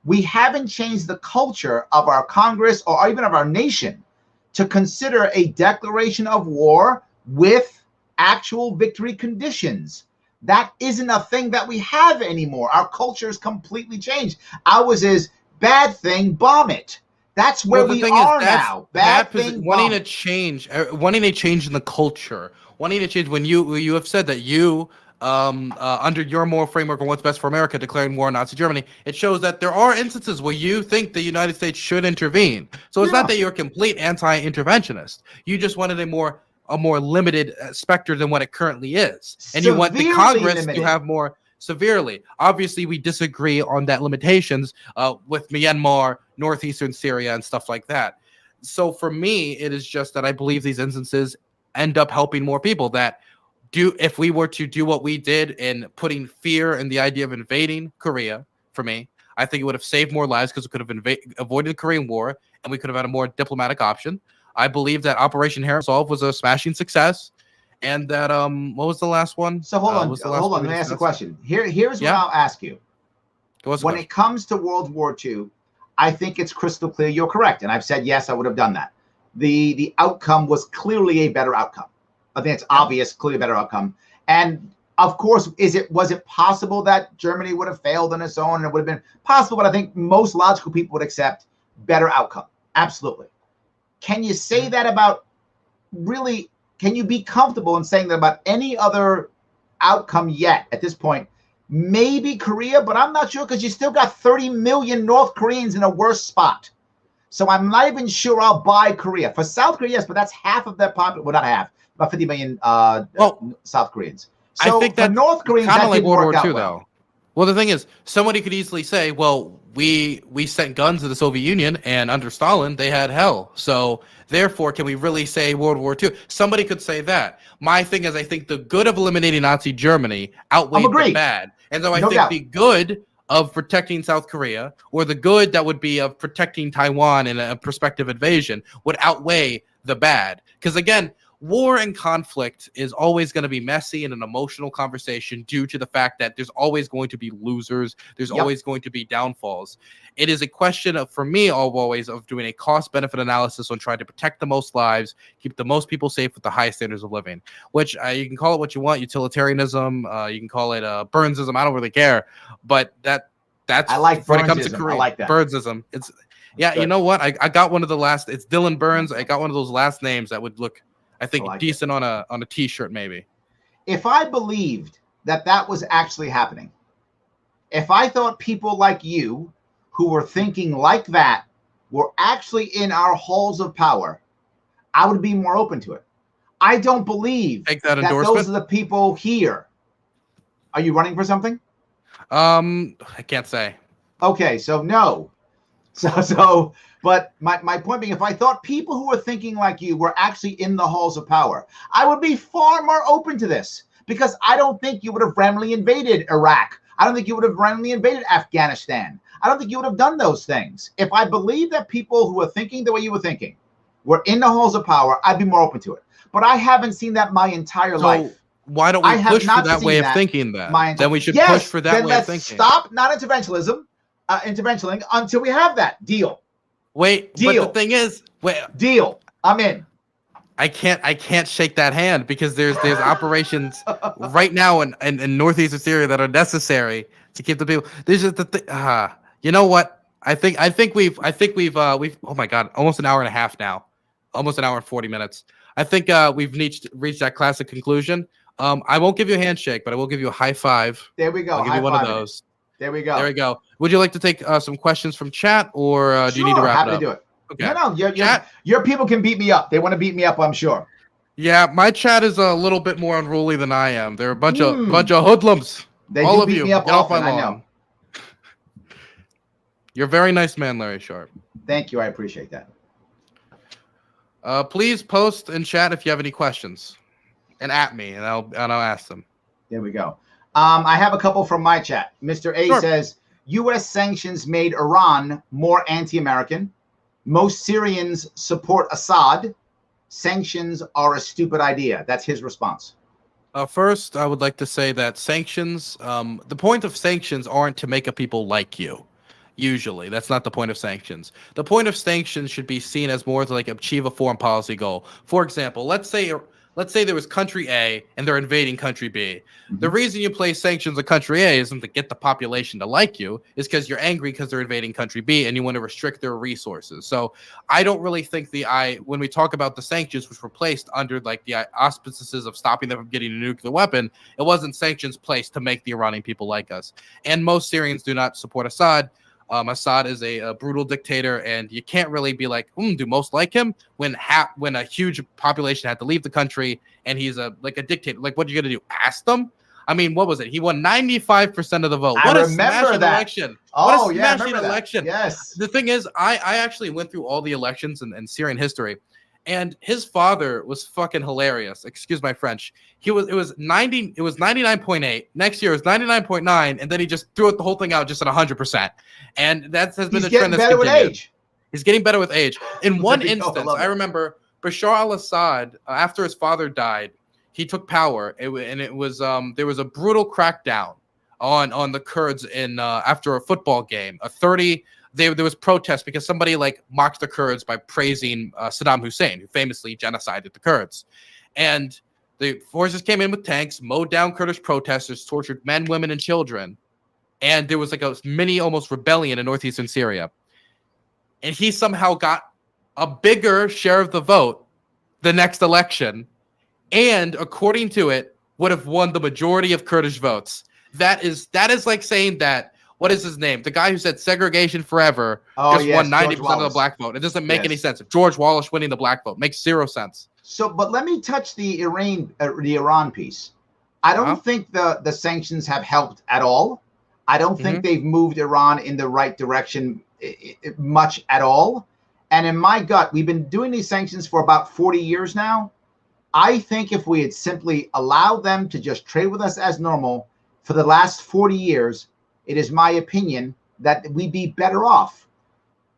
we haven't changed the culture of our Congress or even of our nation to consider a declaration of war with actual victory conditions. That isn't a thing that we have anymore. Our culture has completely changed. Ours is bad thing, bomb it. That's where we are now. Bad thing, wanting a change in the culture, wanting to change when you have said that you under your moral framework and what's best for America, declaring war on Nazi Germany, it shows that there are instances where you think the United States should intervene. So it's not that you're a complete anti-interventionist. You just wanted a more limited specter than what it currently is. And you want the Congress to have more severely. Obviously, we disagree on that limitations with Myanmar, northeastern Syria, and stuff like that. So for me, it is just that I believe these instances end up helping more people that if we were to do what we did in putting fear in the idea of invading Korea, for me, I think it would have saved more lives because it could have avoided the Korean War and we could have had a more diplomatic option. I believe that Operation Inherent Resolve was a smashing success, and that what was the last one? So hold on. Let me ask a question. Here's what I'll ask you. When it comes to World War II, I think it's crystal clear you're correct, and I've said yes, I would have done that. The outcome was clearly a better outcome. I think it's obvious, clearly a better outcome. And of course, was it possible that Germany would have failed on its own? And it would have been possible, but I think most logical people would accept better outcome. Absolutely. Can you say that about really can you be comfortable in saying that about any other outcome yet at this point? Maybe Korea, but I'm not sure because you still got 30 million North Koreans in a worse spot. So I'm not even sure I'll buy Korea. For South Korea, yes, but that's half of their population. Well, not half, about 50 million South Koreans. So I think for North Koreans, kind that of like didn't World work War out II, well. though. Well, the thing is, somebody could easily say, well, we sent guns to the Soviet Union, and under Stalin, they had hell. So, therefore, can we really say World War II? Somebody could say that. My thing is, I think the good of eliminating Nazi Germany outweighed the bad. And so I think the good of protecting South Korea, or the good that would be of protecting Taiwan in a prospective invasion, would outweigh the bad. Because, again, war and conflict is always going to be messy and an emotional conversation due to the fact that there's always going to be losers. There's always going to be downfalls. It is a question of, for me, always of doing a cost-benefit analysis on trying to protect the most lives, keep the most people safe with the highest standards of living, which you can call it what you want, utilitarianism, you can call it Burnsism. I don't really care, but that's I like when it comes to Burnsism. Korea. I like that. Burnsism. It's you know what? I got one of the last. It's Dylan Burns. I got one of those last names that would look, I think, decent on a T-shirt maybe. If I believed that was actually happening, if I thought people like you who were thinking like that were actually in our halls of power, I would be more open to it. I don't believe that those are the people here. Are you running for something? I can't say. Okay, so no. So but my point being, if I thought people who were thinking like you were actually in the halls of power, I would be far more open to this, because I don't think you would have randomly invaded Iraq. I don't think you would have randomly invaded Afghanistan. I don't think you would have done those things. If I believed that people who were thinking the way you were thinking were in the halls of power, I'd be more open to it. But I haven't seen that my entire life. Why don't we push for that way of thinking then? Then we should push for that way of thinking. Stop non-interventionism, interventioning until we have that deal. But the thing is, deal. I'm in. I can't shake that hand, because there's operations right now in northeastern Syria that are necessary to keep the people. There's just the thing. You know what? I think we've oh my God, almost an hour and a half now, almost an hour and 40 minutes. I think we've reached that classic conclusion. I won't give you a handshake, but I will give you a high five. There we go. I'll give you one of those. There we go. There we go. Would you like to take some questions from chat, or do you need to wrap it up? Happy to do it. Okay. No, your people can beat me up. They want to beat me up, I'm sure. Yeah, my chat is a little bit more unruly than I am. They're a bunch of hoodlums. All of you, get off my lawn. You're a very nice man, Larry Sharp. Thank you. I appreciate that. Please post in chat if you have any questions, and at me, and I'll ask them. There we go. I have a couple from my chat. Mr. A says, U.S. sanctions made Iran more anti-American. Most Syrians support Assad. Sanctions are a stupid idea. That's his response. First, I would like to say that sanctions, the point of sanctions aren't to make a people like you. Usually, that's not the point of sanctions. The point of sanctions should be seen as more to like achieve a foreign policy goal. For example, let's say there was country A and they're invading country B. Mm-hmm. The reason you place sanctions on country A isn't to get the population to like you, is because you're angry because they're invading country B and you want to restrict their resources. So I don't really think when we talk about the sanctions, which were placed under like the auspices of stopping them from getting a nuclear weapon, it wasn't sanctions placed to make the Iranian people like us. And most Syrians do not support Assad. Assad is a brutal dictator, and you can't really be like, do most like him when a huge population had to leave the country, and he's a dictator. Like, what are you gonna do? Ask them? I mean, what was it? He won 95% of the vote. What a smashing election! What a smashing election! Yes. The thing is, I actually went through all the elections in Syrian history, and his father was fucking hilarious. Excuse my French. It was 99.8. Next year it was 99.9, and then he just threw the whole thing out just at 100%. And that has been a trend that's continued. He's getting better with age. In one instance, I remember Bashar al-Assad, after his father died, he took power, and it was there was a brutal crackdown on the Kurds after a football game. There was protests because somebody mocked the Kurds by praising Saddam Hussein, who famously genocided the Kurds. And the forces came in with tanks, mowed down Kurdish protesters, tortured men, women, and children. And there was a mini almost rebellion in northeastern Syria. And he somehow got a bigger share of the vote the next election. and according to it, would have won the majority of Kurdish votes. That is like saying that, what is his name? The guy who said segregation forever just won 90% of the black vote. It doesn't make any sense. If George Wallace winning the black vote makes zero sense. So, but let me touch the Iran piece. I don't think the sanctions have helped at all. I don't think they've moved Iran in the right direction much at all. And in my gut, we've been doing these sanctions for about 40 years now. I think if we had simply allowed them to just trade with us as normal for the last 40 years, it is my opinion that we'd be better off.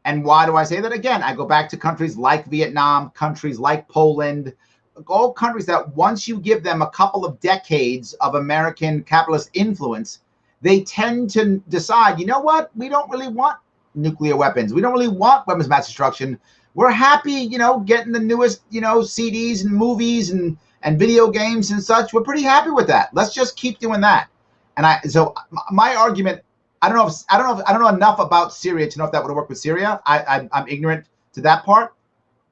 And why do I say that? Again, I go back to countries like Vietnam, countries like Poland, all countries that once you give them a couple of decades of American capitalist influence, they tend to decide, you know what? We don't really want nuclear weapons. We don't really want weapons of mass destruction. We're happy, getting the newest, CDs and movies and video games and such. We're pretty happy with that. Let's just keep doing that. And so my argument, I don't know enough about Syria to know if that would have worked with Syria. I'm ignorant to that part.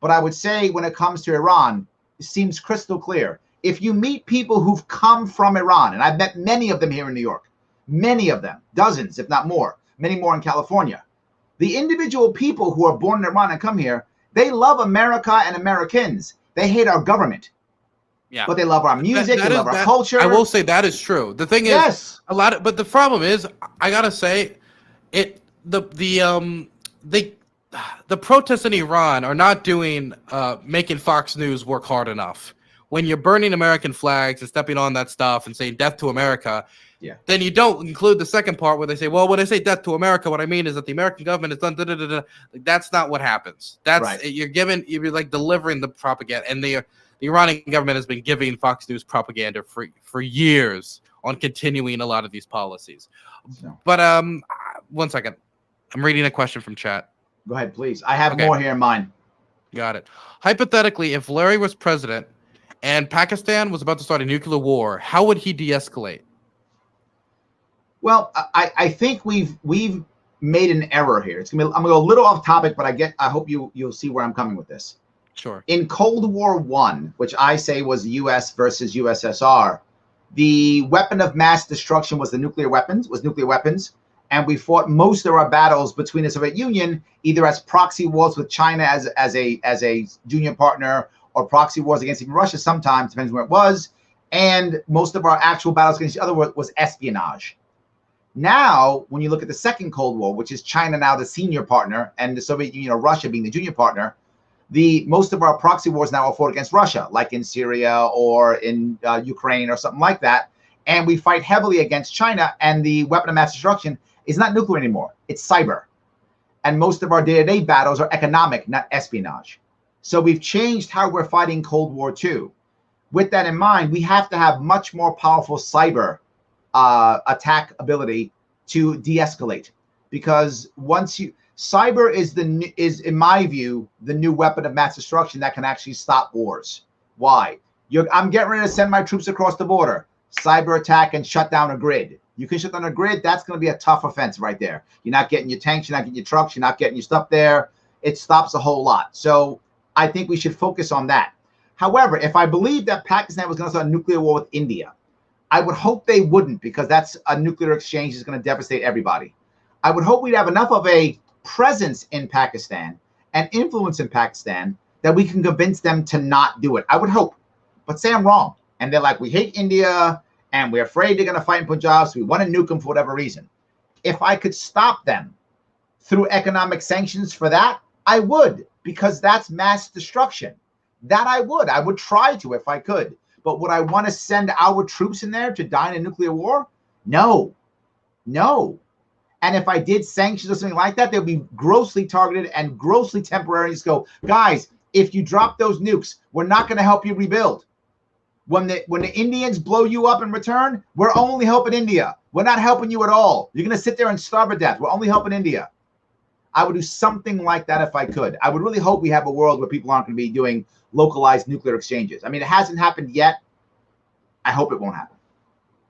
But I would say when it comes to Iran, it seems crystal clear. If you meet people who've come from Iran, and I've met many of them here in New York, many of them, dozens, if not more, many more in California. The individual people who are born in Iran and come here, they love America and Americans. They hate our government. Yeah. But they love our music, they love our culture. I will say that is true. The thing is, but the problem is, I gotta say, the protests in Iran are not doing making Fox News work hard enough. When you're burning American flags and stepping on that stuff and saying death to America, then you don't include the second part where they say, well, when I say death to America, what I mean is that the American government has done da-da-da-da. Like, that's not what happens. That's you're like delivering the propaganda, and the Iranian government has been giving Fox News propaganda for years on continuing a lot of these policies. But one second, I'm reading a question from chat. Go ahead, please. I have more here in mind. Got it. Hypothetically, if Larry was president and Pakistan was about to start a nuclear war, how would he de-escalate? Well, I think we've made an error here. I'm gonna go a little off topic, but I hope you'll see where I'm coming with this. Sure. In Cold War I, which I say was U.S. versus USSR, the weapon of mass destruction was nuclear weapons, and we fought most of our battles between the Soviet Union either as proxy wars with China as a junior partner, or proxy wars against even Russia sometimes, depends on where it was, and most of our actual battles against each other was espionage. Now, when you look at the second Cold War, which is China now the senior partner and the Soviet Union or Russia being the junior partner, most of our proxy wars now are fought against Russia, like in Syria or in Ukraine or something like that. And we fight heavily against China, and the weapon of mass destruction is not nuclear anymore. It's cyber. And most of our day-to-day battles are economic, not espionage. So we've changed how we're fighting Cold War II. With that in mind, we have to have much more powerful cyber attack ability to de-escalate, because cyber is in my view the new weapon of mass destruction that can actually stop wars. Why? I'm getting ready to send my troops across the border. Cyber attack and shut down a grid. You can shut down a grid. That's going to be a tough offense right there. You're not getting your tanks. You're not getting your trucks. You're not getting your stuff there. It stops a whole lot. So I think we should focus on that. However, if I believe that Pakistan was going to start a nuclear war with India, I would hope they wouldn't, because that's a nuclear exchange is going to devastate everybody. I would hope we'd have enough of a presence in Pakistan and influence in Pakistan that we can convince them to not do it. I would hope. But say I'm wrong. And they're like, we hate India and we're afraid they're going to fight in Punjab, so we want to nuke them for whatever reason. If I could stop them through economic sanctions for that, I would, because that's mass destruction. That I would try to if I could. But would I want to send our troops in there to die in a nuclear war? No. And if I did sanctions or something like that, they'll be grossly targeted and grossly temporary. Just go, guys, if you drop those nukes, we're not going to help you rebuild. When the Indians blow you up in return, we're only helping India. We're not helping you at all. You're going to sit there and starve to death. We're only helping India. I would do something like that if I could. I would really hope we have a world where people aren't going to be doing localized nuclear exchanges. I mean, it hasn't happened yet. I hope it won't happen.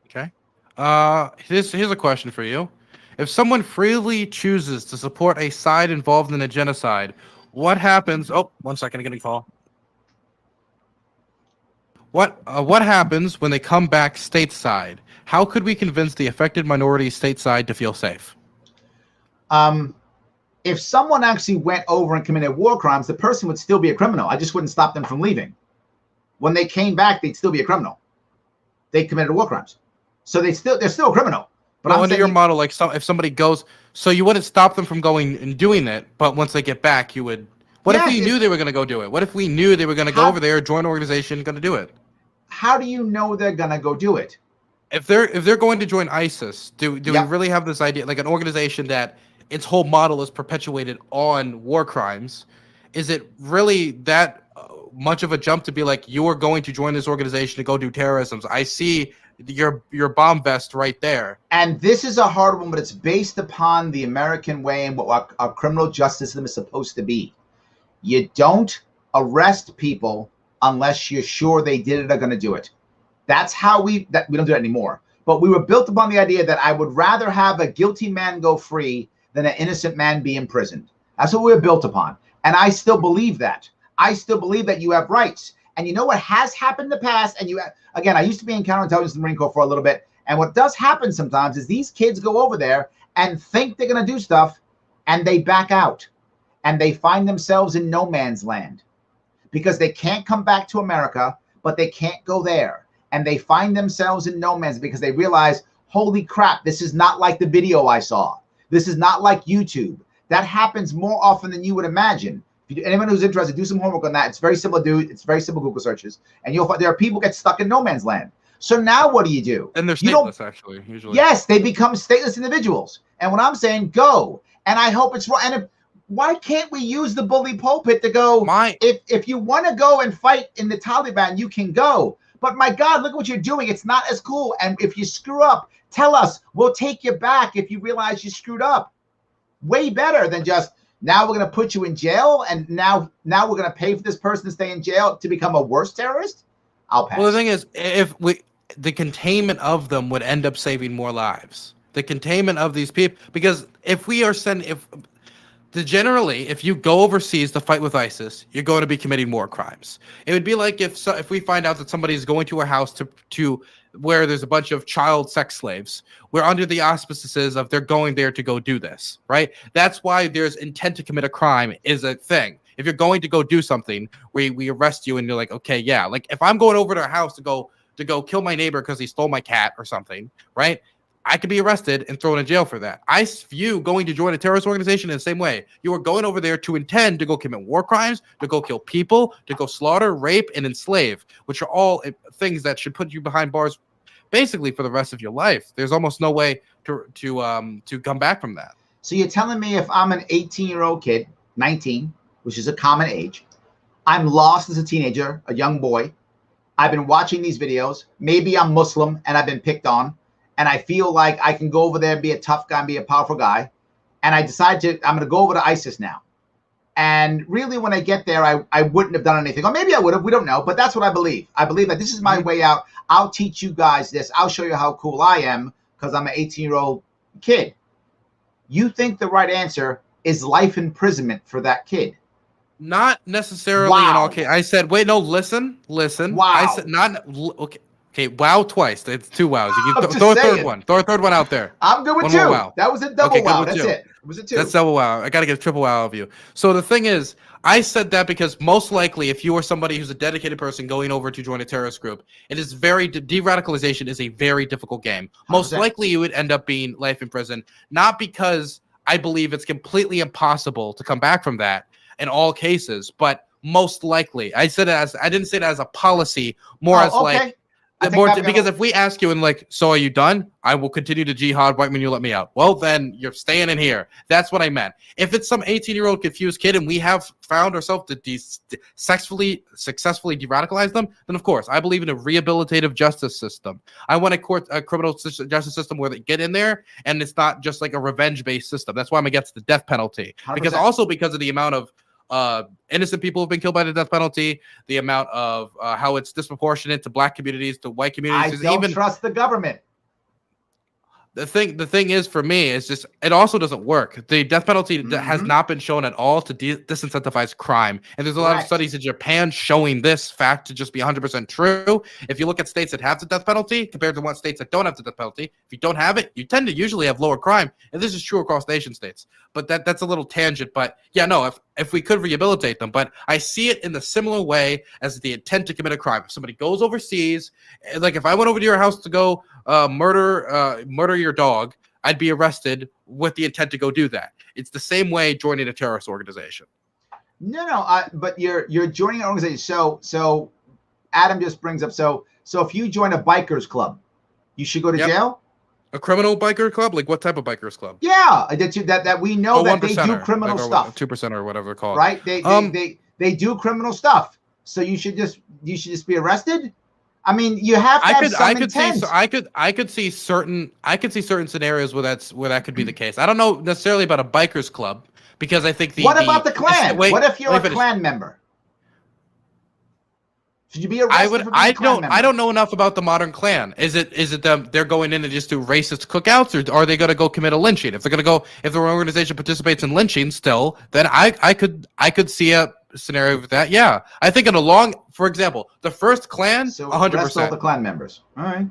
Okay. Here's a question for you. If someone freely chooses to support a side involved in a genocide, what happens? Oh, 1 second, I'm getting a call. What happens when they come back stateside? How could we convince the affected minorities stateside to feel safe? If someone actually went over and committed war crimes, the person would still be a criminal. I just wouldn't stop them from leaving. When they came back, they'd still be a criminal. They committed war crimes, so they're still a criminal. But under your model, like if somebody goes, so you wouldn't stop them from going and doing it, but once they get back, you would. What if we knew they were going to go do it? What if we knew they were going to go over there, join an organization, going to do it? How do you know they're going to go do it? If they're going to join ISIS, do we really have this idea, like an organization that its whole model is perpetuated on war crimes? Is it really that much of a jump to be like, you are going to join this organization to go do terrorism? I see your bomb vest right there. And this is a hard one, but it's based upon the American way and what our criminal justice system is supposed to be. You don't arrest people unless you're sure they did it or going to do it. That's how we don't do it anymore. But we were built upon the idea that I would rather have a guilty man go free than an innocent man be imprisoned. That's what we were built upon. And I still believe that. I still believe that you have rights. And you know what has happened in the past? And again, I used to be in counterintelligence in the Marine Corps for a little bit. And what does happen sometimes is these kids go over there and think they're going to do stuff, and they back out. And they find themselves in no man's land because they can't come back to America, but they can't go there. And they find themselves in no man's because they realize, holy crap, this is not like the video I saw. This is not like YouTube. That happens more often than you would imagine. Anyone who's interested, do some homework on that. It's very simple to do. It's very simple Google searches. And you'll find there are people get stuck in no man's land. So now what do? And they're stateless, actually, usually. Yes, they become stateless individuals. And what I'm saying, go. And I hope it's wrong. And why can't we use the bully pulpit to go, if you want to go and fight in the Taliban, you can go. But my God, look at what you're doing. It's not as cool. And if you screw up, tell us. We'll take you back if you realize you screwed up. Way better than just, now we're going to put you in jail, and now we're going to pay for this person to stay in jail to become a worse terrorist? I'll pass. Well, the thing is, the containment of them would end up saving more lives. The containment of these people, because if you go overseas to fight with ISIS, you're going to be committing more crimes. It would be like if we find out that somebody is going to our house to where there's a bunch of child sex slaves, we're under the auspices of they're going there to go do this, right? That's why there's intent to commit a crime is a thing. If you're going to go do something, we arrest you and you're like, okay, yeah. Like if I'm going over to a house to go kill my neighbor because he stole my cat or something, right? I could be arrested and thrown in jail for that. I view going to join a terrorist organization in the same way. You are going over there to intend to go commit war crimes, to go kill people, to go slaughter, rape, and enslave, which are all things that should put you behind bars basically for the rest of your life. There's almost no way to come back from that. So you're telling me if I'm an 18-year-old kid, 19, which is a common age, I'm lost as a teenager, a young boy. I've been watching these videos. Maybe I'm Muslim and I've been picked on. And I feel like I can go over there and be a tough guy and be a powerful guy. And I decide I'm going to go over to ISIS now. And really, when I get there, I wouldn't have done anything. Or maybe I would have. We don't know. But that's what I believe. I believe that this is my way out. I'll teach you guys this. I'll show you how cool I am because I'm an 18-year-old kid. You think the right answer is life imprisonment for that kid? Not necessarily in all cases. I said, wait, no, listen. Wow. I said, not, okay. Okay, wow twice. It's 2 wows. You can throw a third one. Throw a third one out there. I'm good with 2. Wow. That was a double wow. That's it. It was a 2. That's double wow. I got to get a triple wow of you. So the thing is, I said that because most likely if you are somebody who's a dedicated person going over to join a terrorist group, it is de-radicalization is a very difficult game. Most 100%. Likely you would end up being life in prison, not because I believe it's completely impossible to come back from that in all cases, but most likely. I didn't say it as a policy, more as like, because if we ask you and like, so are you done? I will continue to jihad right when you let me out. Well, then you're staying in here. That's what I meant. If it's some 18-year-old confused kid and we have found ourselves to successfully de-radicalize them, then of course, I believe in a rehabilitative justice system. I want a criminal justice system where they get in there and it's not just like a revenge-based system. That's why I'm against the death penalty. 100%. Because of the amount of innocent people have been killed by the death penalty, the amount of how it's disproportionate to black communities, to white communities. I don't trust the government. The thing is, for me, is just it also doesn't work. The death penalty has not been shown at all to disincentivize crime, and there's a lot of studies in Japan showing this fact to just be 100% true. If you look at states that have the death penalty compared to states that don't have the death penalty, if you don't have it, you tend to usually have lower crime, and this is true across nation states. But that's a little tangent. But yeah, no, if we could rehabilitate them, but I see it in the similar way as the intent to commit a crime. If somebody goes overseas, like if I went over to your house to go murder your dog, I'd be arrested with the intent to go do that. It's the same way joining a terrorist organization. No, but you're joining an organization. So Adam just brings up, so if you join a bikers club, you should go to jail? A criminal biker club? Like what type of bikers club? Yeah, that we know that they do criminal stuff. 2% or whatever they're called. Right? They do criminal stuff. So you should just be arrested? I mean, you have to have some intent. I could see certain scenarios where that could be the case. I don't know necessarily about a bikers club because I think what about the Klan? What if you're a Klan member? Should you be arrested? I don't know enough about the modern Klan. Is it them? They're going in and just do racist cookouts, or are they going to go commit a lynching? If their organization participates in lynching still, then I could see a scenario with that. Yeah, I think for example, the first Klan, 100%. All the Klan members. All right.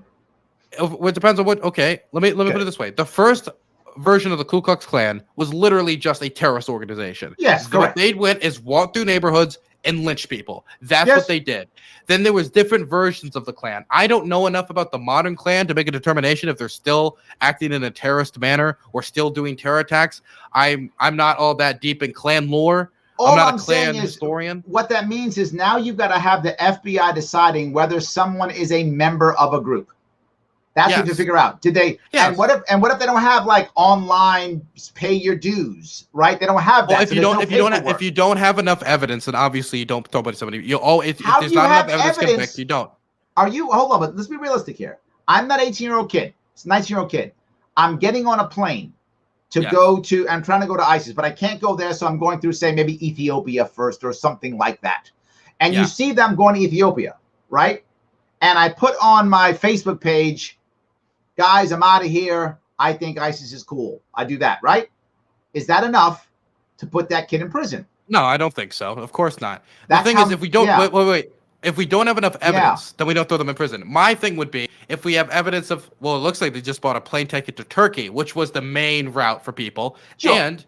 It depends on what. Okay, let me put it this way: the first version of the Ku Klux Klan was literally just a terrorist organization. Yes, correct. What they went is walk through neighborhoods and lynch people. That's what they did. Then there was different versions of the Klan. I don't know enough about the modern Klan to make a determination if they're still acting in a terrorist manner or still doing terror attacks. I'm not all that deep in Klan lore. I'm not a Klan historian. What that means is now you've got to have the FBI deciding whether someone is a member of a group. That's what you figure out. Did they? Yes. And what if they don't have like online pay your dues, right? They don't have that. Well, if you don't have enough evidence, then obviously you don't talk about somebody. If there's not enough evidence to convict, you don't. Hold on, but let's be realistic here. I'm not 18-year-old kid. It's a 19-year-old kid. I'm getting on a plane to go to. I'm trying to go to ISIS, but I can't go there, so I'm going through, say, maybe Ethiopia first or something like that. And you see them going to Ethiopia, right? And I put on my Facebook page, guys, I'm out of here. I think ISIS is cool. I do that, right? Is that enough to put that kid in prison? No, I don't think so. Of course not. The thing is, if we don't wait. If we don't have enough evidence, then we don't throw them in prison. My thing would be if we have evidence of, well, it looks like they just bought a plane ticket to Turkey, which was the main route for people. Sure. And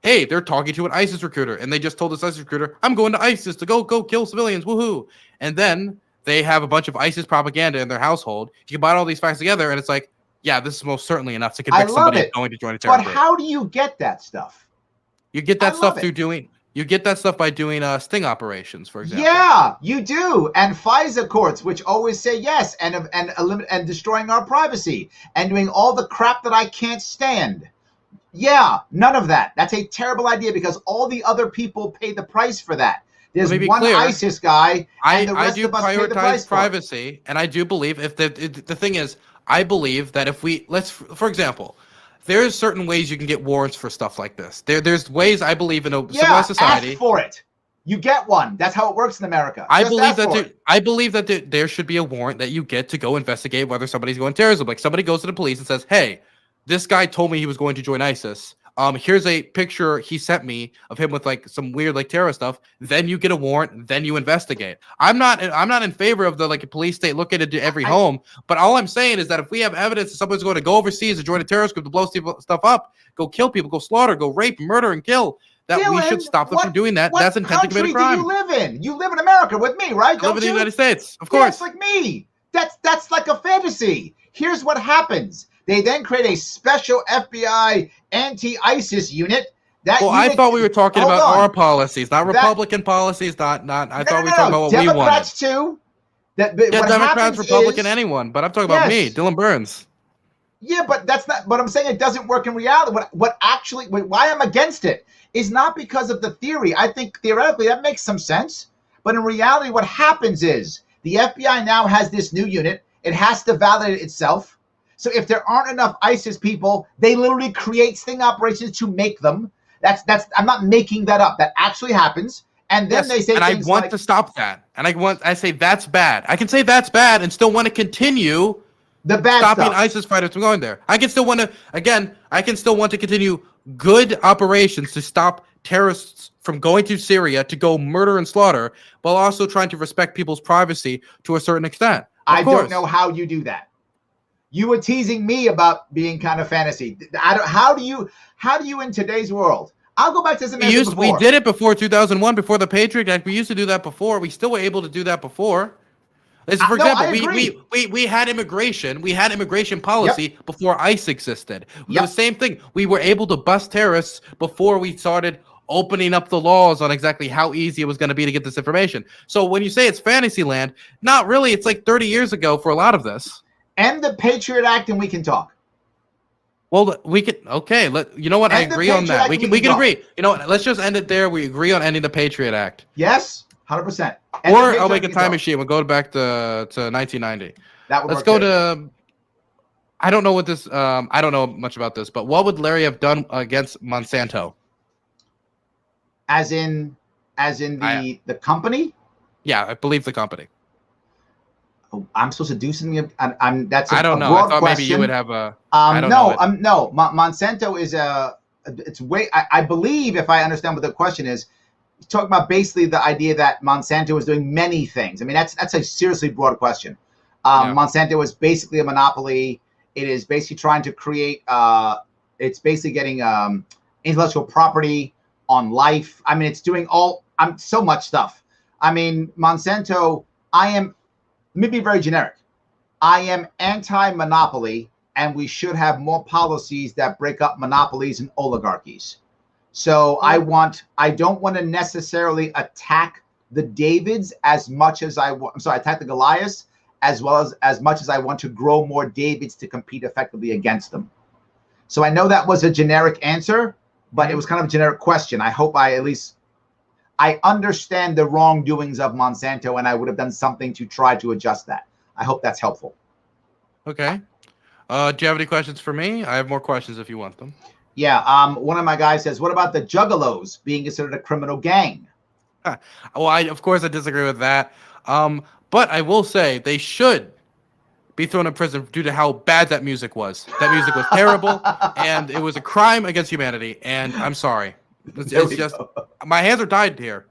hey, they're talking to an ISIS recruiter, and they just told this ISIS recruiter, I'm going to ISIS to go kill civilians. Woohoo. And then they have a bunch of ISIS propaganda in their household. You combine all these facts together, and it's like, yeah, this is most certainly enough to convict somebody going to join a terror group. But how do you get that stuff? You get that stuff you get that stuff by doing sting operations, for example. Yeah, you do. And FISA courts, which always say yes, and destroying our privacy and doing all the crap that I can't stand. Yeah, none of that. That's a terrible idea because all the other people pay the price for that. There's one ISIS guy, and the rest of us pay the price for privacy, and I do believe if the thing is, I believe that if for example, there's certain ways you can get warrants for stuff like this. There's ways I believe in a civilized society. Ask for it. You get one. That's how it works in America. I believe that there should be a warrant that you get to go investigate whether somebody's going terrorism. Like somebody goes to the police and says, "Hey, this guy told me he was going to join ISIS. Here's a picture he sent me of him with like some weird like terror stuff." Then you get a warrant, then you investigate. I'm not in favor of the like a police state looking into every home, but all I'm saying is that if we have evidence that someone's going to go overseas to join a terrorist group to blow stuff up, go kill people, go slaughter, go rape, murder, and kill, we should stop them from doing that. That's intent to commit a crime. What country do you live in? You live in America with me, right? I live in the United States, of course. That's like me. That's like a fantasy. Here's what happens. They then create a special FBI anti-ISIS unit. I thought we were talking about our policies, not Republican policies. I thought we were talking about what we wanted. Democrats too. Democrats, Republican, anyone. But I'm talking about me, Dylan Burns. Yeah, but that's not. But I'm saying it doesn't work in reality. Why I'm against it is not because of the theory. I think theoretically that makes some sense. But in reality, what happens is the FBI now has this new unit. It has to validate itself. So if there aren't enough ISIS people, they literally create sting operations to make them. I'm not making that up. That actually happens. And then they say, and I want to stop that. And I say that's bad. I can say that's bad and still want to continue The bad stopping stuff. ISIS fighters from going there. I can still want to continue good operations to stop terrorists from going to Syria to go murder and slaughter, while also trying to respect people's privacy to a certain extent. I don't know how you do that. You were teasing me about being kind of fantasy. How do you in today's world? I'll go back to something we did it before 2001, before the Patriot Act. We used to do that before. We still were able to do that before. For example, we had immigration. We had immigration policy before ICE existed. The same thing. We were able to bust terrorists before we started opening up the laws on exactly how easy it was going to be to get this information. So when you say it's fantasy land, not really. It's like 30 years ago for a lot of this. End the Patriot Act and we can talk. Well, we could. Okay, you know what? I agree on that. We can agree. You know what? Let's just end it there. We agree on ending the Patriot Act. Yes. 100%. Or I'll make a time machine. We'll go back to 1990. Let's go to. I don't know what this. I don't know much about this, but what would Larry have done against Monsanto? As in the company? Yeah, I believe the company. Oh, I'm supposed to do something. That's I don't know. I thought question. Maybe you would have a. No. Monsanto is a. It's way. I believe, if I understand what the question is, talking about basically the idea that Monsanto is doing many things. I mean, that's a seriously broad question. Monsanto is basically a monopoly. It is basically trying to create. It's basically getting intellectual property on life. I mean, it's doing so much stuff. I mean, Monsanto. Let me be very generic. I am anti-monopoly, and we should have more policies that break up monopolies and oligarchies. So I don't want to necessarily attack the Davids as much as attack the Goliaths as well as much as I want to grow more Davids to compete effectively against them. So I know that was a generic answer, but it was kind of a generic question. I hope I understand the wrongdoings of Monsanto, and I would have done something to try to adjust that. I hope that's helpful. Okay. Do you have any questions for me? I have more questions if you want them. Yeah. One of my guys says, what about the Juggalos being considered a criminal gang? Well, of course I disagree with that. But I will say they should be thrown in prison due to how bad that music was. That music was terrible, and it was a crime against humanity. And I'm sorry. It's just my hands are tied here.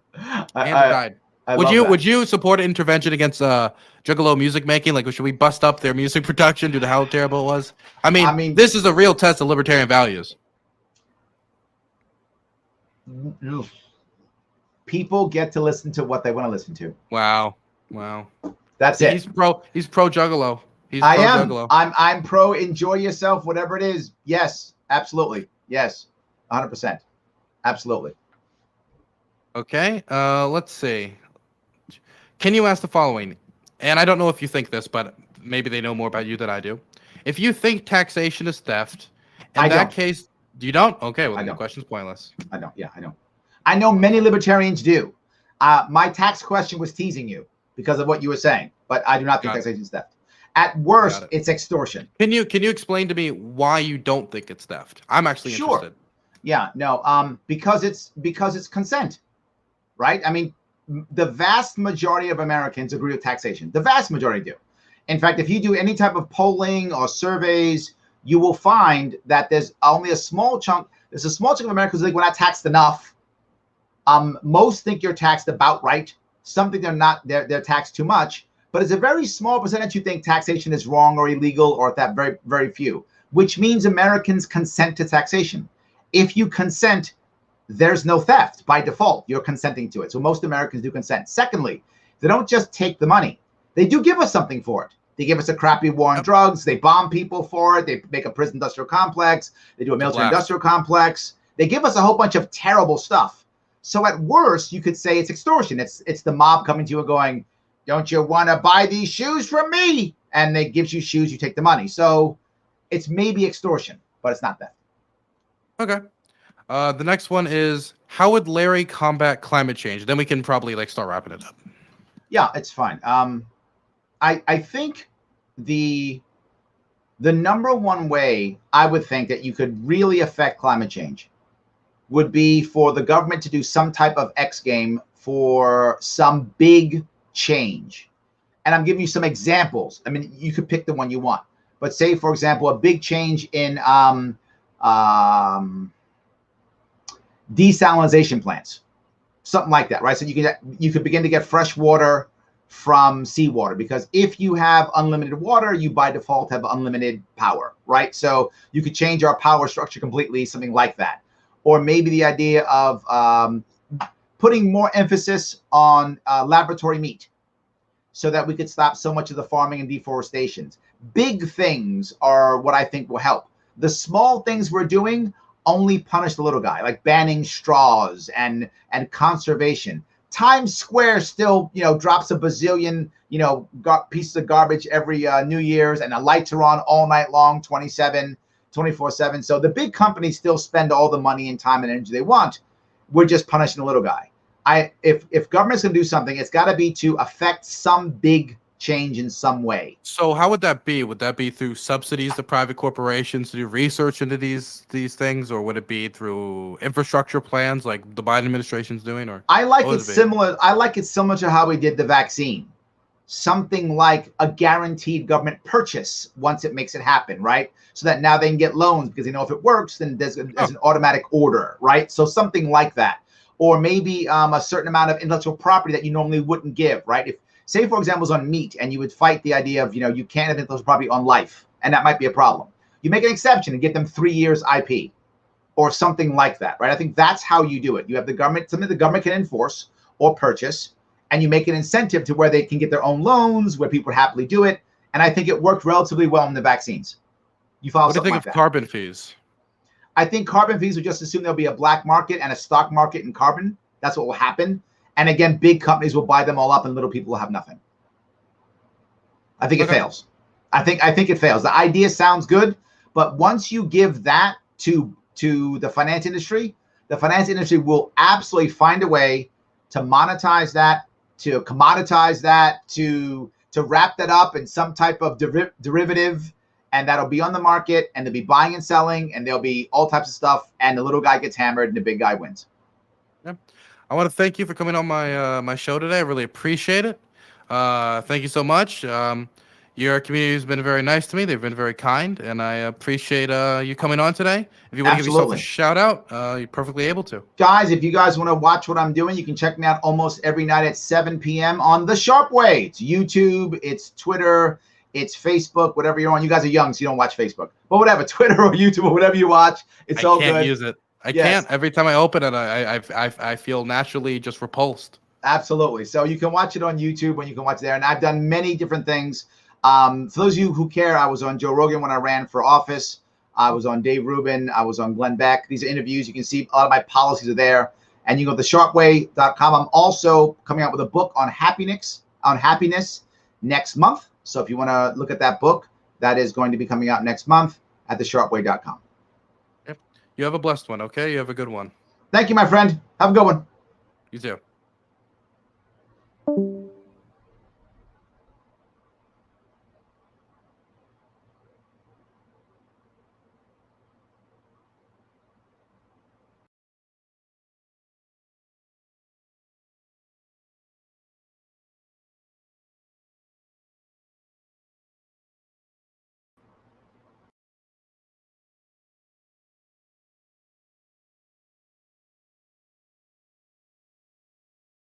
Would you support an intervention against Juggalo music making? Like, should we bust up their music production due to how terrible it was? I mean, this is a real test of libertarian values. People get to listen to what they want to listen to. Wow. That's it. He's pro Juggalo. Juggalo. I'm pro enjoy yourself, whatever it is. Yes, absolutely. Yes, 100%. Absolutely. Okay. Let's see. Can you ask the following? And I don't know if you think this, but maybe they know more about you than I do. If you think taxation is theft, in that case, you don't? Okay, well, the question's pointless. I don't. Yeah, I know. I know many libertarians do. My tax question was teasing you because of what you were saying, but I do not think taxation is theft. At worst, it's extortion. Can you explain to me why you don't think it's theft? I'm actually interested. Yeah, no, because it's consent, right? I mean, the vast majority of Americans agree with taxation. The vast majority do. In fact, if you do any type of polling or surveys, you will find that there's only a small chunk. There's a small chunk of Americans who think we're not taxed enough. Most think you're taxed about right. Some think they're not. They're taxed too much. But it's a very small percentage who think taxation is wrong or illegal, or that very, very few. Which means Americans consent to taxation. If you consent, there's no theft by default. You're consenting to it. So most Americans do consent. Secondly, they don't just take the money. They do give us something for it. They give us a crappy war on drugs. They bomb people for it. They make a prison industrial complex. They do a military industrial complex. They give us a whole bunch of terrible stuff. So at worst, you could say it's extortion. It's the mob coming to you and going, don't you want to buy these shoes from me? And they gives you shoes, you take the money. So it's maybe extortion, but it's not that. Okay. The next one is, how would Larry combat climate change? Then we can probably start wrapping it up. Yeah, it's fine. I think the number one way I would think that you could really affect climate change would be for the government to do some type of X game for some big change. And I'm giving you some examples. I mean, you could pick the one you want. but say, for example, a big change in desalination plants, something like that, right? So you could begin to get fresh water from seawater, because if you have unlimited water, you by default have unlimited power, right? So you could change our power structure completely, something like that. Or maybe the idea of putting more emphasis on laboratory meat, so that we could stop so much of the farming and deforestation. Big things are what I think will help. The small things we're doing only punish the little guy, like banning straws and conservation. Times Square still, drops a bazillion, pieces of garbage every New Year's, and the lights are on all night long, 24/7. So the big companies still spend all the money and time and energy they want. We're just punishing the little guy. If government's going to do something, it's got to be to affect some big change in some way. So how would that be? Would that be through subsidies to private corporations to do research into these things, or would it be through infrastructure plans like the Biden administration's doing? Or I like it similar. I like it similar to how we did the vaccine. Something like a guaranteed government purchase once it makes it happen, right? So that now they can get loans, because they know if it works, then there's an automatic order, right? So something like that. Or maybe a certain amount of intellectual property that you normally wouldn't give, right? If, say, for example, is on meat, and you would fight the idea of, you can't have intellectual property on life, and that might be a problem. You make an exception and give them 3 years IP or something like that, right? I think that's how you do it. You have the government, something the government can enforce or purchase, and you make an incentive to where they can get their own loans, where people happily do it. And I think it worked relatively well in the vaccines. You follow something like that. What do you think of carbon fees? I think carbon fees would just assume there'll be a black market and a stock market in carbon. That's what will happen. And again, big companies will buy them all up, and little people will have nothing. I think it fails. I think it fails. The idea sounds good, but once you give that to the finance industry will absolutely find a way to monetize that, to commoditize that, to wrap that up in some type of derivative. And that'll be on the market, and they'll be buying and selling, and there'll be all types of stuff. And the little guy gets hammered, and the big guy wins. Yeah, I want to thank you for coming on my show today. I really appreciate it. Thank you so much. Your community has been very nice to me. They've been very kind, and I appreciate you coming on today. If you want to give yourself a shout out, you're perfectly able to. Guys, if you guys want to watch what I'm doing, you can check me out almost every night at 7 p.m. on The Sharp Way. It's YouTube, it's Twitter, it's Facebook, whatever you're on. You guys are young, so you don't watch Facebook. But whatever, Twitter or YouTube or whatever you watch, it's all good. I can't use it. I can't. Every time I open it, I feel naturally just repulsed. Absolutely. So you can watch it on YouTube when you can watch it there. And I've done many different things. For those of you who care, I was on Joe Rogan when I ran for office. I was on Dave Rubin. I was on Glenn Beck. These are interviews. You can see a lot of my policies are there. And you go to thesharpway.com. I'm also coming out with a book on happiness next month. So if you want to look at that book, that is going to be coming out next month at thesharpway.com. Yep. You have a blessed one, okay? You have a good one. Thank you, my friend. Have a good one. You too.